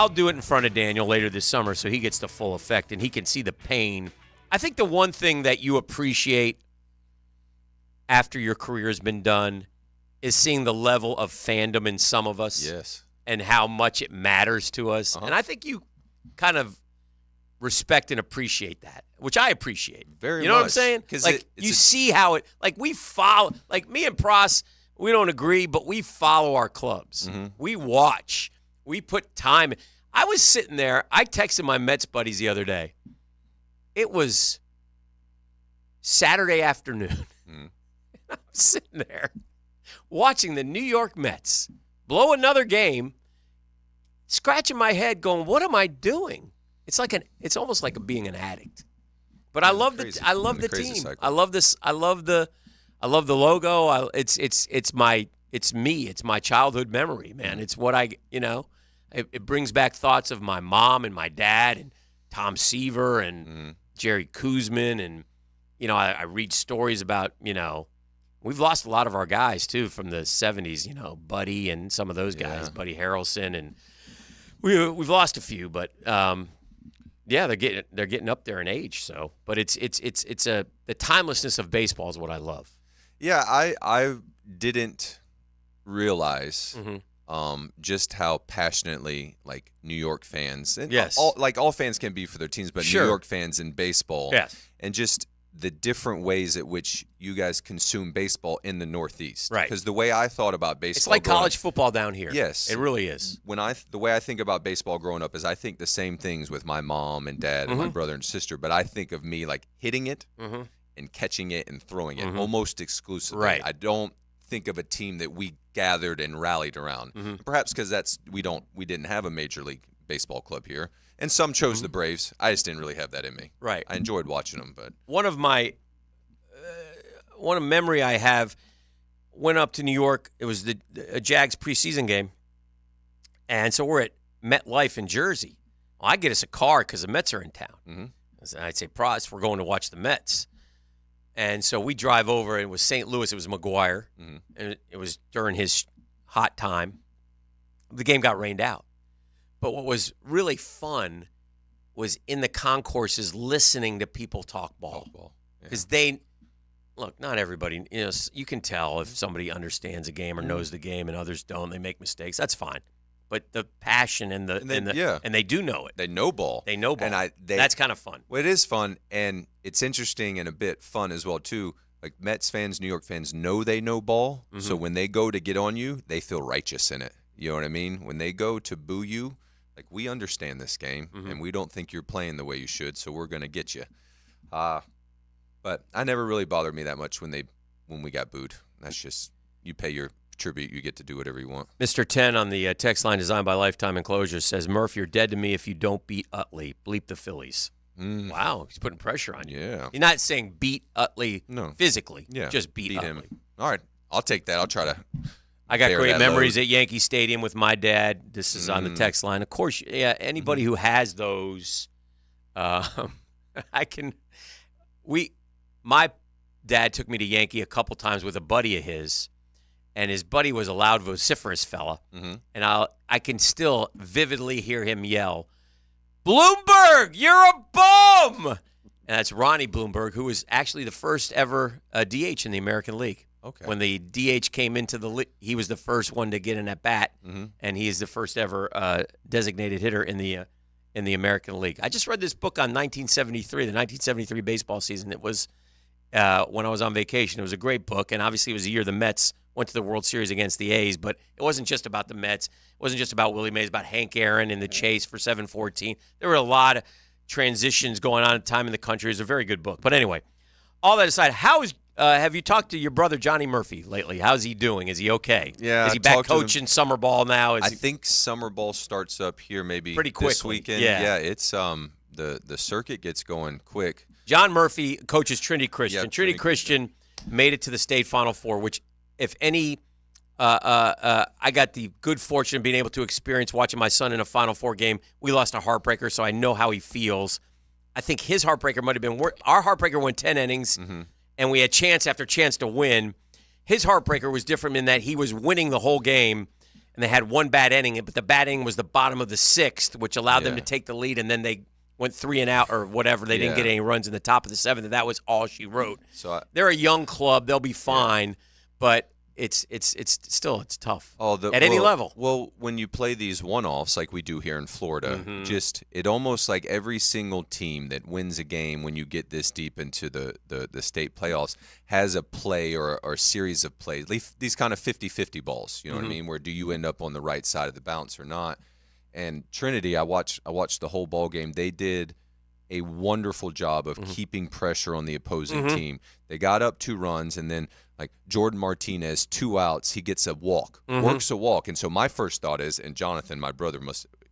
do it in front of Daniel later this summer so he gets the full effect and he can see the pain. I think the one thing that you appreciate after your career has been done is seeing the level of fandom in some of us. Yes. And how much it matters to us. And I think you kind of respect and appreciate that, which I appreciate. Very much. You know what I'm saying? Like, you see how it, like, we follow, like, me and Pross, we don't agree, but we follow our clubs. Mm-hmm. We watch. We put time. I was sitting there. I texted my Mets buddies the other day. It was Saturday afternoon. I'm sitting there watching the New York Mets blow another game, scratching my head going, what am I doing? It's almost like being an addict. But I love the team. Cycle. I love this. I love the logo. It's me. It's my childhood memory, man. It's what it brings back thoughts of my mom and my dad and Tom Seaver and Jerry Kuzman. And, I read stories about, we've lost a lot of our guys, too, from the 70s, Buddy and some of those guys, Buddy Harrelson. And we've lost a few, but they're getting up there in age. So, but the timelessness of baseball is what I love. Yeah, I didn't realize just how passionately like New York fans and all fans can be for their teams, but New York fans in baseball, and just the different ways at which you guys consume baseball in the Northeast. Right. Because the way I thought about baseball, it's like college football down here. Yes, it really is. The way I think about baseball growing up is I think the same things with my mom and dad and my brother and sister, but I think of me like hitting it and catching it and throwing it almost exclusively. Right. I don't think of a team that we gathered and rallied around. Perhaps because we didn't have a Major League Baseball club here. And some chose the Braves. I just didn't really have that in me. Right. I enjoyed watching them, but one of memory I have, went up to New York. It was a Jags preseason game, and so we're at MetLife in Jersey. Well, I get us a car because the Mets are in town. I'd say, Pross, we're going to watch the Mets. And so we drive over, and it was St. Louis. It was McGuire, and it was during his hot time. The game got rained out. But what was really fun was in the concourses listening to people talk ball. Because not everybody, you can tell if somebody understands a game or knows the game and others don't. They make mistakes. That's fine. But the passion and they do know it. They know ball. And that's kind of fun. Well, it is fun, and it's interesting and a bit fun as well, too. Like Mets fans, New York fans know they know ball. So when they go to get on you, they feel righteous in it. You know what I mean? When they go to boo you, like, we understand this game, and we don't think you're playing the way you should, so we're going to get you. But I never really bothered me that much when we got booed. That's just, you pay your tribute, you get to do whatever you want. Mr. 10 on the text line designed by Lifetime Enclosures says, Murph, you're dead to me if you don't beat Utley. Bleep the Phillies. Wow, he's putting pressure on you. Yeah. You're not saying beat Utley physically. Yeah. Just beat Utley. him. All right, I'll take that. I'll try to I got bear great that memories load. at Yankee Stadium with my dad. This is on the text line. Of course, yeah, anybody who has those, my dad took me to Yankee a couple times with a buddy of his, and his buddy was a loud, vociferous fella. And I can still vividly hear him yell, "Bloomberg, you're a bum!" And that's Ronnie Bloomberg, who was actually the first ever DH in the American League. Okay. When the DH came into the league, he was the first one to get in at bat, and he is the first ever designated hitter in the American League. I just read this book on 1973, the 1973 baseball season. It was when I was on vacation. It was a great book, and obviously it was the year the Mets went to the World Series against the A's, but it wasn't just about the Mets. It wasn't just about Willie Mays, about Hank Aaron and the chase for 7-14. There were a lot of transitions going on at the time in the country. It was a very good book. But anyway, all that aside, have you talked to your brother Johnny Murphy lately? How's he doing? Is he okay? Yeah, Is he back coaching summer ball now? I think summer ball starts up here maybe pretty quickly this weekend. Yeah, it's the circuit gets going quick. John Murphy coaches Trinity Christian. Yeah, Trinity Christian made it to the state Final Four, which, if any, I got the good fortune of being able to experience watching my son in a Final Four game. We lost a heartbreaker, so I know how he feels. I think his heartbreaker might have been our heartbreaker went 10 innings, and we had chance after chance to win. His heartbreaker was different in that he was winning the whole game, and they had one bad inning, but the bad inning was the bottom of the sixth, which allowed them to take the lead, and then they went 3 and out or whatever. They didn't get any runs in the top of the seventh, and that was all she wrote. So they're a young club; they'll be fine, but it's still tough at any level. Well, when you play these one-offs like we do here in Florida, it almost like every single team that wins a game when you get this deep into the state playoffs has a play or a series of plays. These kind of 50-50 balls, you know what I mean? Where do you end up on the right side of the bounce or not? And Trinity, I watched the whole ball game. They did a wonderful job of keeping pressure on the opposing team. They got up 2 runs, and then like Jordan Martinez, 2 outs, he gets a walk, works a walk. And so my first thought is, and Jonathan, my brother,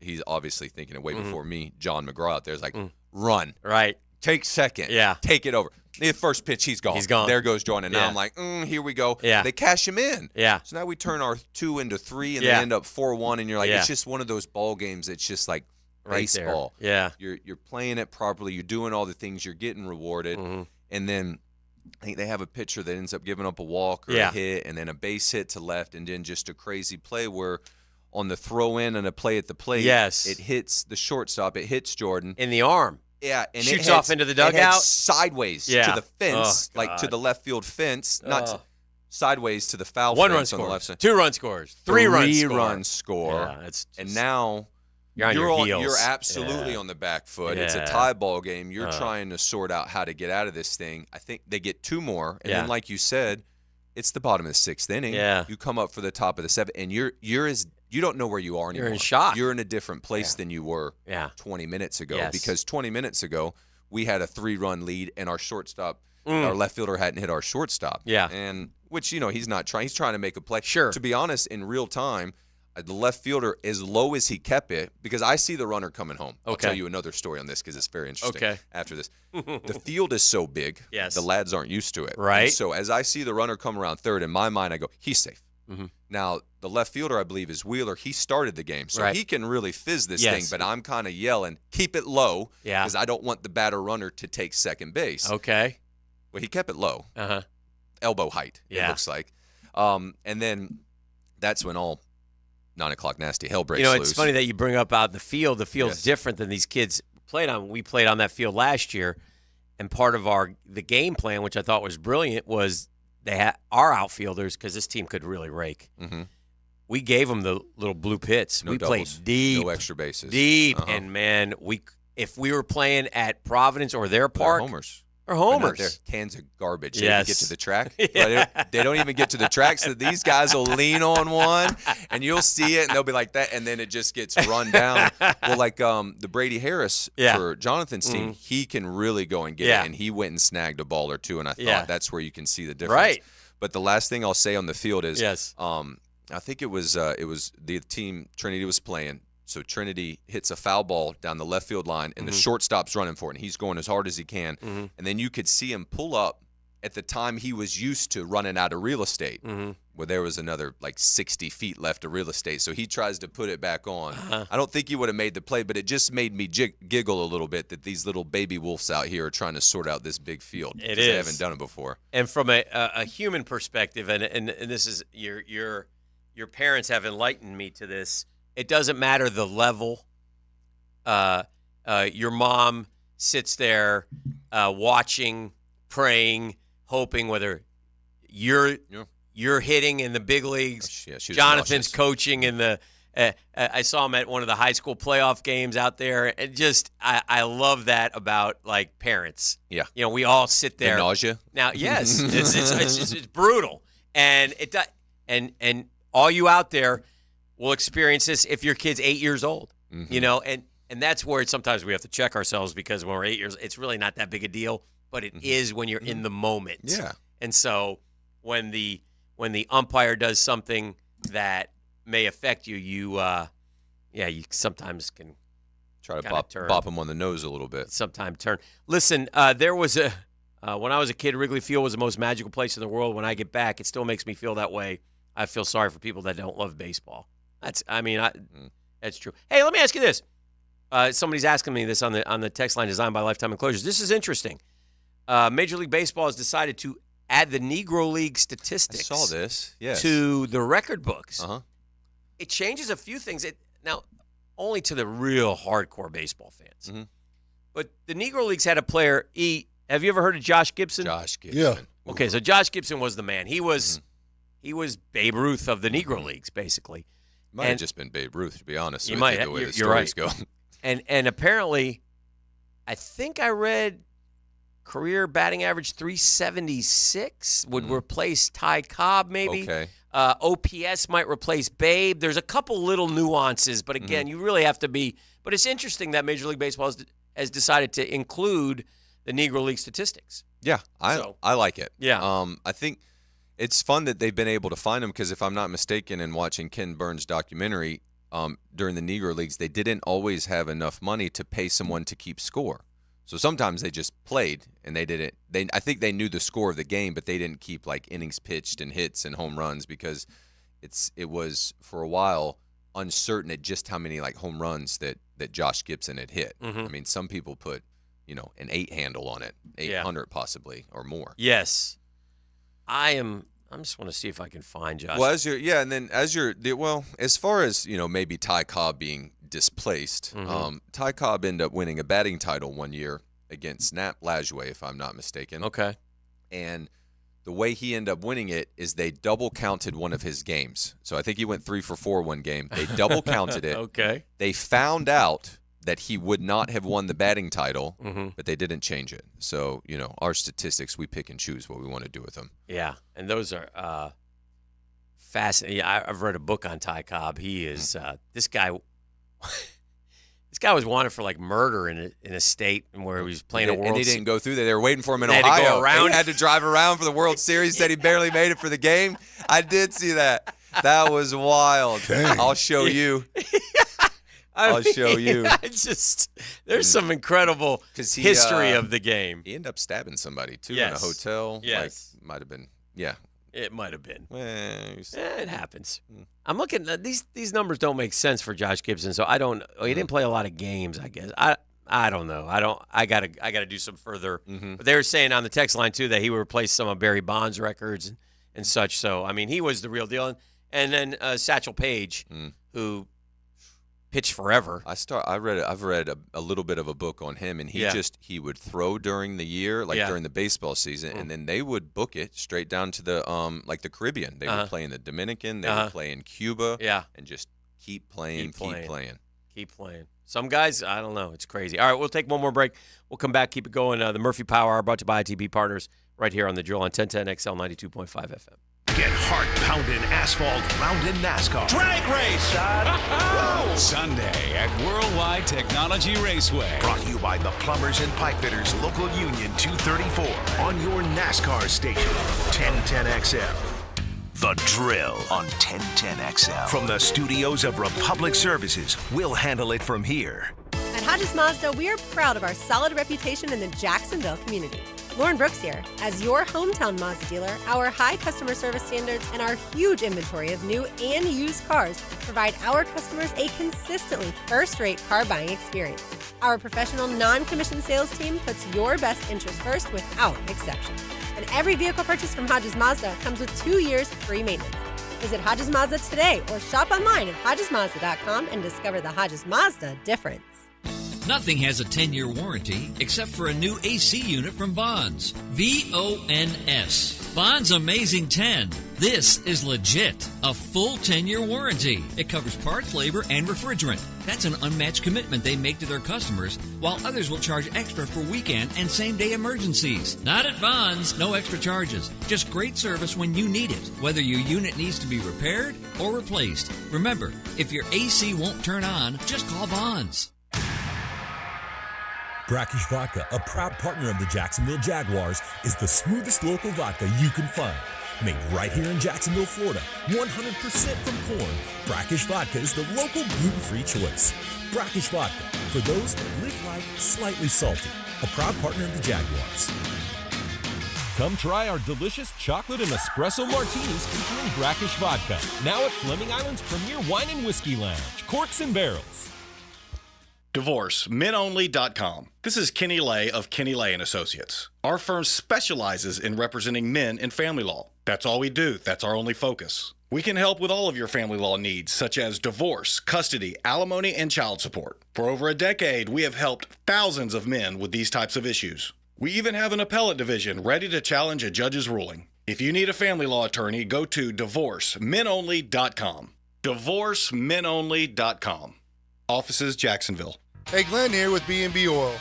he's obviously thinking it way before me, John McGraw out there is like, run. Right. Take second. Yeah. Take it over. The first pitch, he's gone. He's gone. There goes Jordan. And now I'm like, here we go. Yeah. They cash him in. Yeah. So now we turn our 2 into 3, and they end up 4-1, and you're like, it's just one of those ball games. It's just like baseball. There. Yeah. You're playing it properly. You're doing all the things. You're getting rewarded. And then I think they have a pitcher that ends up giving up a walk or a hit, and then a base hit to left, and then just a crazy play where on the throw-in and a play at the plate, it hits the shortstop. It hits Jordan. In the arm. Yeah, and shoots it off into the dugout sideways to the fence, like to the left field fence, not sideways to the foul fence on the left side. 2-run scores, 3-run score. Yeah, and now you're on your heels. You're absolutely on the back foot. It's a tie ball game. You're trying to sort out how to get out of this thing. I think they get 2 more, and then like you said, it's the bottom of the 6th inning. Yeah. You come up for the top of the 7th, and you don't know where you are anymore. You're in shock. You're in a different place than you were 20 minutes ago. Yes. Because 20 minutes ago, we had a 3-run lead, and our shortstop, our left fielder hadn't hit our shortstop. Yeah. And which, he's not trying. He's trying to make a play. Sure. To be honest, in real time, the left fielder, as low as he kept it, because I see the runner coming home. I'll tell you another story on this because it's very interesting after this. The field is so big, the lads aren't used to it. Right. And so as I see the runner come around third, in my mind, I go, he's safe. Now, the left fielder, I believe, is Wheeler. He started the game, so he can really fizz this thing, but I'm kind of yelling, keep it low, because I don't want the batter runner to take second base. Okay. Well, he kept it low. Elbow height, it looks like. And then that's when all 9 o'clock nasty hell breaks loose. It's funny that you bring up out the field. The field's different than these kids played on. We played on that field last year, and part of the game plan, which I thought was brilliant, was they had our outfielders, because this team could really rake. We gave them the little blue pits. No we doubles, played deep. no extra bases. Deep. And, man, if we were playing at Providence or their park. Homers. Or homers. They're cans of garbage. They Yes. get to the track. They don't even get to the track, so these guys will lean on one, and you'll see it, and they'll be like that, and then it just gets run down. Well, like the Brady Harris for Jonathan's team, he can really go and get it, and he went and snagged a ball or two, and I thought that's where you can see the difference. Right. But the last thing I'll say on the field is I think it was the team Trinity was playing. So Trinity hits a foul ball down the left field line, and the shortstop's running for it, and he's going as hard as he can. And then you could see him pull up at the time he was used to running out of real estate, where there was another like 60 feet left of real estate. So he tries to put it back on. I don't think he would have made the play, but it just made me giggle a little bit that these little baby wolves out here are trying to sort out this big field. It is. They haven't done it before. And from a human perspective, and this is your parents have enlightened me to this. It doesn't matter the level. Your mom sits there watching, praying, hoping whether you're hitting in the big leagues. Jonathan's coaching in the I saw him at one of the high school playoff games out there, and just I love that about like parents. Yeah, we all sit there. The nausea. Now, yes, it's brutal, and and all you out there will experience this if your kid's 8 years old. And that's where sometimes we have to check ourselves, because when we're 8 years, it's really not that big a deal. But it is when you're in the moment. Yeah. And so when the umpire does something that may affect you, you sometimes can try to bop him on the nose a little bit. Sometimes turn. Listen, there was when I was a kid, Wrigley Field was the most magical place in the world. When I get back, it still makes me feel that way. I feel sorry for people that don't love baseball. That's true. Hey, let me ask you this. Somebody's asking me this on the text line designed by Lifetime Enclosures. This is interesting. Major League Baseball has decided to add the Negro League statistics. I saw this, yes, to the record books. It changes a few things. Now, only to the real hardcore baseball fans. But the Negro Leagues had a player. Have you ever heard of Josh Gibson? Josh Gibson. Yeah. Okay, so Josh Gibson was the man. He was Babe Ruth of the Negro Leagues, basically. Might have just been Babe Ruth, to be honest. You might. The way the you're stories right. go. And apparently, I think I read career batting average 376 would replace Ty Cobb, maybe. Okay. OPS might replace Babe. There's a couple little nuances, but again, you really have to be. But it's interesting that Major League Baseball has decided to include the Negro League statistics. Yeah, I like it. Yeah. I think it's fun that they've been able to find them, because if I'm not mistaken, in watching Ken Burns' documentary, during the Negro Leagues, they didn't always have enough money to pay someone to keep score. So sometimes they just played, and they didn't. I think they knew the score of the game, but they didn't keep like innings pitched and hits and home runs, because it was for a while uncertain at just how many like home runs that Josh Gibson had hit. I mean, some people put an 8 handle on it, 800 possibly or more. Yes, I just want to see if I can find Josh. Well, as far as maybe Ty Cobb being displaced, Ty Cobb ended up winning a batting title one year against Nat Lajoie, if I'm not mistaken. Okay. And the way he ended up winning it is they double counted one of his games. So I think he went 3 for 4 one game. They double counted it. Okay. They found out that he would not have won the batting title, but they didn't change it. So, our statistics, we pick and choose what we want to do with them. Yeah, and those are fascinating. Yeah, I've read a book on Ty Cobb. He is this guy. This guy was wanted for like murder in a state where he was playing a World Series. And he didn't go through there. They were waiting for him in Ohio. Ohio. Had to go around. He had to drive around for the World Series. Said he barely made it for the game. I did see that. That was wild. Dang. I'll show you. I'll show you. There's some incredible history of the game. He ended up stabbing somebody, too, Yes. in a hotel. Yes. Might have been, yeah. It might have been. It happens. I'm looking at these numbers don't make sense for Josh Gibson, so I don't. He didn't play a lot of games, I guess. I don't know. I gotta do some further. But they were saying on the text line too that he would replace some of Barry Bonds' records and such. So I mean, he was the real deal. And then Satchel Paige, who pitched forever. I've read a little bit of a book on him, and he would throw during the year, during the baseball season, and then they would book it straight down to the the Caribbean. They would play in the Dominican, they would play in Cuba, and just keep playing. Some guys, I don't know, it's crazy. All right, we'll take one more break. We'll come back, keep it going. The Murphy Power Hour brought to you by ITB Partners right here on the Drill on 1010 XL 92.5 FM. Get heart-pounding asphalt round in NASCAR. Drag race! Sunday at Worldwide Technology Raceway. Brought to you by the Plumbers and Pipefitters Local Union 234 on your NASCAR station, 1010XL. The Drill on 1010XL. From the studios of Republic Services, we'll handle it from here. At Hodges Mazda, we are proud of our solid reputation in the Jacksonville community. Lauren Brooks here. As your hometown Mazda dealer, our high customer service standards and our huge inventory of new and used cars provide our customers a consistently first-rate car buying experience. Our professional, non-commissioned sales team puts your best interest first without exception. And every vehicle purchased from Hodges Mazda comes with 2 years free maintenance. Visit Hodges Mazda today or shop online at HodgesMazda.com and discover the Hodges Mazda difference. Nothing has a 10-year warranty except for a new AC unit from Vons. V-O-N-S. Vons Amazing 10. This is legit. A full 10-year warranty. It covers parts, labor, and refrigerant. That's an unmatched commitment they make to their customers, while others will charge extra for weekend and same-day emergencies. Not at Vons. No extra charges. Just great service when you need it, whether your unit needs to be repaired or replaced. Remember, if your AC won't turn on, just call Vons. Brackish Vodka, a proud partner of the Jacksonville Jaguars, is the smoothest local vodka you can find. Made right here in Jacksonville, Florida, 100% from corn, Brackish Vodka is the local gluten-free choice. Brackish Vodka, for those that live life slightly salty, a proud partner of the Jaguars. Come try our delicious chocolate and espresso martinis featuring Brackish Vodka, now at Fleming Island's premier wine and whiskey lounge, Corks and Barrels. DivorceMenOnly.com. This is Kenny Lay of Kenny Lay & Associates. Our firm specializes in representing men in family law. That's all we do. That's our only focus. We can help with all of your family law needs, such as divorce, custody, alimony, and child support. For over a decade, we have helped thousands of men with these types of issues. We even have an appellate division ready to challenge a judge's ruling. If you need a family law attorney, go to DivorceMenOnly.com. DivorceMenOnly.com. Offices, Jacksonville. Hey, Glenn here with B&B Oil.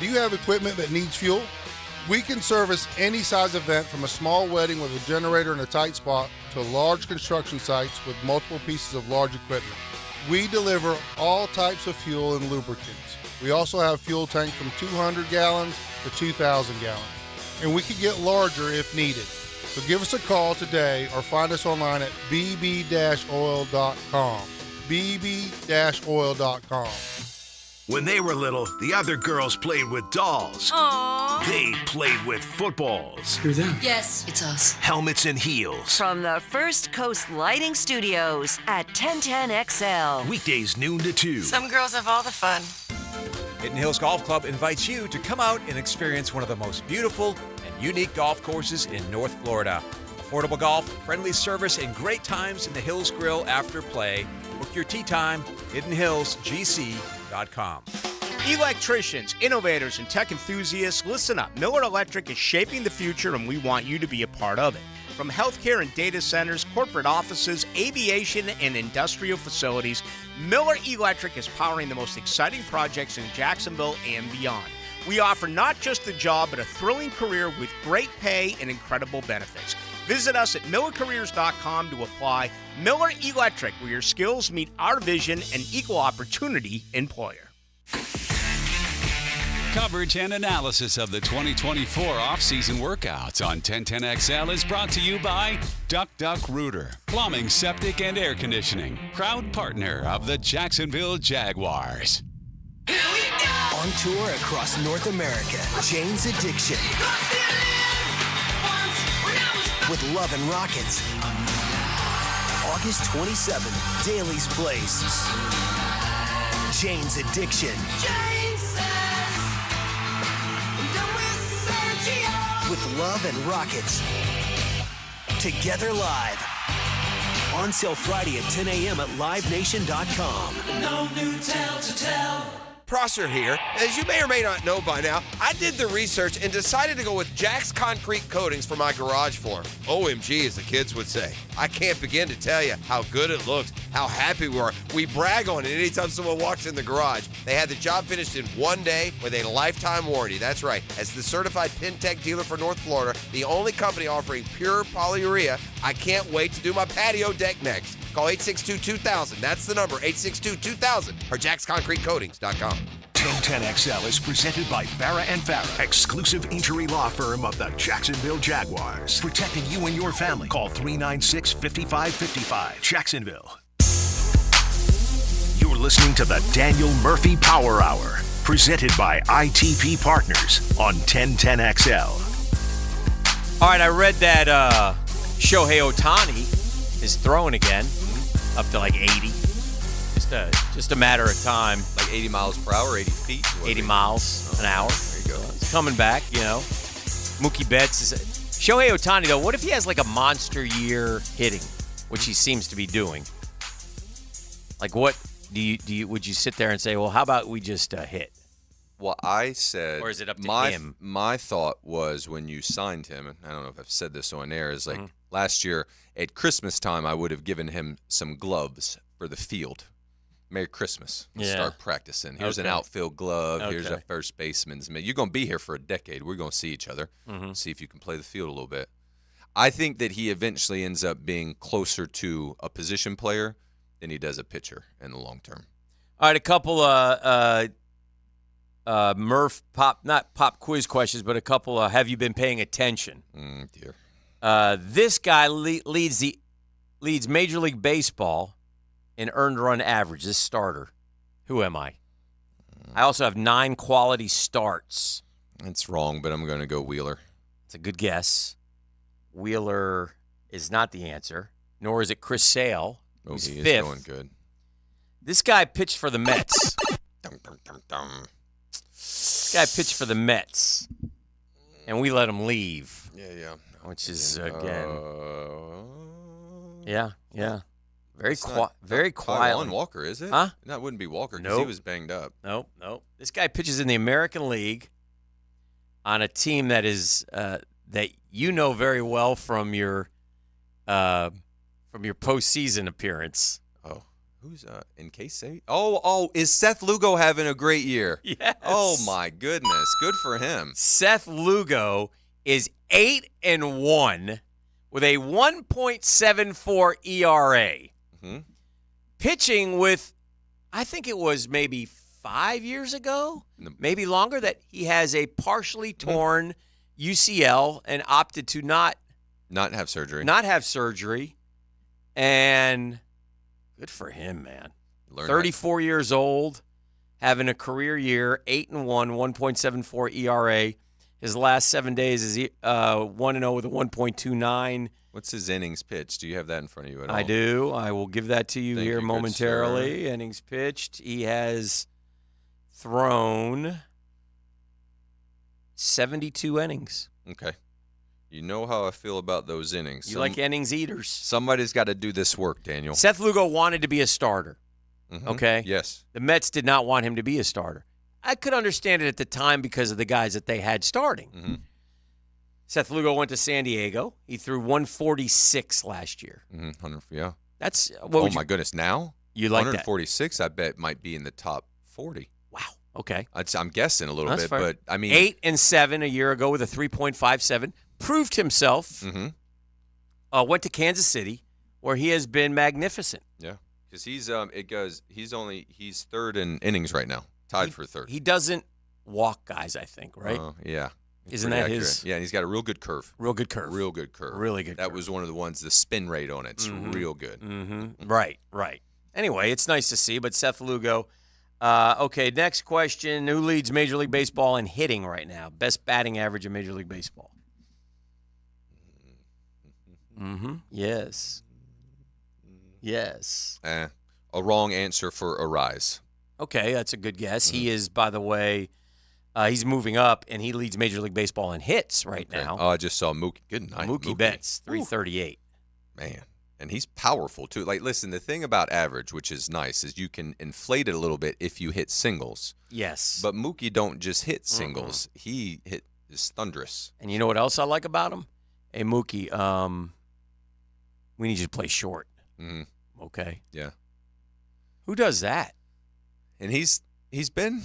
Do you have equipment that needs fuel? We can service any size event from a small wedding with a generator in a tight spot to large construction sites with multiple pieces of large equipment. We deliver all types of fuel and lubricants. We also have fuel tanks from 200 gallons to 2,000 gallons. And we can get larger if needed. So give us a call today or find us online at bb-oil.com. bb-oil.com. When they were little, the other girls played with dolls. Aww. They played with footballs. Who's that? Yes, it's us. Helmets and heels. From the First Coast Lighting Studios at 1010XL. Weekdays noon to 2. Some girls have all the fun. Hidden Hills Golf Club invites you to come out and experience one of the most beautiful and unique golf courses in North Florida. Affordable golf, friendly service, and great times in the Hills Grill after play. Book your tee time, hiddenhillsgc.com. Electricians, innovators, and tech enthusiasts, listen up. Miller Electric is shaping the future, and we want you to be a part of it. From healthcare and data centers, corporate offices, aviation, and industrial facilities, Miller Electric is powering the most exciting projects in Jacksonville and beyond. We offer not just a job, but a thrilling career with great pay and incredible benefits. Visit us at millercareers.com to apply. Miller Electric, where your skills meet our vision and equal opportunity employer. Coverage and analysis of the 2024 off-season workouts on 1010XL is brought to you by Duck Duck Rooter, Plumbing, Septic, and Air Conditioning, proud partner of the Jacksonville Jaguars. On tour across North America, Jane's Addiction. With Love and Rockets. August 27th, Daly's Place. Jane's Addiction. With Love and Rockets. Together live. On sale Friday at 10 a.m. at livenation.com. No new tale to tell. Prosser here. As you may or may not know by now, I did the research and decided to go with Jack's Concrete Coatings for my garage floor. OMG, as the kids would say. I can't begin to tell you how good it looks, how happy we are. We brag on it anytime someone walks in the garage. They had the job finished in 1 day with a lifetime warranty. That's right. As the certified Pintech dealer for North Florida, the only company offering pure polyurea, I can't wait to do my patio deck next. Call 862-2000. That's the number, 862-2000, or jacksconcretecoatings.com. 1010XL is presented by Barra & Farah, exclusive injury law firm of the Jacksonville Jaguars. Protecting you and your family. Call 396-5555. Jacksonville. You're listening to the Daniel Murphy Power Hour, presented by ITP Partners on 1010XL. All right, I read that Shohei Ohtani is throwing again, up to like 80. Just a matter of time. Like 80 miles per hour, 80 feet? 80 miles an hour. There you go. He's coming back, Mookie Betts is Shohei Ohtani, though, what if he has like a monster year hitting, which he seems to be doing? Like, what would you sit there and say, well, how about we just hit? Well, I said, or is it up to him? My thought was when you signed him, and I don't know if I've said this on air, is like last year at Christmas time, I would have given him some gloves for the field. Merry Christmas. Let's start practicing. Here's an outfield glove. Okay. Here's a first baseman's mitt. You're going to be here for a decade. We're going to see each other, see if you can play the field a little bit. I think that he eventually ends up being closer to a position player than he does a pitcher in the long term. All right, a couple Murph not pop quiz questions, but a couple have you been paying attention? Dear. This guy leads Major League Baseball in earned run average, this starter. Who am I? I also have 9 quality starts. It's wrong, but I'm going to go Wheeler. It's a good guess. Wheeler is not the answer, nor is it Chris Sale, who's he 5th. Is going good. This guy pitched for the Mets. This guy pitched for the Mets, and we let him leave. Yeah. Which is, again... Yeah. Very quiet. Taijuan Walker, is it? Huh? That wouldn't be Walker because he was banged up. Nope. This guy pitches in the American League on a team that is that you know very well from your postseason appearance. Oh, who's in case? Is Seth Lugo having a great year? Yes. Oh my goodness, good for him. Seth Lugo is 8-1 with a 1.74 ERA. Pitching with, I think it was maybe 5 years ago, maybe longer, that he has a partially torn UCL and opted to not have surgery. And good for him, man. 34 years old, having a career year, 8-1, 1.74 ERA. His last 7 days is 1-0 with a 1.29. What's his innings pitched? Do you have that in front of you at all? I do. I will give that to you here momentarily. Innings pitched. He has thrown 72 innings. Okay. You know how I feel about those innings. You like innings eaters. Somebody's got to do this work, Daniel. Seth Lugo wanted to be a starter. Okay? Yes. The Mets did not want him to be a starter. I could understand it at the time because of the guys that they had starting. Seth Lugo went to San Diego. He threw 146 last year. Yeah. That's my goodness. Now? You like 146, I bet, might be in the top 40. Wow. Okay. I'm guessing a little bit, fair. but I mean 8-7 a year ago with a 3.57. Proved himself. Went to Kansas City, where he has been magnificent. Yeah. Because he's third in innings right now. Tied for third. He doesn't walk guys, I think, right? Yeah. Isn't that accurate. his? Yeah, and he's got a real good curve. Real good curve. Really good. That was one of the ones, the spin rate on it's real good. Right. Anyway, it's nice to see, but Seth Lugo. Okay, next question. Who leads Major League Baseball in hitting right now? Best batting average in Major League Baseball. Yes. A wrong answer for Arise. Okay, that's a good guess. He is, by the way, he's moving up, and he leads Major League Baseball in hits right now. Oh, I just saw Mookie. Good night, Mookie Betts, 338. Man, and he's powerful, too. Like, listen, the thing about average, which is nice, is you can inflate it a little bit if you hit singles. Yes. But Mookie don't just hit singles. He is thunderous. And you know what else I like about him? Hey, Mookie, we need you to play short. Okay. Yeah. Who does that? And he's been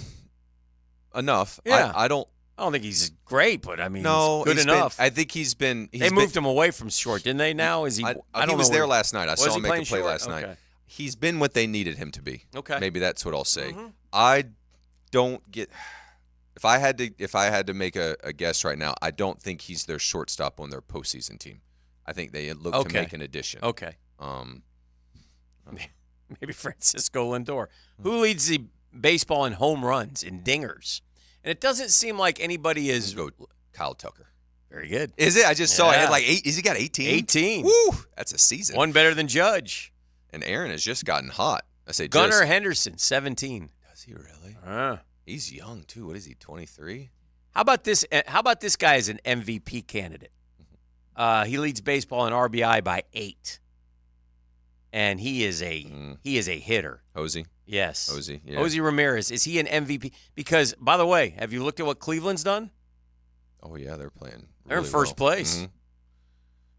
enough. Yeah. I don't think he's great, but I mean, no, he's good enough. I think he's been. They moved him away from short, didn't they? Now is he? I don't he was know there last night. I saw him make a play short? last night. He's been what they needed him to be. Okay. Maybe that's what I'll say. I don't get. If I had to make a guess right now, I don't think he's their shortstop on their postseason team. I think they look to make an addition. Okay. Maybe Francisco Lindor. Who leads the baseball in home runs, in dingers? And it doesn't seem like anybody is. Go Kyle Tucker. Very good. Is it? I just saw it. He had like 8. Is he got 18? 18. Woo! That's a season. One better than Judge. And Aaron has just gotten hot. I say Gunnar Henderson, 17. Does he really? He's young too. What is he? 23. How about this? How about this guy as an MVP candidate? He leads baseball in RBI by 8, and he is a hitter. Hosey. Yes. Hosey. Yeah. Hosey Ramirez. Is he an MVP? Because, by the way, have you looked at what Cleveland's done? Oh yeah, they're playing. They're in first place. Mm-hmm.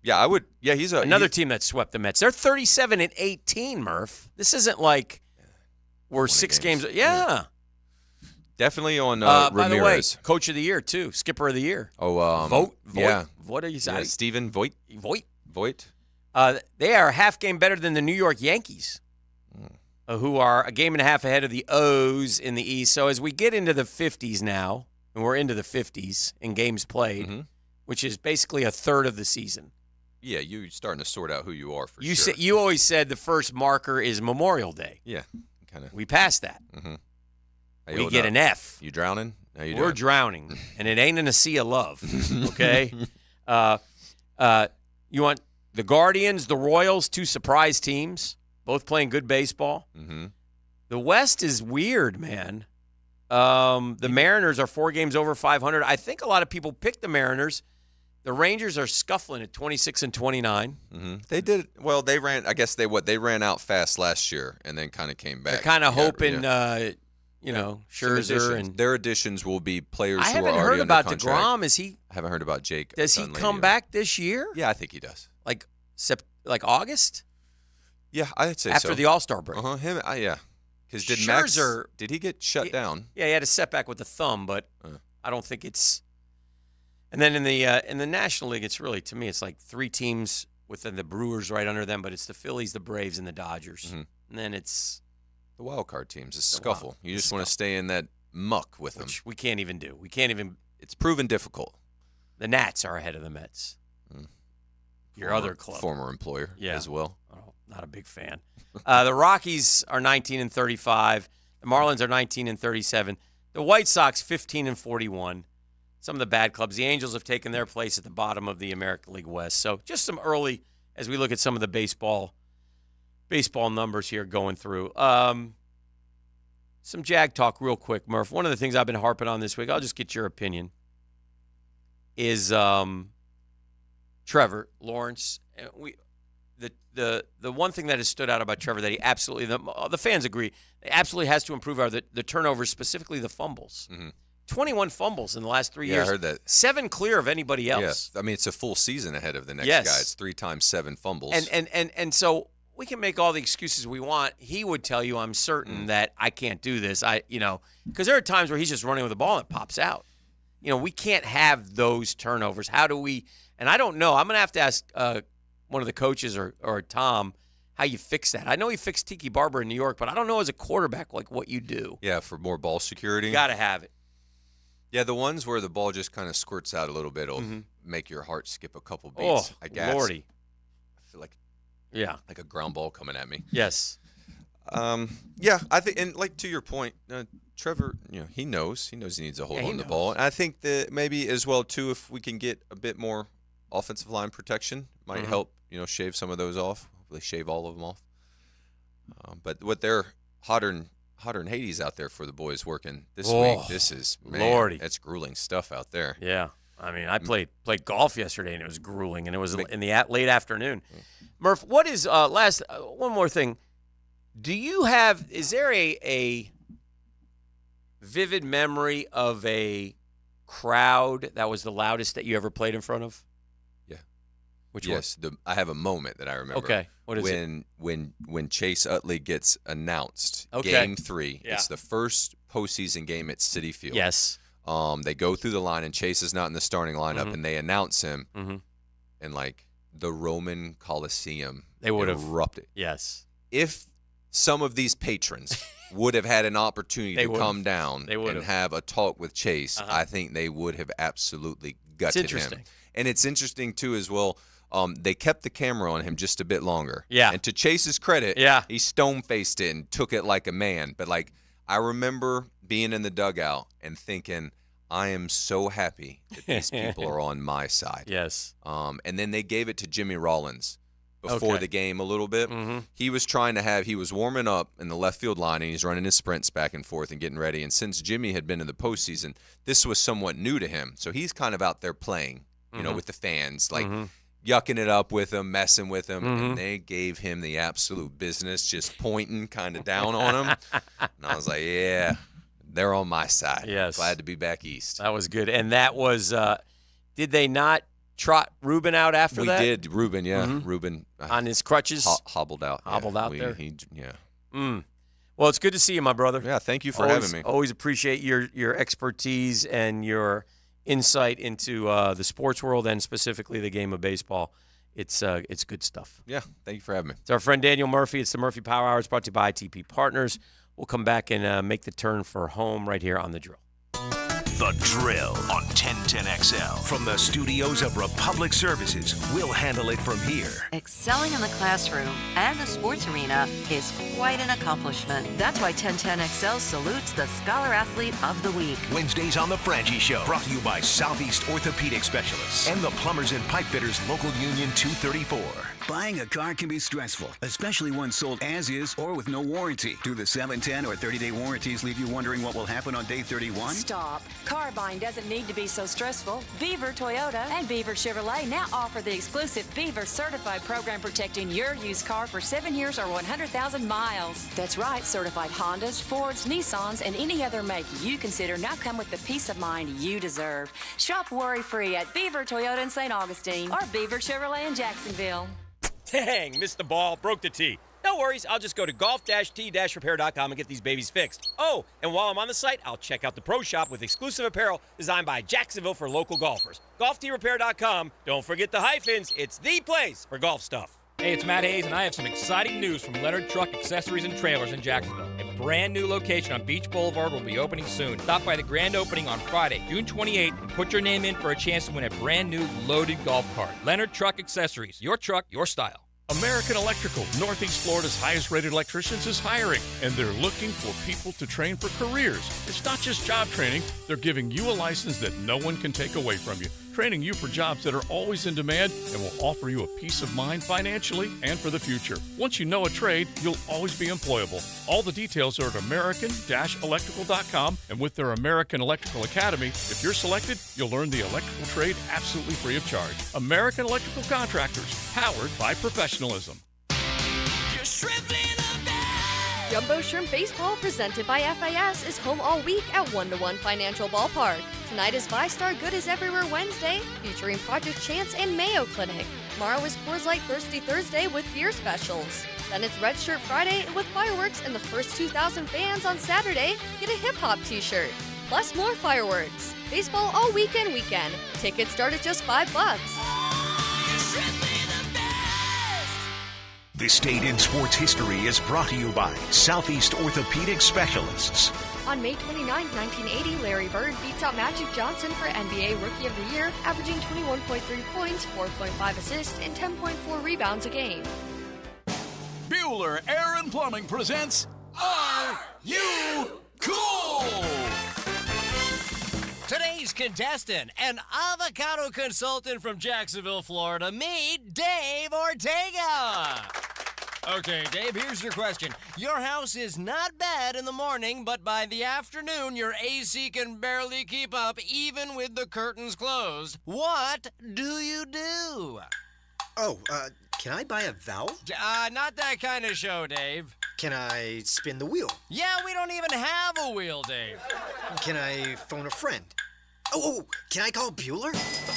Yeah, I would. Yeah, he's another team that swept the Mets. They're 37-18. Murph. This isn't like we're 6 games. Yeah. Definitely on By Ramirez. the way, Coach of the Year too, Skipper of the Year. Oh, Vogt. Yeah. What are you saying? Yeah, Stephen Voigt. Voigt. They are a half game better than the New York Yankees, who are a game and a half ahead of the O's in the East. So as we get into the 50s now, and we're into the 50s in games played, which is basically a third of the season. Yeah, you're starting to sort out who you are for you sure. You always said the first marker is Memorial Day. Yeah, kind of. We passed that. We get an F. You drowning? How you We're doing? drowning, and it ain't in a sea of love, okay? You want the Guardians, the Royals, 2 surprise teams, both playing good baseball. The West is weird, man. The Mariners are 4 games over 500. I think a lot of people picked the Mariners. The Rangers are scuffling at 26-29. They did well. They ran. I guess they ran out fast last year and then kind of came back. They're kind of hoping. Yeah. Scherzer and their additions will be players I who are haven't already heard under about contract. DeGrom. Is he? I haven't heard about Jake. Does he Dunleavy come either. back this year? Yeah, I think he does. Like August? Yeah, I'd say after so. the All-Star break. Him. Yeah. Because Scherzer, did he get shut down? Yeah, he had a setback with the thumb, but I don't think it's. And then in the National League, it's really, to me, it's like 3 teams within the Brewers right under them, but it's the Phillies, the Braves, and the Dodgers. And then it's the wild card teams. It's a scuffle. You just want to stay in that muck with them. Which we can't even do. We can't even. It's proven difficult. The Nats are ahead of the Mets. Your other club. Former employer as well. Oh, not a big fan. The Rockies are 19-35. The Marlins are 19-37. The White Sox 15-41. Some of the bad clubs. The Angels have taken their place at the bottom of the American League West. So just some early, as we look at some of the baseball numbers here going through. Some Jag talk real quick, Murph. One of the things I've been harping on this week, I'll just get your opinion, is Trevor Lawrence. The one thing that has stood out about Trevor that he absolutely, the fans agree, he absolutely has to improve are the turnovers, specifically the fumbles. 21 fumbles in the last 3 years. Yeah, I heard that. 7 clear of anybody else. Yeah, I mean, it's a full season ahead of the next Yes. guy. It's 3 times 7 fumbles. And so we can make all the excuses we want. He would tell you, I'm certain that I can't do this. Because there are times where he's just running with the ball and it pops out. We can't have those turnovers. How do we? And I don't know. I'm going to have to ask one of the coaches or Tom how you fix that. I know he fixed Tiki Barber in New York, but I don't know as a quarterback like what you do. Yeah, for more ball security. You got to have it. Yeah, the ones where the ball just kind of squirts out a little bit will make your heart skip a couple beats. Oh, I guess. Lordy. I feel like like a ground ball coming at me. Yes. Yeah, I think, and like to your point, Trevor, he knows he needs to hold on to the ball. And I think that maybe as well too, if we can get a bit more offensive line protection, might help. Shave some of those off. Hopefully, shave all of them off. But what they're hotter than Hades out there for the boys working this week. This is Lordy. That's grueling stuff out there. Yeah. I mean, I played golf yesterday, and it was grueling, and it was in the late afternoon. Murph, what is one more thing. Is there a vivid memory of a crowd that was the loudest that you ever played in front of? Yeah. Which yes, I have a moment that I remember. Okay. What is it? When Chase Utley gets announced, Okay. Game 3. Yeah. It's the first postseason game at Citi Field. Yes. They go through the line, and Chase is not in the starting lineup, Mhm. and they announce him, Mhm. and like the Roman Coliseum, They would have erupted. Yes. If some of these patrons would have had an opportunity They to would come have. down They would and have. have a talk with Chase, I think they would have absolutely gutted him. interesting. And it's interesting too as well. They kept the camera on him just a bit longer. Yeah. And to Chase's credit, he stone-faced it and took it like a man. But like I remember being in the dugout and thinking, I am so happy that these people are on my side. Yes. And then they gave it to Jimmy Rollins before the game a little bit. He was he was warming up in the left field line, and he's running his sprints back and forth and getting ready. And since Jimmy had been in the postseason, this was somewhat new to him. So he's kind of out there playing, you know, with the fans, like yucking it up with them, messing with them. And they gave him the absolute business, just pointing kind of down on him. And I was like, yeah, they're on my side. Yes. Glad to be back east. That was good. And that was, did they not trot Ruben out after that? We did. Ruben, yeah. Ruben. On his crutches? Hobbled out. Hobbled out there? Yeah. Well, it's good to see you, my brother. Yeah, thank you for having me. Always appreciate your expertise and your insight into the sports world and specifically the game of baseball. It's good stuff. Yeah, thank you for having me. It's our friend Daniel Murphy. It's the Murphy Power Hour. It's brought to you by ITP Partners. We'll come back and make the turn for home right here on The Drill. The Drill on 1010XL. From the studios of Republic Services, we'll handle it from here. Excelling in the classroom and the sports arena is quite an accomplishment. That's why 1010XL salutes the Scholar Athlete of the Week. Wednesdays on The Frangie Show, brought to you by Southeast Orthopedic Specialists and the Plumbers and Pipe Fitters Local Union 234. Buying a car can be stressful, especially one sold as is or with no warranty. Do the 7, 10, or 30-day warranties leave you wondering what will happen on day 31? Stop. Car buying doesn't need to be so stressful. Beaver Toyota and Beaver Chevrolet now offer the exclusive Beaver Certified program protecting your used car for 7 years or 100,000 miles. That's right, certified Hondas, Fords, Nissans, and any other make you consider now come with the peace of mind you deserve. Shop worry-free at Beaver Toyota in St. Augustine or Beaver Chevrolet in Jacksonville. Dang, missed the ball, broke the tee. No worries, I'll just go to golf-t-repair.com and get these babies fixed. Oh, and while I'm on the site, I'll check out the Pro Shop with exclusive apparel designed by Jacksonville for local golfers. golf-t-repair.com. Don't forget the hyphens. It's the place for golf stuff. Hey, it's Matt Hayes, and I have some exciting news from Leonard Truck Accessories and Trailers in Jacksonville. A brand new location on Beach Boulevard will be opening soon. Stop by the grand opening on Friday, June 28th, and put your name in for a chance to win a brand new loaded golf cart. Leonard Truck Accessories. Your truck, your style. American Electrical, Northeast Florida's highest-rated electricians, is hiring, and they're looking for people to train for careers. It's not just job training. They're giving you a license that no one can take away from you, training you for jobs that are always in demand and will offer you a peace of mind financially and for the future. Once you know a trade, you'll always be employable. All the details are at American-Electrical.com, and with their American Electrical Academy, if you're selected, you'll learn the electrical trade absolutely free of charge. American Electrical Contractors, powered by professionalism. Jumbo Shrimp Baseball, presented by FIS, is home all week at 1-to-1 Financial Ballpark. Tonight is 5-Star Good is Everywhere Wednesday, featuring Project Chance and Mayo Clinic. Tomorrow is Coors Light Thirsty Thursday with beer specials. Then it's Red Shirt Friday with fireworks, and the first 2,000 fans on Saturday get a hip-hop t-shirt. Plus more fireworks. Baseball all weekend. Tickets start at just $5. This date in sports history is brought to you by Southeast Orthopedic Specialists. On May 29, 1980, Larry Bird beats out Magic Johnson for NBA Rookie of the Year, averaging 21.3 points, 4.5 assists, and 10.4 rebounds a game. Bueller Air and Plumbing presents Are You Cool? Today's contestant, an avocado consultant from Jacksonville, Florida, meet Dave Ortega. Okay, Dave, here's your question. Your house is not bad in the morning, but by the afternoon, your AC can barely keep up, even with the curtains closed. What do you do? Can I buy a valve? Not that kind of show, Dave. Can I spin the wheel? Yeah, we don't even have a wheel, Dave. Can I phone a friend? Can I call Bueller?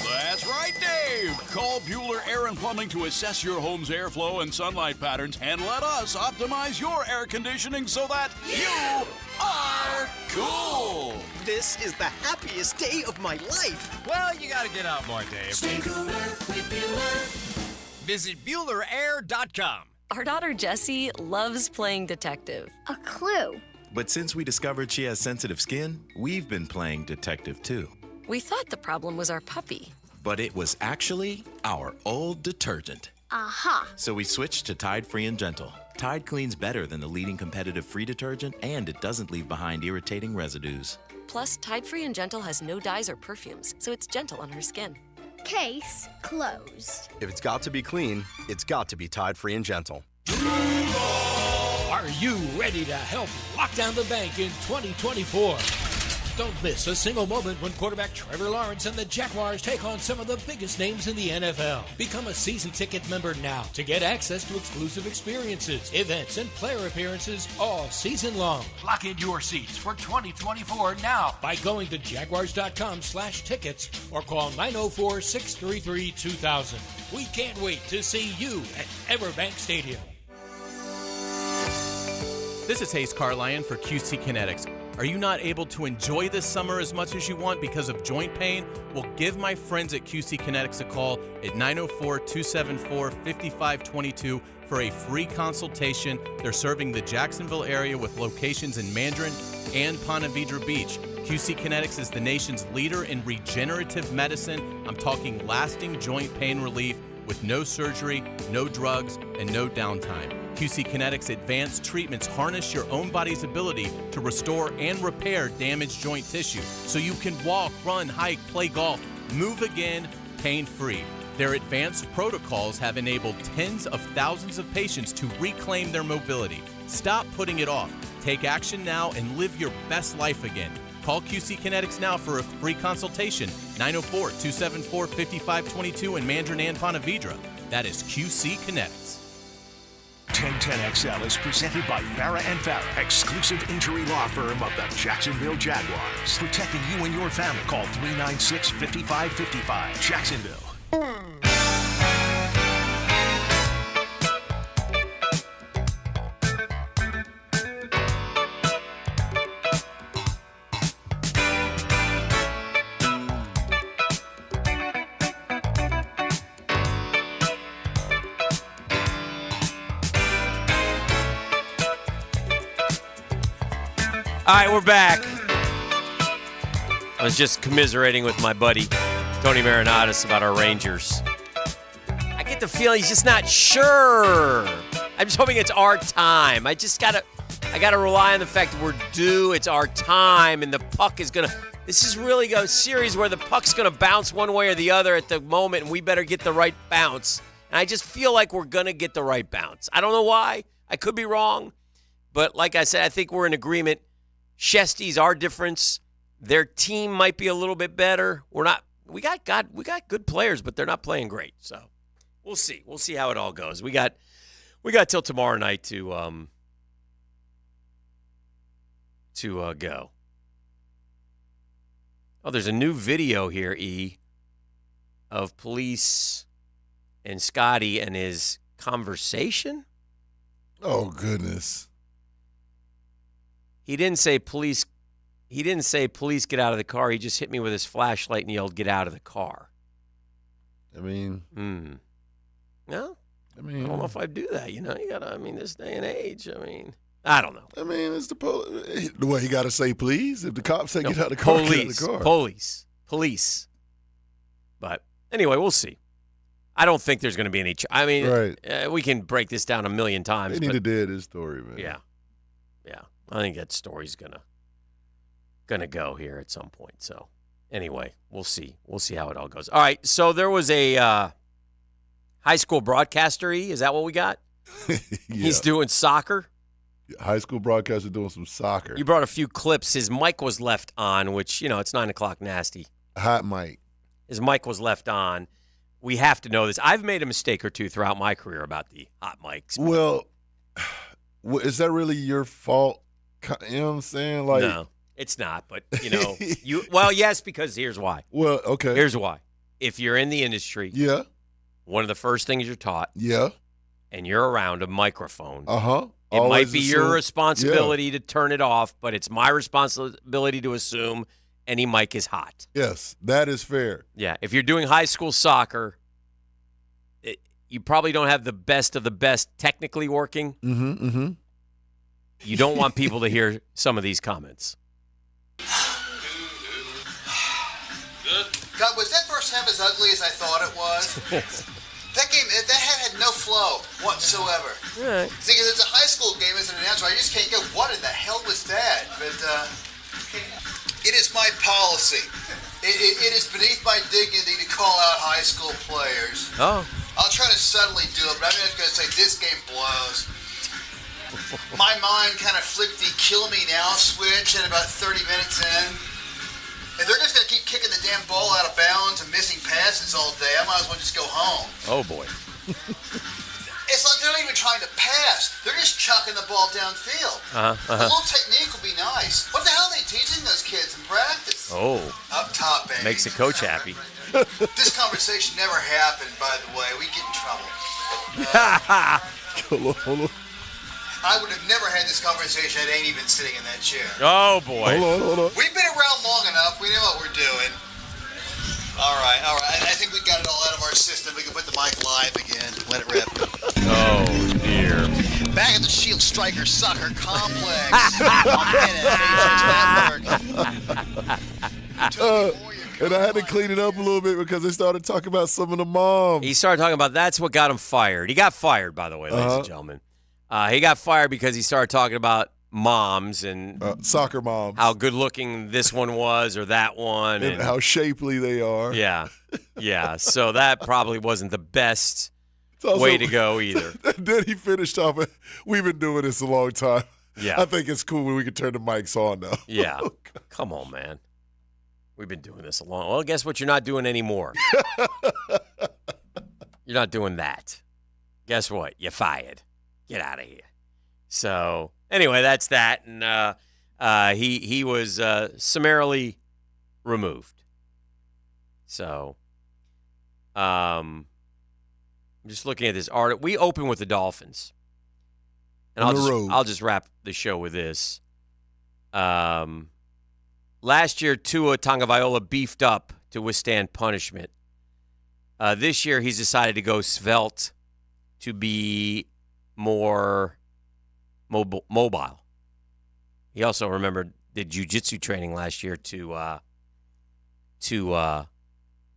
That's right, Dave. Call Bueller Air and Plumbing to assess your home's airflow and sunlight patterns, and let us optimize your air conditioning so that you are cool. This is the happiest day of my life. Well, you gotta get out more, Dave. Stay cooler with Bueller. Visit BuellerAir.com. Our daughter Jessie loves playing detective. A clue. But since we discovered she has sensitive skin, we've been playing detective too. We thought the problem was our puppy. But it was actually our old detergent. Aha. So we switched to Tide Free and Gentle. Tide cleans better than the leading competitive free detergent, and it doesn't leave behind irritating residues. Plus, Tide Free and Gentle has no dyes or perfumes, so it's gentle on her skin. Case closed. If it's got to be clean, it's got to be Tide Free and Gentle. Are you ready to help lock down the bank in 2024? Don't miss a single moment when quarterback Trevor Lawrence and the Jaguars take on some of the biggest names in the NFL. Become a season ticket member now to get access to exclusive experiences, events, and player appearances all season long. Lock in your seats for 2024 now by going to jaguars.com/tickets or call 904-633-2000. We can't wait to see you at Everbank Stadium. This is Hayes Carlion for QC Kinetics. Are you not able to enjoy this summer as much as you want because of joint pain? Well, give my friends at QC Kinetics a call at 904-274-5522 for a free consultation. They're serving the Jacksonville area with locations in Mandarin and Ponte Vedra Beach. QC Kinetics is the nation's leader in regenerative medicine. I'm talking lasting joint pain relief with no surgery, no drugs, and no downtime. QC Kinetics advanced treatments harness your own body's ability to restore and repair damaged joint tissue so you can walk, run, hike, play golf, move again, pain-free. Their advanced protocols have enabled tens of thousands of patients to reclaim their mobility. Stop putting it off. Take action now and live your best life again. Call QC Kinetics now for a free consultation, 904-274-5522 in Mandarin and Ponte Vedra. That is QC Kinetics. 1010XL is presented by Farah & Farah, exclusive injury law firm of the Jacksonville Jaguars. Protecting you and your family. Call 396-5555. Jacksonville. All right, we're back. I was just commiserating with my buddy, Tony Marinatis, about our Rangers. I get the feeling he's just not sure. I'm just hoping it's our time. I gotta rely on the fact that we're due. It's our time, and the puck is gonna. This is really a series where the puck's gonna bounce one way or the other at the moment, and we better get the right bounce. And I just feel like we're gonna get the right bounce. I don't know why. I could be wrong, but like I said, I think we're in agreement. Shesty's our difference. Their team might be a little bit better. We're not. We got good players, but they're not playing great. So we'll see. We'll see how it all goes. We got till tomorrow night to go. Oh, there's a new video here, E, of police and Scotty and his conversation. Oh goodness. He didn't say police get out of the car. He just hit me with his flashlight and yelled, "Get out of the car." I mean, no. I mean, I don't know if I'd do that. You gotta. I mean, this day and age. I mean, I don't know. I mean, it's the way he got to say please. If the cops say get out of the car, get out of the car. Police. But anyway, we'll see. I don't think there's going to be any. I mean, we can break this down a million times. They need to dead his story, man. Yeah. I think that story's gonna go here at some point. So anyway, we'll see. We'll see how it all goes. All right. So there was a high school broadcaster. Is that what we got? Yeah. He's doing soccer. High school broadcaster doing some soccer. You brought a few clips. His mic was left on, which it's 9 o'clock nasty. Hot mic. His mic was left on. We have to know this. I've made a mistake or two throughout my career about the hot mics. Well, is that really your fault? You know what I'm saying? Like, no, it's not. But, well, yes, because here's why. Well, okay. Here's why. If you're in the industry, one of the first things you're taught, and you're around a microphone, it always might be your responsibility to turn it off, but it's my responsibility to assume any mic is hot. Yes, that is fair. Yeah, if you're doing high school soccer, you probably don't have the best of the best technically working. Mm-hmm. You don't want people to hear some of these comments. God, was that first half as ugly as I thought it was? That game, that had no flow whatsoever. Right. Thinking it's a high school game as an announcer, I just can't get what in the hell was that? But it is my policy. It is beneath my dignity to call out high school players. Oh. I'll try to subtly do it, but I'm just going to say this game blows. My mind kind of flipped the kill me now switch at about 30 minutes in. If they're just going to keep kicking the damn ball out of bounds and missing passes all day, I might as well just go home. Oh, boy. It's like they're not even trying to pass. They're just chucking the ball downfield. A little technique would be nice. What the hell are they teaching those kids in practice? Oh. Up top, baby. Makes the coach happy. This conversation never happened, by the way. We get in trouble. Hold on. I would have never had this conversation if I ain't even sitting in that chair. Oh, boy. Hold on. We've been around long enough. We know what we're doing. All right. I think we got it all out of our system. We can put the mic live again. Let it rip. Oh, dear. Back at the Shield Striker Soccer Complex on Network. And I had to clean it up a little bit because they started talking about some of the moms. He started talking about that's what got him fired. He got fired, by the way, ladies and gentlemen. He got fired because he started talking about moms and soccer moms. How good-looking this one was or that one. And how shapely they are. Yeah. Yeah. So that probably wasn't the best way to go either. Then he finished off, we've been doing this a long time. Yeah. I think it's cool when we can turn the mics on now. Yeah. Come on, man. We've been doing this a long. Well, guess what you're not doing anymore? You're not doing that. Guess what? You're fired. Get out of here. So anyway, that's that, and he was summarily removed. So I'm just looking at this article. We open with the Dolphins, and I'll just wrap the show with this. Last year, Tua Tagovailoa beefed up to withstand punishment. This year, he's decided to go svelte to be more mobile. He also, remember, did jiu-jitsu training last year to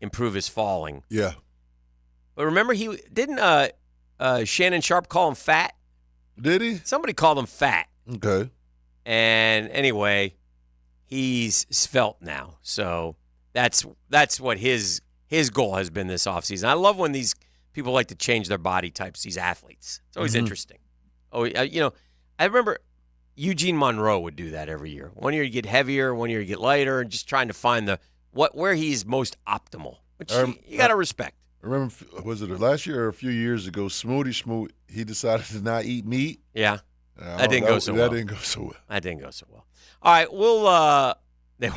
improve his falling. Yeah. But remember, he didn't Shannon Sharp call him fat? Did he? Somebody called him fat. Okay. And anyway, he's svelte now. So that's what his goal has been this offseason. I love when these people like to change their body types, these athletes. It's always interesting. Oh, I remember Eugene Monroe would do that every year. One year you get heavier, one year you get lighter, and just trying to find where he's most optimal, which you got to respect. Remember, was it last year or a few years ago, Smoothie Smoot, he decided to not eat meat? Yeah. That didn't go so well. That didn't go so well. That didn't go so well. All right, we'll they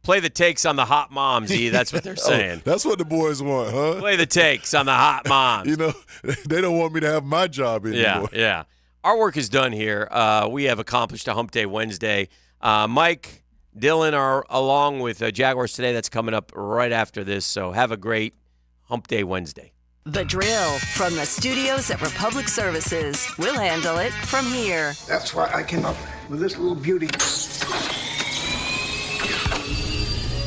play the takes on the hot moms, E. That's what they're saying. That's what the boys want, huh? Play the takes on the hot moms. They don't want me to have my job anymore. Yeah. Our work is done here. We have accomplished a Hump Day Wednesday. Mike, Dylan are along with Jaguars today. That's coming up right after this. So have a great Hump Day Wednesday. The Drill from the studios at Republic Services. We'll handle it from here. That's why I came up with this little beauty.